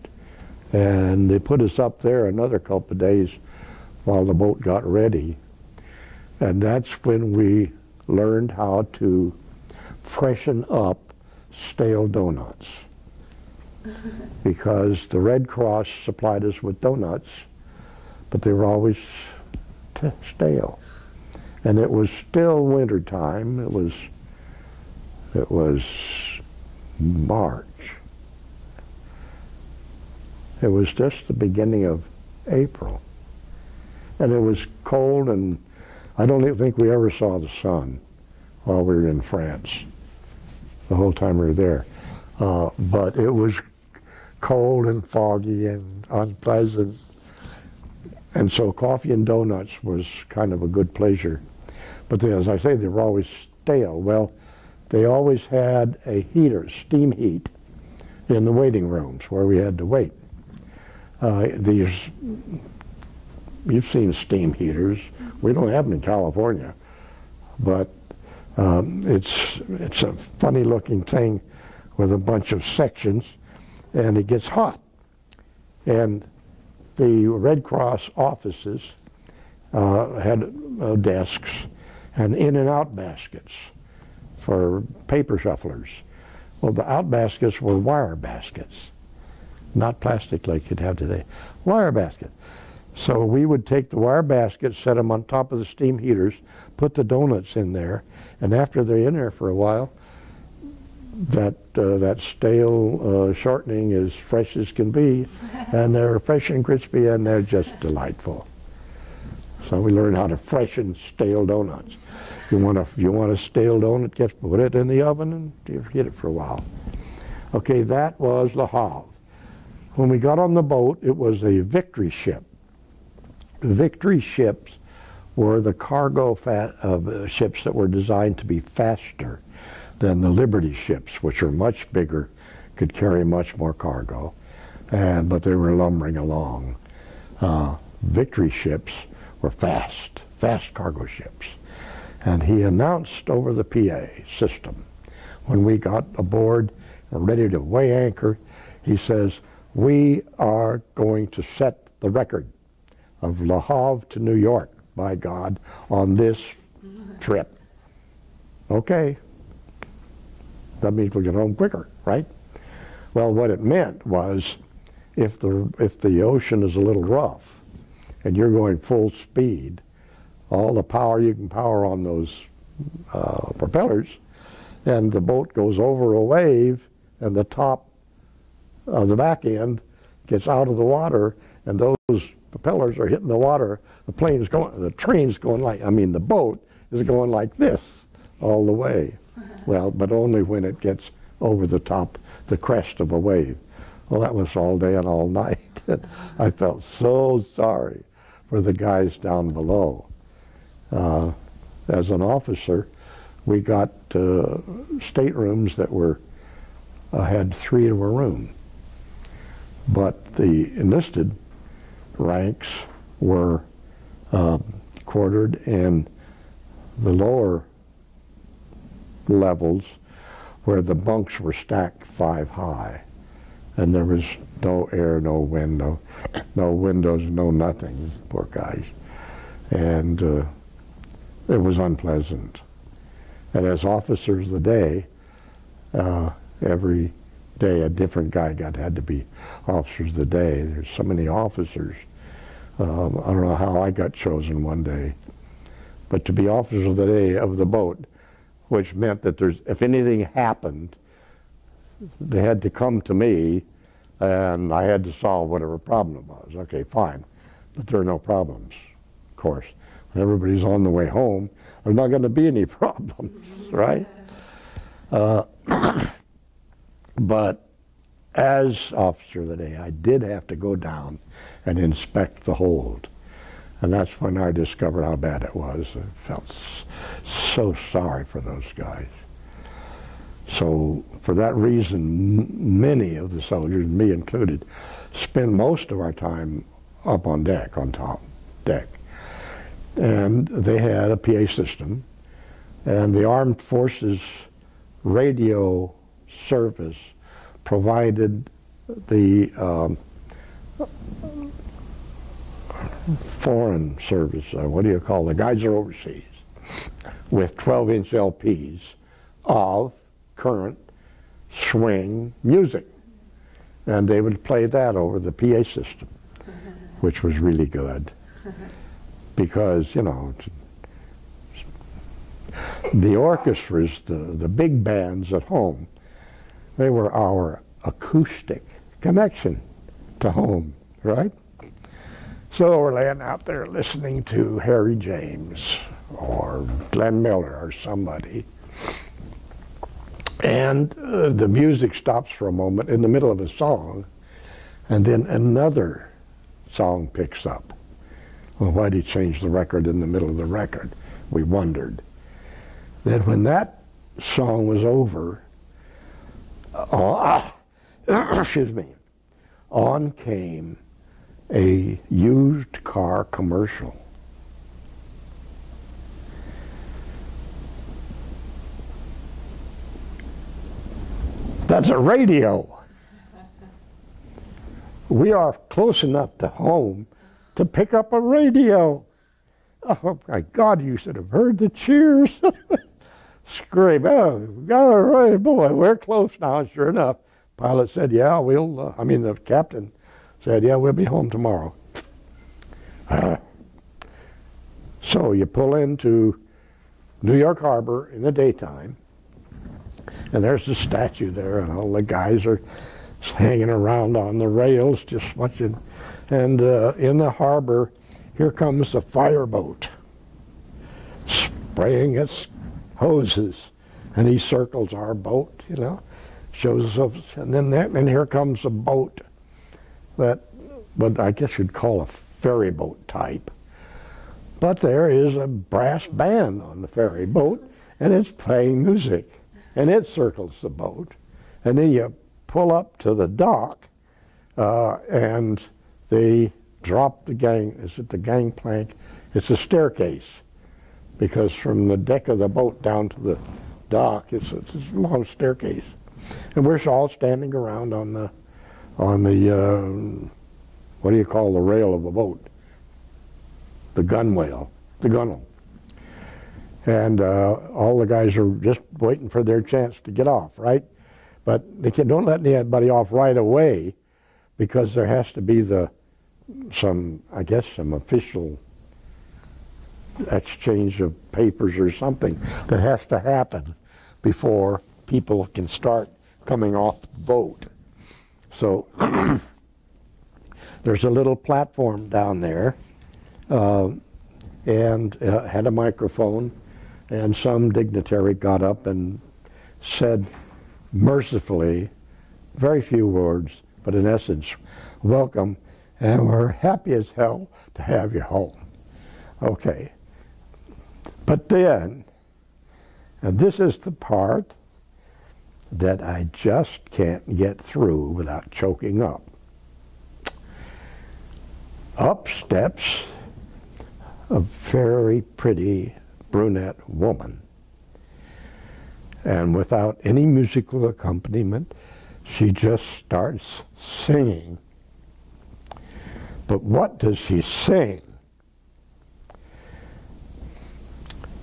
and they put us up there another couple of days while the boat got ready. And that's when we learned how to freshen up stale donuts, because the Red Cross supplied us with donuts, but they were always stale. And it was still winter time. It was March. It was just the beginning of April. And it was cold, and I don't even think we ever saw the sun while we were in France, the whole time we were there. But it was cold and foggy and unpleasant. And so coffee and donuts was kind of a good pleasure. But then, as I say, they were always stale. Well, they always had a heater, steam heat, in the waiting rooms where we had to wait. You've seen steam heaters. We don't have them in California, but it's a funny looking thing with a bunch of sections, and it gets hot. And the Red Cross offices had desks and in and out baskets for paper shufflers. Well, the out baskets were wire baskets, not plastic like you'd have today. Wire basket. So we would take the wire baskets, set them on top of the steam heaters, put the donuts in there, and after they're in there for a while, that stale shortening is fresh as can be, and they're fresh and crispy, and they're just delightful. So we learned how to freshen stale donuts. If you want a stale donut, just put it in the oven and you forget it for a while. Okay, that was Le Havre. When we got on the boat, it was a Victory ship. Victory ships were the cargo ships that were designed to be faster than the Liberty ships, which are much bigger, could carry much more cargo, but they were lumbering along. Victory ships were fast cargo ships. And he announced over the PA system, when we got aboard and ready to weigh anchor, he says, "We are going to set the record of Le Havre to New York, by God, on this trip." Okay. That means we'll get home quicker, right? Well, what it meant was if the ocean is a little rough and you're going full speed, all the power you can power on those propellers, and the boat goes over a wave and the top of the back end gets out of the water and those propellers are hitting the water, the boat is going like this all the way. Well, but only when it gets over the top, the crest of a wave. Well, that was all day and all night. I felt so sorry for the guys down below. As an officer, we got staterooms that had 3 to a room. But the enlisted ranks were quartered in the lower levels where the bunks were stacked 5 high. And there was no air, no wind, no windows, no nothing, poor guys. And it was unpleasant. And as officers of the day, every day a different guy had to be officers of the day. There's so many officers. I don't know how I got chosen one day. But to be officers of the day of the boat, which meant that if anything happened, they had to come to me and I had to solve whatever problem it was. Okay, fine. But there are no problems, of course. When everybody's on the way home, there's not going to be any problems, right? But as officer of the day, I did have to go down and inspect the hold. And that's when I discovered how bad it was. I felt so sorry for those guys. So for that reason, many of the soldiers, me included, spend most of our time up on deck, on top deck. And they had a PA system, and the Armed Forces radio service provided the foreign service, what do you call the guys are overseas, with 12-inch LPs of current swing music. And they would play that over the PA system, which was really good. Because, you know, the orchestras, the big bands at home, they were our acoustic connection to home, right? So we're laying out there listening to Harry James or Glenn Miller or somebody. And the music stops for a moment in the middle of a song, and then another song picks up. Well, why did he change the record in the middle of the record? We wondered. Then when that song was over, excuse me, on came a used car commercial. That's a radio. We are close enough to home to pick up a radio. Oh my God, you should have heard the cheers. Scream, oh, got a radio, boy, we're close now. And sure enough, pilot said, yeah, the captain said, yeah, we'll be home tomorrow. So you pull into New York Harbor in the daytime, and there's the statue there, and all the guys are hanging around on the rails just watching. And in the harbor, here comes the fireboat, spraying its hoses, and he circles our boat, you know, shows us, and then here comes a boat that, what I guess you'd call a ferry boat type. But there is a brass band on the ferry boat, and it's playing music, and it circles the boat. And then you pull up to the dock, and they drop the gangplank? It's a staircase, because from the deck of the boat down to the dock, it's a long staircase. And we're all standing around on the what do you call the rail of a boat? The gunwale, the gunwale. And all the guys are just waiting for their chance to get off, right? But they don't let anybody off right away, because there has to be some official exchange of papers or something that has to happen before people can start coming off the boat. So there's a little platform down there, and had a microphone, and some dignitary got up and said mercifully, very few words, but in essence, welcome, and we're happy as hell to have you home. Okay. But then, and this is the part that I just can't get through without choking up. Up steps a very pretty brunette woman, and without any musical accompaniment, she just starts singing. But what does she sing?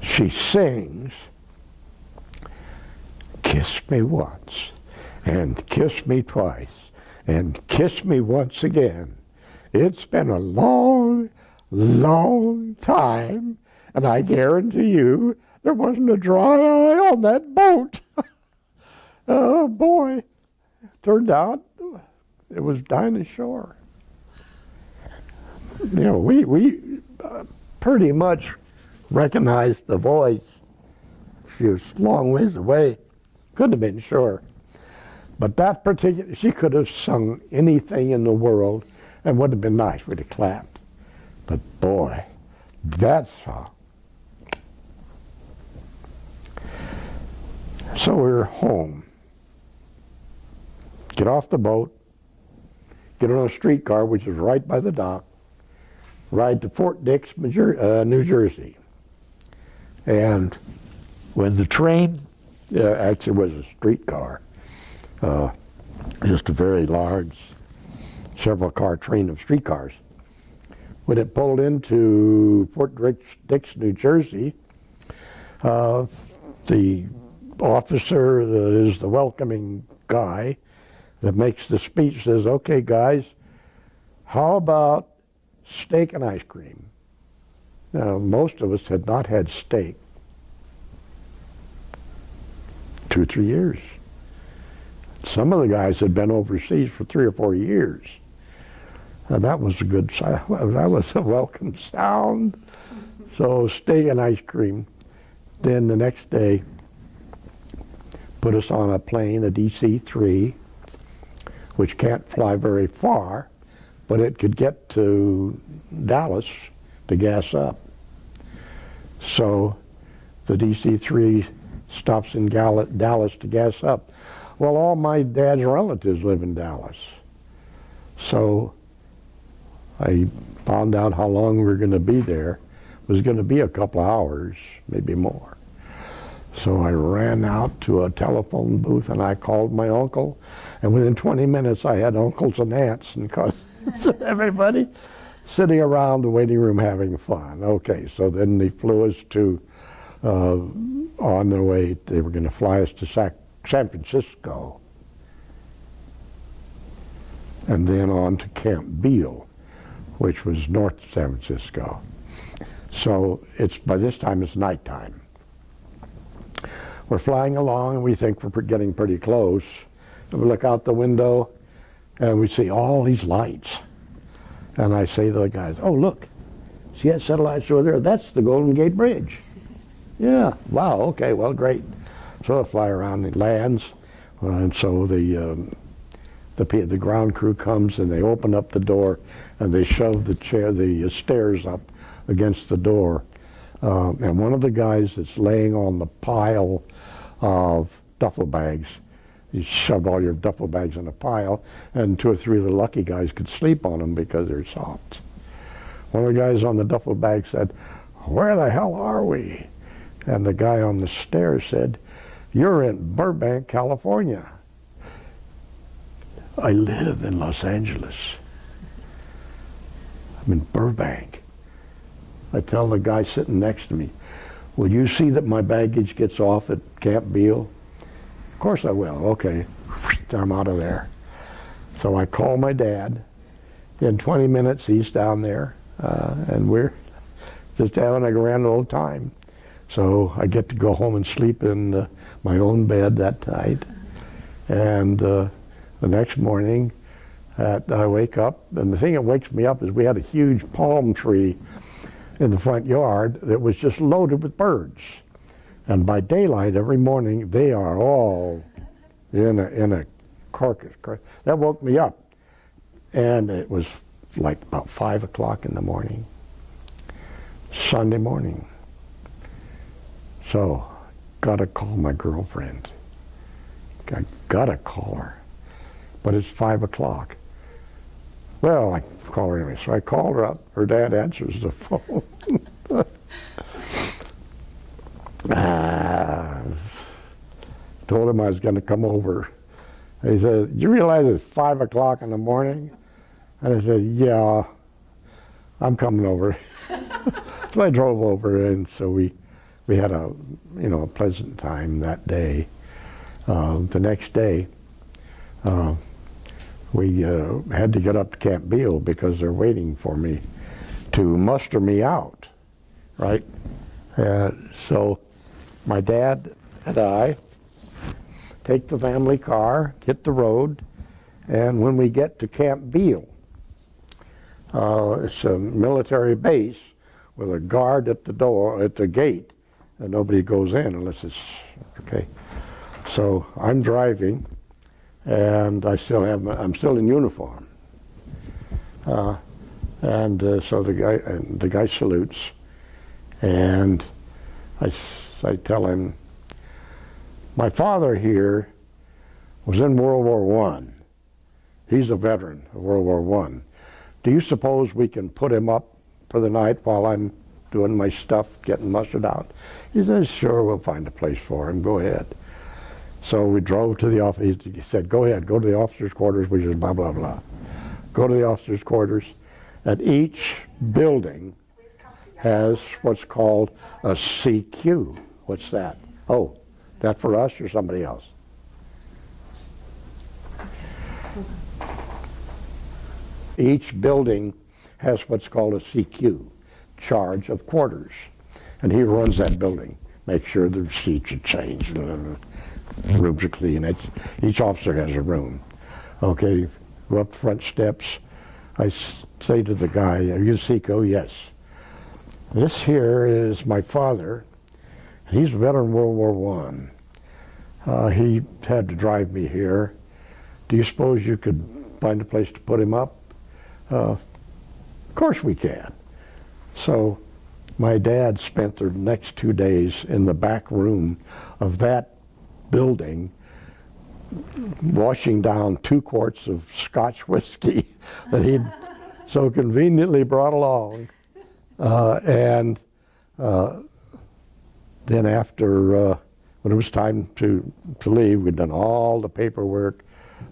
She sings, "Kiss me once, and kiss me twice, and kiss me once again. It's been a long, long time, and I guarantee you there wasn't a dry eye on that boat." Oh boy, turned out it was Dinah Shore. You know, we pretty much recognized the voice. She was a long ways away, couldn't have been sure. But that particular, she could have sung anything in the world and would have been nice, we'd have clapped. But boy, that song. So we were home. Get off the boat, get on a streetcar, which is right by the dock, ride to Fort Dix, New Jersey. And when the train, actually was a streetcar, just a very large, several car train of streetcars. When it pulled into Fort Dix, New Jersey, the officer that is the welcoming guy that makes the speech says, "Okay guys, how about steak and ice cream?" Now, most of us had not had steak 2 or 3 years. Some of the guys had been overseas for 3 or 4 years. And that was a good sign. That was a welcome sound. So steak and ice cream. Then the next day, put us on a plane, a DC-3, which can't fly very far, but it could get to Dallas to gas up. So the DC-3 stops in Dallas to gas up. Well, all my dad's relatives live in Dallas. So I found out how long we were going to be there. It was going to be a couple of hours, maybe more. So I ran out to a telephone booth and I called my uncle, and within 20 minutes I had uncles and aunts and cousins, everybody sitting around the waiting room having fun. Okay, so then they flew us to, on their way, they were going to fly us to San Francisco, and then on to Camp Beale, which was north of San Francisco. So by this time it's nighttime. We're flying along and we think we're getting pretty close. And we look out the window and we see all these lights. And I say to the guys, oh look, see that set of lights over there? That's the Golden Gate Bridge. Yeah, wow, okay, well great. So I fly around, it lands, and so the ground crew comes and they open up the door and they shove the stairs up against the door. And one of the guys that's laying on the pile of duffel bags, you shoved all your duffel bags in a pile, and 2 or 3 of the lucky guys could sleep on them because they're soft. One of the guys on the duffel bag said, where the hell are we? And the guy on the stairs said, you're in Burbank, California. I live in Los Angeles. I'm in Burbank. I tell the guy sitting next to me, will you see that my baggage gets off at Camp Beale? Of course I will. Okay, I'm out of there. So I call my dad. In 20 minutes he's down there, and we're just having a grand old time. So I get to go home and sleep in my own bed that night. And the next morning I wake up, and the thing that wakes me up is we had a huge palm tree in the front yard that was just loaded with birds. And by daylight every morning they are all in a carcass. That woke me up. And it was like about 5 o'clock in the morning, Sunday morning. So, gotta call my girlfriend. I gotta call her. But it's 5 o'clock. Well, I call her anyway. So I called her up. Her dad answers the phone. Told him I was going to come over. He said, "Do you realize it's 5 o'clock in the morning?" And I said, "Yeah, I'm coming over." So I drove over, and so we had a pleasant time that day. The next day, we had to get up to Camp Beale because they're waiting for me to muster me out, right? So my dad and I take the family car, hit the road, and when we get to Camp Beale, it's a military base with a guard at the door, at the gate, and nobody goes in unless it's, okay. So I'm driving, and I'm still in uniform. So the guy salutes, and I tell him, my father here was in World War I. He's a veteran of World War I. Do you suppose we can put him up for the night while I'm doing my stuff, getting mustered out? He says, sure, we'll find a place for him, go ahead. So we drove to the office. He said, go ahead, go to the officer's quarters, which is blah, blah, blah. Go to the officer's quarters, and each building has what's called a CQ. What's that? Oh, that for us or somebody else? Each building has what's called a CQ, charge of quarters. And he runs that building, make sure the seats are changed, the rooms are clean. Each officer has a room. Okay, go up the front steps. I say to the guy, are you CQ? Yes. This here is my father. He's a veteran of World War I. He had to drive me here. Do you suppose you could find a place to put him up? Of course we can. So my dad spent the next 2 days in the back room of that building washing down 2 quarts of Scotch whiskey that he'd so conveniently brought along. Then after when it was time to leave, we'd done all the paperwork.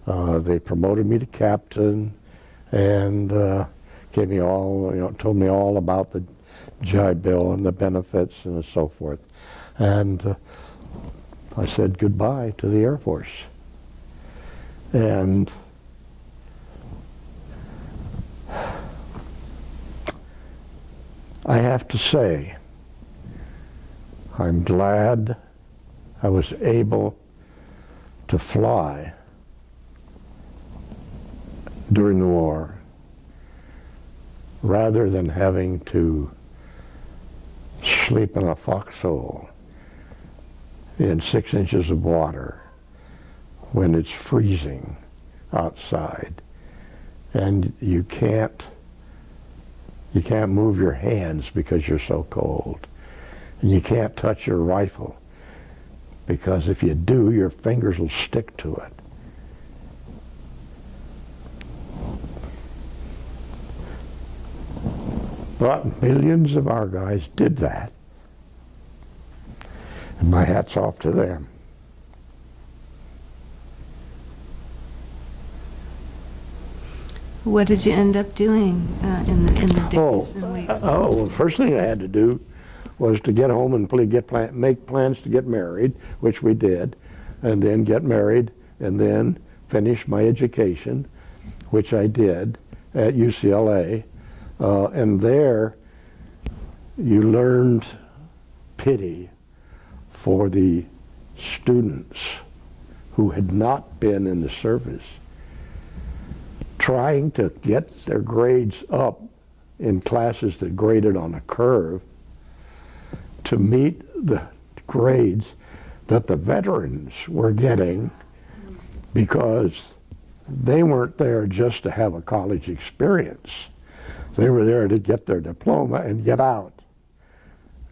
They promoted me to captain, and gave me all, told me all about the GI Bill and the benefits and so forth. And I said goodbye to the Air Force. And I have to say, I'm glad I was able to fly during the war rather than having to sleep in a foxhole in 6 inches of water when it's freezing outside and you can't move your hands because you're so cold, and you can't touch your rifle because if you do, your fingers will stick to it. But millions of our guys did that, and my hat's off to them. What did you end up doing in the days and weeks? Well, the first thing I had to do was to get home and make plans to get married, which we did, and then get married, and then finish my education, which I did at UCLA. And there, you learned pity for the students who had not been in the service, trying to get their grades up in classes that graded on a curve to meet the grades that the veterans were getting, because they weren't there just to have a college experience. They were there to get their diploma and get out.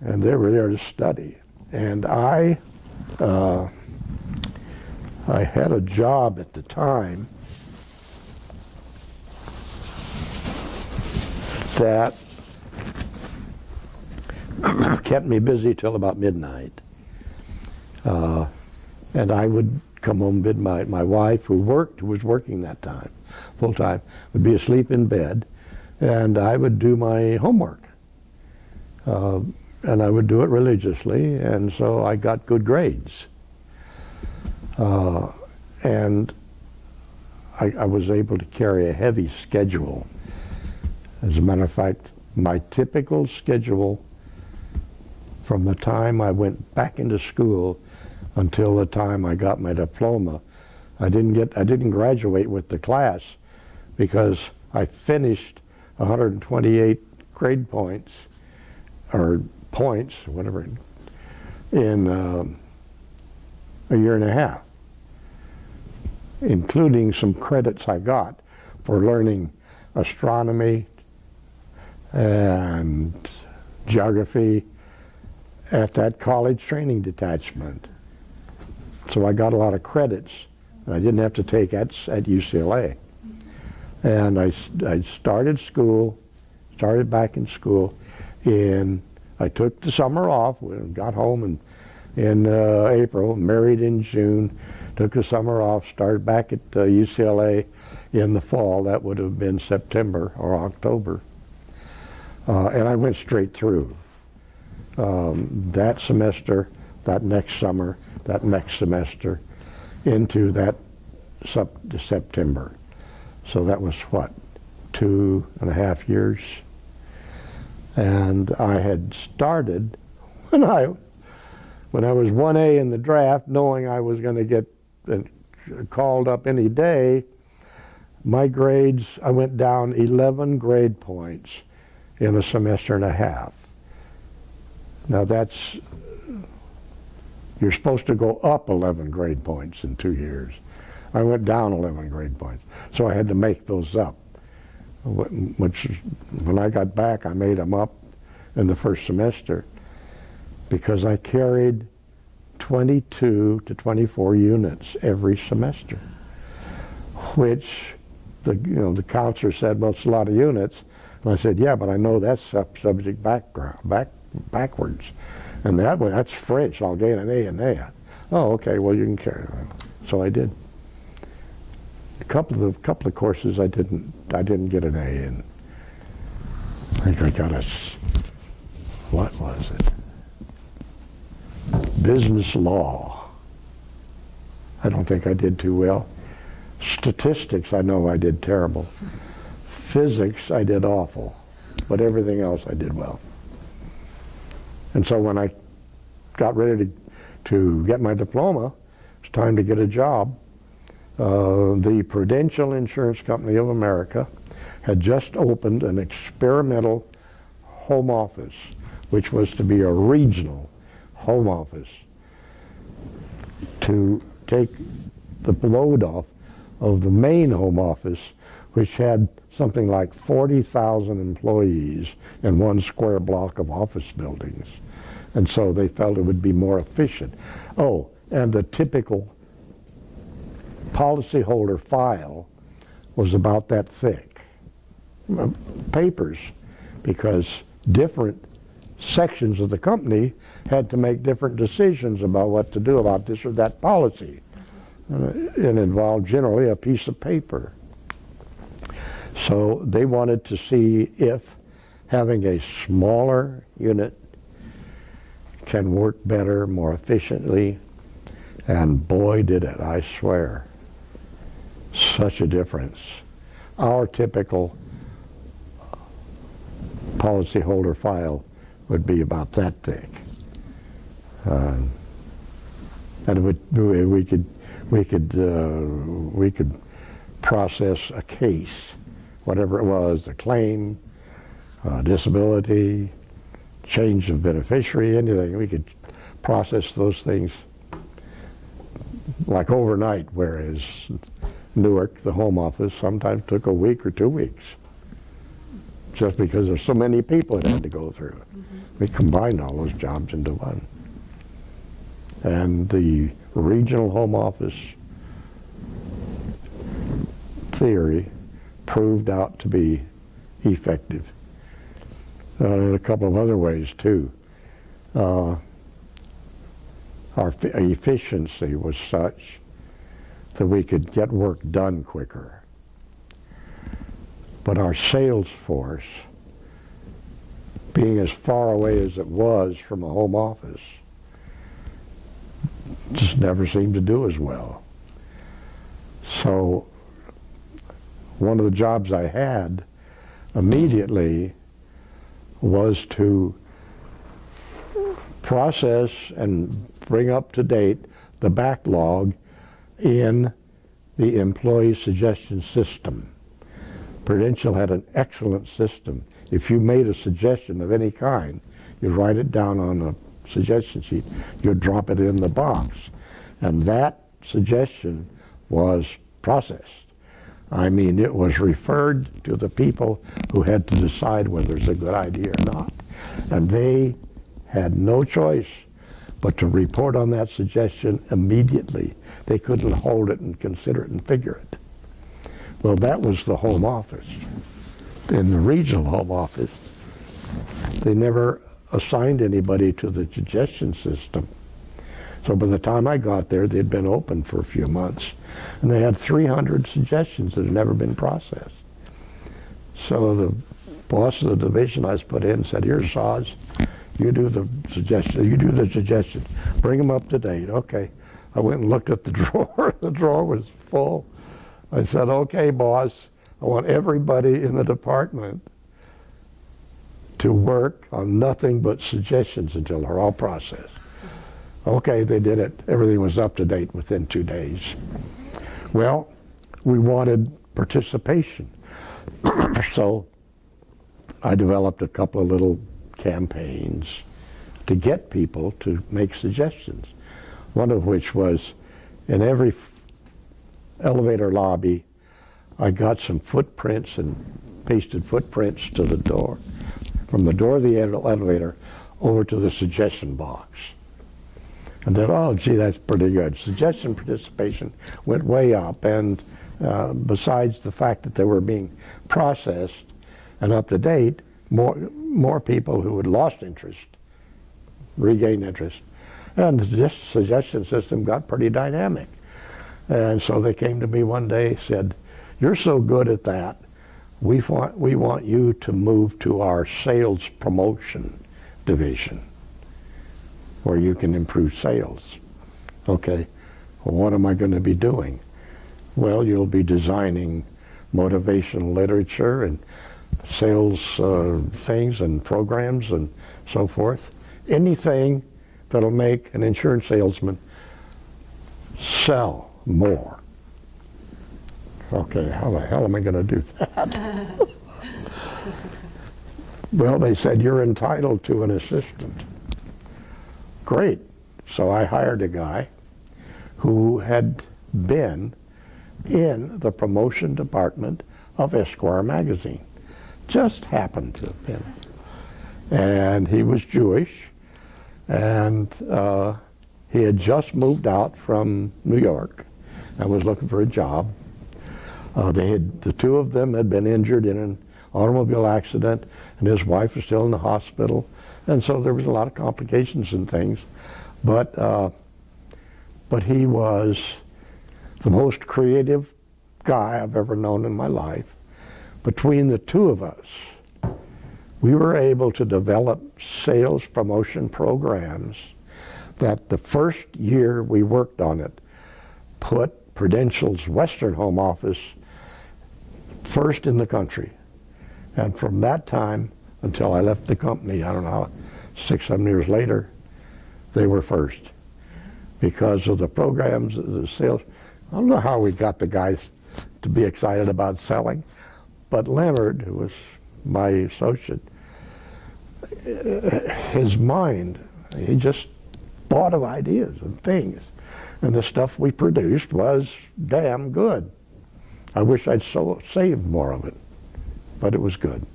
And they were there to study. And I had a job at the time that kept me busy till about midnight. And I would come home midnight. My wife, who was working that time, full time, would be asleep in bed, and I would do my homework. And I would do it religiously, and so I got good grades. And I was able to carry a heavy schedule. As a matter of fact, my typical schedule from the time I went back into school until the time I got my diploma, I didn't graduate with the class because I finished 128 grade points, or points, whatever, in a year and a half, including some credits I got for learning astronomy and geography at that college training detachment. So I got a lot of credits that I didn't have to take at UCLA. And I started back in school I took the summer off, got home in April, married in June, took the summer off, started back at UCLA in the fall. That would have been September or October. And I went straight through that semester, that next summer, that next semester, into that September. So that was what, 2.5 years? And I had started when I was 1A in the draft, knowing I was going to get called up any day. My grades, I went down 11 grade points in a semester and a half. Now you're supposed to go up 11 grade points in 2 years. I went down 11 grade points, so I had to make those up. Which, when I got back, I made them up in the first semester because I carried 22 to 24 units every semester, which the counselor said, well, it's a lot of units. And I said, yeah, but I know that's subject backwards. And that's French. I'll gain an A in that. Oh, okay, well, you can carry it. So I did. A couple of courses I didn't get an A in. I think I got what was it? Business law. I don't think I did too well. Statistics, I know I did terrible. Physics, I did awful. But everything else I did well. And so when I got ready to get my diploma, it was time to get a job. The Prudential Insurance Company of America had just opened an experimental home office, which was to be a regional home office, to take the load off of the main home office, which had something like 40,000 employees in one square block of office buildings. And so they felt it would be more efficient. Oh, and the typical policyholder file was about that thick. Papers, because different sections of the company had to make different decisions about what to do about this or that policy. It involved generally a piece of paper. So they wanted to see if having a smaller unit can work better, more efficiently, and boy did it, I swear. Such a difference. Our typical policyholder file would be about that thick. And we could process a case, whatever it was, a claim, disability, change of beneficiary, anything. We could process those things like overnight, whereas Newark, the home office, sometimes took a week or 2 weeks, just because there's so many people it had to go through. We combined all those jobs into one. And the regional home office theory proved out to be effective. In a couple of other ways too. Our efficiency was such that we could get work done quicker. But our sales force, being as far away as it was from a home office, just never seemed to do as well. So one of the jobs I had immediately was to process and bring up to date the backlog in the employee suggestion system. Prudential had an excellent system. If you made a suggestion of any kind, you'd write it down on a suggestion sheet, you'd drop it in the box, and that suggestion was processed. I mean, it was referred to the people who had to decide whether it's a good idea or not. And they had no choice but to report on that suggestion immediately. They couldn't hold it and consider it and figure it. Well, that was the home office. In the regional home office, they never assigned anybody to the suggestion system. So by the time I got there, they'd been open for a few months, and they had 300 suggestions that had never been processed. So the boss of the division I was put in said, "Here's Sos, you do the suggestion, bring them up to date." Okay. I went and looked at the drawer. The drawer was full. I said, "Okay, boss, I want everybody in the department to work on nothing but suggestions until they're all processed." Okay, they did it. Everything was up to date within 2 days. Well, we wanted participation. So I developed a couple of little campaigns to get people to make suggestions. One of which was, in every elevator lobby, I got some footprints and pasted footprints to the door, from the door of the elevator over to the suggestion box. And then, oh, gee, that's pretty good. Suggestion participation went way up, and besides the fact that they were being processed and up to date, more people who had lost interest regained interest. And this suggestion system got pretty dynamic. And so they came to me one day, said, "You're so good at that, we want you to move to our sales promotion division, where you can improve sales." Okay, well, what am I going to be doing? Well, you'll be designing motivational literature and sales things and programs and so forth. Anything that'll make an insurance salesman sell more. Okay, how the hell am I going to do that? Well, they said, "You're entitled to an assistant." Great. So I hired a guy who had been in the promotion department of Esquire magazine. Just happened to have been. And he was Jewish, and he had just moved out from New York and was looking for a job. The two of them had been injured in an automobile accident, and his wife was still in the hospital, and so there was a lot of complications and things. But he was the most creative guy I've ever known in my life. Between the two of us, we were able to develop sales promotion programs that the first year we worked on it put Prudential's Western Home Office first in the country. And from that time until I left the company, I don't know how, 6, 7 years later, they were first. Because of the programs, the sales. I don't know how we got the guys to be excited about selling, but Leonard, who was my associate, his mind, he just thought of ideas and things. And the stuff we produced was damn good. I wish I'd saved more of it, but it was good.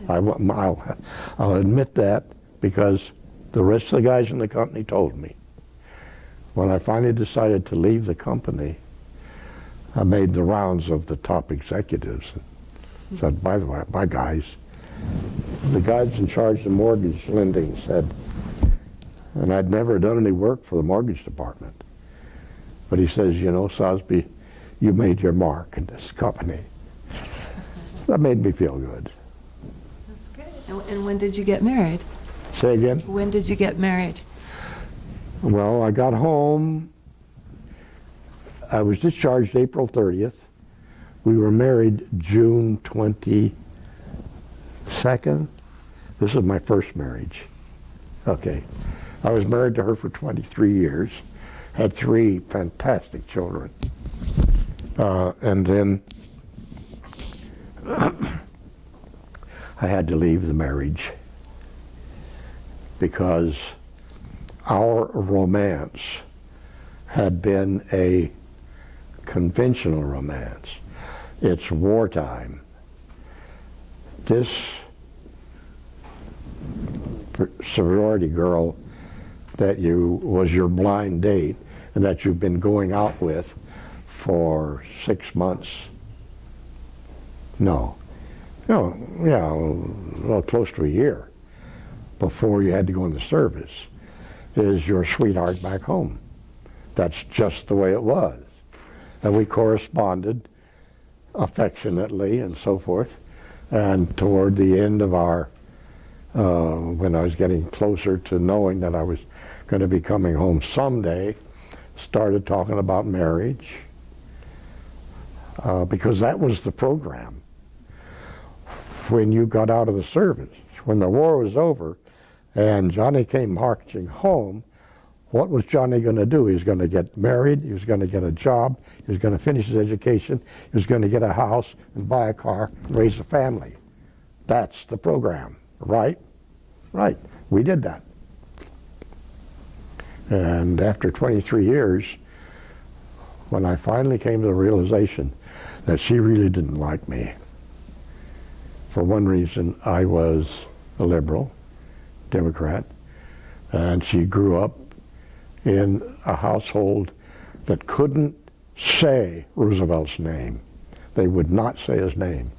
I'll admit that, because the rest of the guys in the company told me. When I finally decided to leave the company, I made the rounds of the top executives and said, "By the way, my guys," the guys in charge of mortgage lending said, and I'd never done any work for the mortgage department, but he says, "You know, Sosbee, you made your mark in this company." That made me feel good. That's great. And when did you get married? Say again? When did you get married? Well, I got home. I was discharged April 30th. We were married June 22nd. This is my first marriage. Okay. I was married to her for 23 years. Had 3 fantastic children. And then I had to leave the marriage because our romance had been a conventional romance. It's wartime. This sorority girl that was your blind date and that you've been going out with for 6 months. No, well, close to a year before you had to go in the service, is your sweetheart back home. That's just the way it was. And we corresponded affectionately and so forth. And toward the end of our, when I was getting closer to knowing that I was going to be coming home someday, started talking about marriage, because that was the program. When you got out of the service, when the war was over and Johnny came marching home, what was Johnny going to do? He was going to get married, he was going to get a job, he was going to finish his education, he was going to get a house and buy a car and raise a family. That's the program, right? Right, we did that. And after 23 years, when I finally came to the realization that she really didn't like me, for one reason, I was a liberal, Democrat, and she grew up in a household that couldn't say Roosevelt's name. They would not say his name.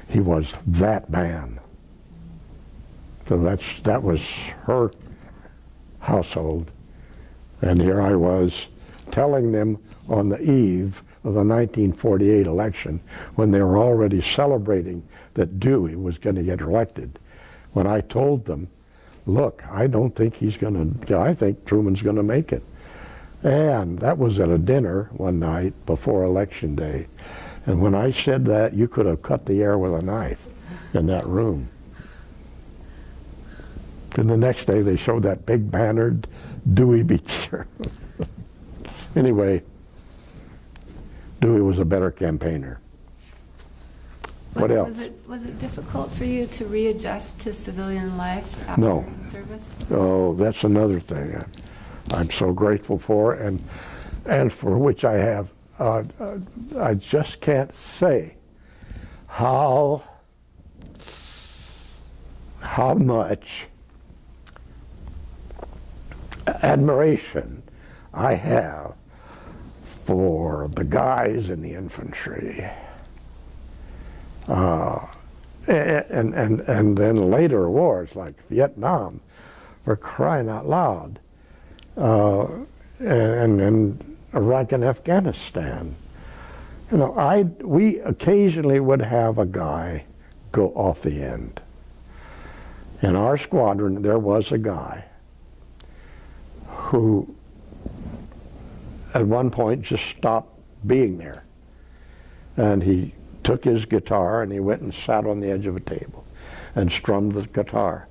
He was that man. So that was her household. And here I was telling them on the eve of the 1948 election, when they were already celebrating that Dewey was going to get elected, when I told them, look, I don't think he's going to, I think Truman's going to make it. And that was at a dinner one night before Election Day. And when I said that, you could have cut the air with a knife in that room. And the next day they showed that big bannered Dewey beats Truman. Anyway, Dewey was a better campaigner. What else? Was it difficult for you to readjust to civilian life after No. service? Oh, that's another thing I'm so grateful for, and for which I have, I just can't say how much admiration I have for the guys in the infantry. And then later wars like Vietnam, for crying out loud, and Iraq and Afghanistan. You know, we occasionally would have a guy go off the end. In our squadron, there was a guy who at one point just stopped being there. And he took his guitar and he went and sat on the edge of a table and strummed the guitar.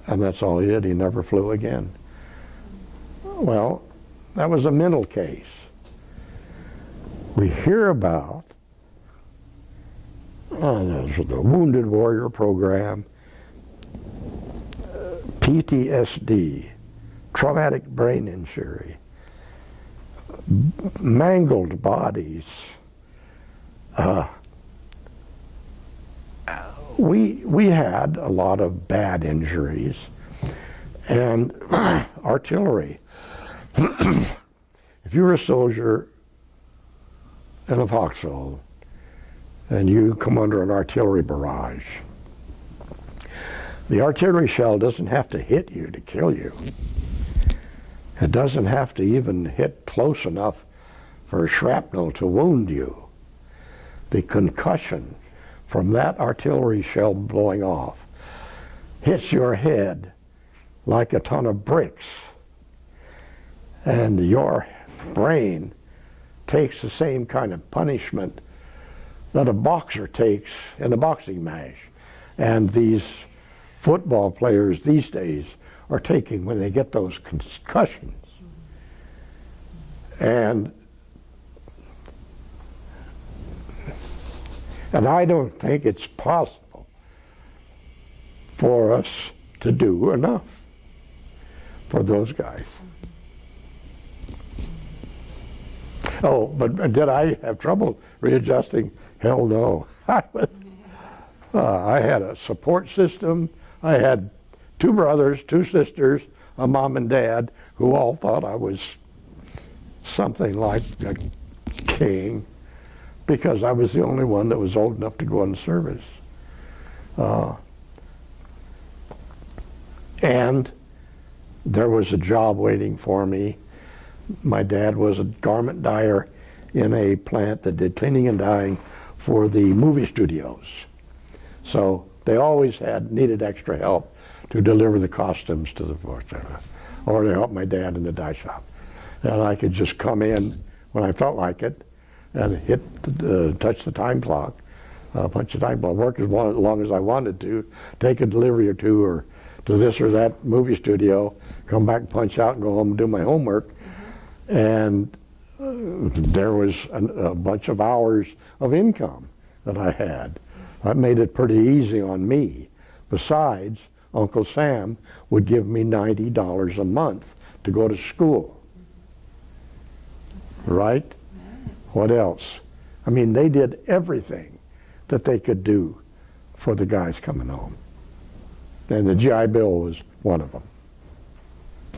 And that's all he did. He never flew again. Well, that was a mental case. We hear about the Wounded Warrior Program, PTSD, traumatic brain injury, mangled bodies. We had a lot of bad injuries, and artillery. If you were a soldier in a foxhole and you come under an artillery barrage, the artillery shell doesn't have to hit you to kill you. It doesn't have to even hit close enough for shrapnel to wound you. The concussion from that artillery shell blowing off hits your head like a ton of bricks, and your brain takes the same kind of punishment that a boxer takes in a boxing match, and these football players these days are taking when they get those concussions. And I don't think it's possible for us to do enough for those guys. Oh, but did I have trouble readjusting? Hell no. I had a support system. I had 2 brothers, 2 sisters, a mom and dad, who all thought I was something like a king, because I was the only one that was old enough to go in service. And there was a job waiting for me. My dad was a garment dyer in a plant that did cleaning and dyeing for the movie studios. So they always needed extra help to deliver the costumes to the force, or to help my dad in the dye shop. And I could just come in when I felt like it and touch the time clock, punch the time clock, work as long as I wanted to, take a delivery or two, or to this or that movie studio, come back, punch out, and go home and do my homework. And there was a bunch of hours of income that I had. That made it pretty easy on me. Besides, Uncle Sam would give me $90 a month to go to school. Right? What else? I mean, they did everything that they could do for the guys coming home. And the GI Bill was one of them.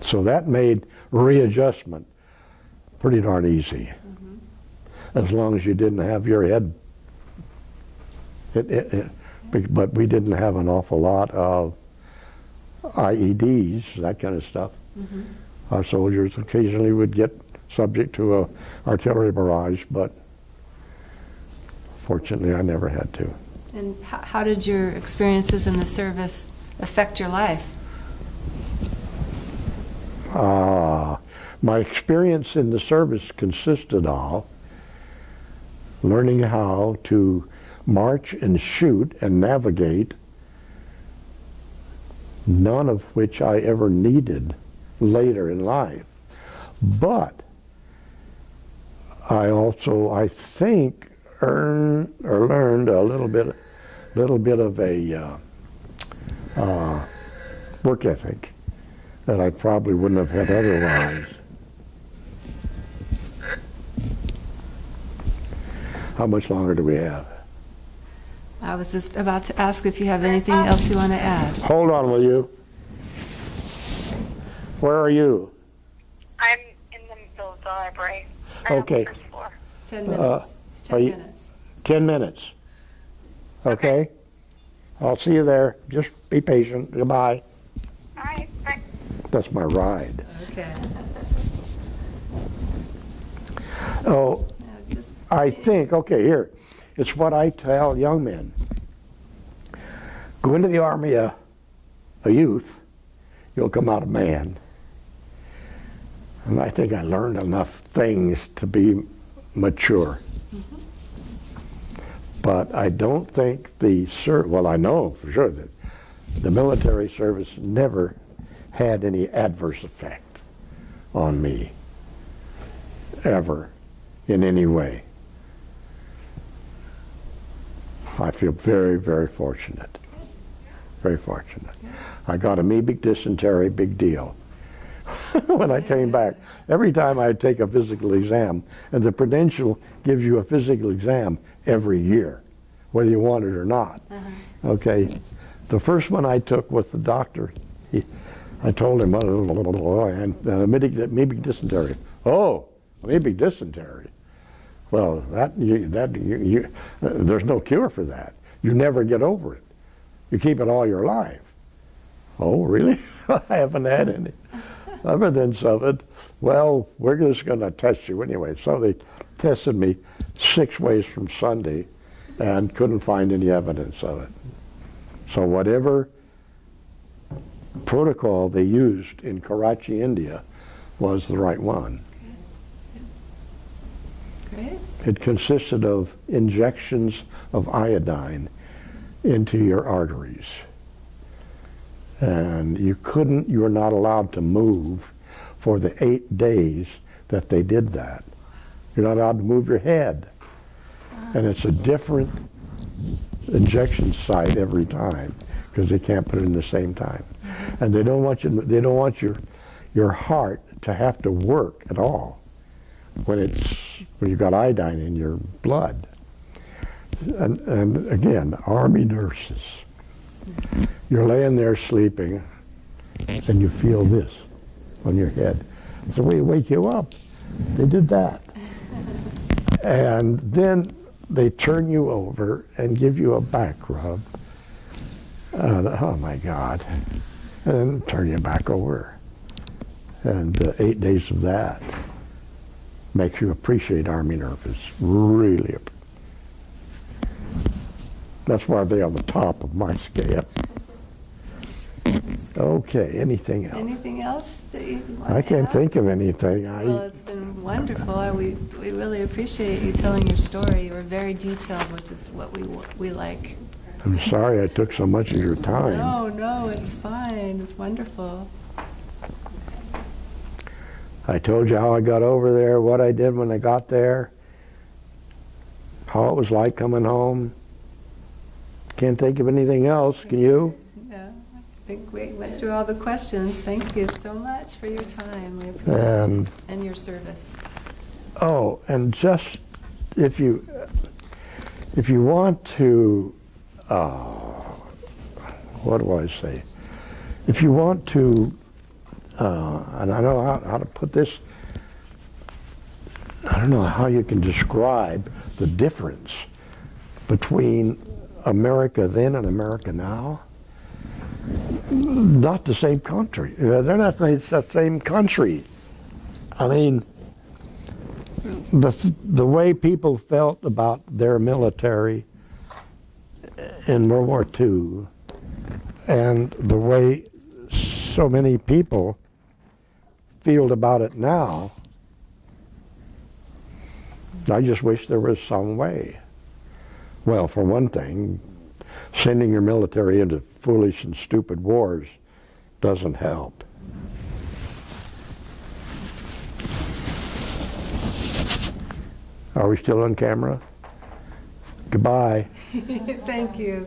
So that made readjustment pretty darn easy. As long as you didn't have your head. But we didn't have an awful lot of IEDs, that kind of stuff. Our soldiers occasionally would get subject to a artillery barrage, but fortunately I never had to. And how did your experiences in the service affect your life? My experience in the service consisted of learning how to march and shoot and navigate, none of which I ever needed later in life. But I also, I think, learned a little bit of a work ethic that I probably wouldn't have had otherwise. How much longer do we have? I was just about to ask if you have anything else you want to add. Hold on, will you? Where are you? I'm in the middle of the library. Okay. 10 minutes. 10 minutes. 10 minutes. Okay? I'll see you there. Just be patient. Goodbye. All right. Bye. That's my ride. Okay. Oh, I think, okay, here. It's what I tell young men. Go into the Army a youth, you'll come out a man. And I think I learned enough things to be mature. Mm-hmm. But I don't think well, I know for sure that the military service never had any adverse effect on me, ever, in any way. I feel very, very fortunate. Very fortunate. I got amoebic dysentery, big deal. When I came back, every time I take a physical exam, and the Prudential gives you a physical exam every year, whether you want it or not. Okay, the first one I took with the doctor, I told him, amoebic dysentery. Oh, amoebic dysentery. Well, there's no cure for that. You never get over it. You keep it all your life. Oh, really? I haven't had any evidence of it. Well, we're just going to test you anyway. So they tested me 6 ways from Sunday and couldn't find any evidence of it. So whatever protocol they used in Karachi, India, was the right one. Great. It consisted of injections of iodine into your arteries. And you were not allowed to move for the 8 days that they did that. You're not allowed to move your head. And it's a different injection site every time because they can't put it in the same time. And they don't want your heart to have to work at all when you've got iodine in your blood. And again, Army nurses. You're laying there sleeping and you feel this on your head. So we wake you up. They did that. And then they turn you over and give you a back rub. Oh my God. And then turn you back over. And 8 days of that makes you appreciate Army nurses, really. That's why they're on the top of my scale. Okay, anything else? Anything else that you want I to can't add? think of anything. Well, it's been wonderful. We really appreciate you telling your story. You were very detailed, which is what we like. I'm sorry I took so much of your time. No, it's fine. It's wonderful. I told you how I got over there, what I did when I got there, how it was like coming home. Can't think of anything else, can you? Yeah, I think we went through all the questions. Thank you so much for your time. We appreciate it. And your service. Oh, and just if you want to, what do I say? If you want to, and I know how to put this, I don't know how you can describe the difference between America then and America now. not the same country. They're not the same country. I mean, the way people felt about their military in World War II and the way so many people feel about it now, I just wish there was some way. Well, for one thing, sending your military into foolish and stupid wars doesn't help. Are we still on camera? Goodbye. Thank you.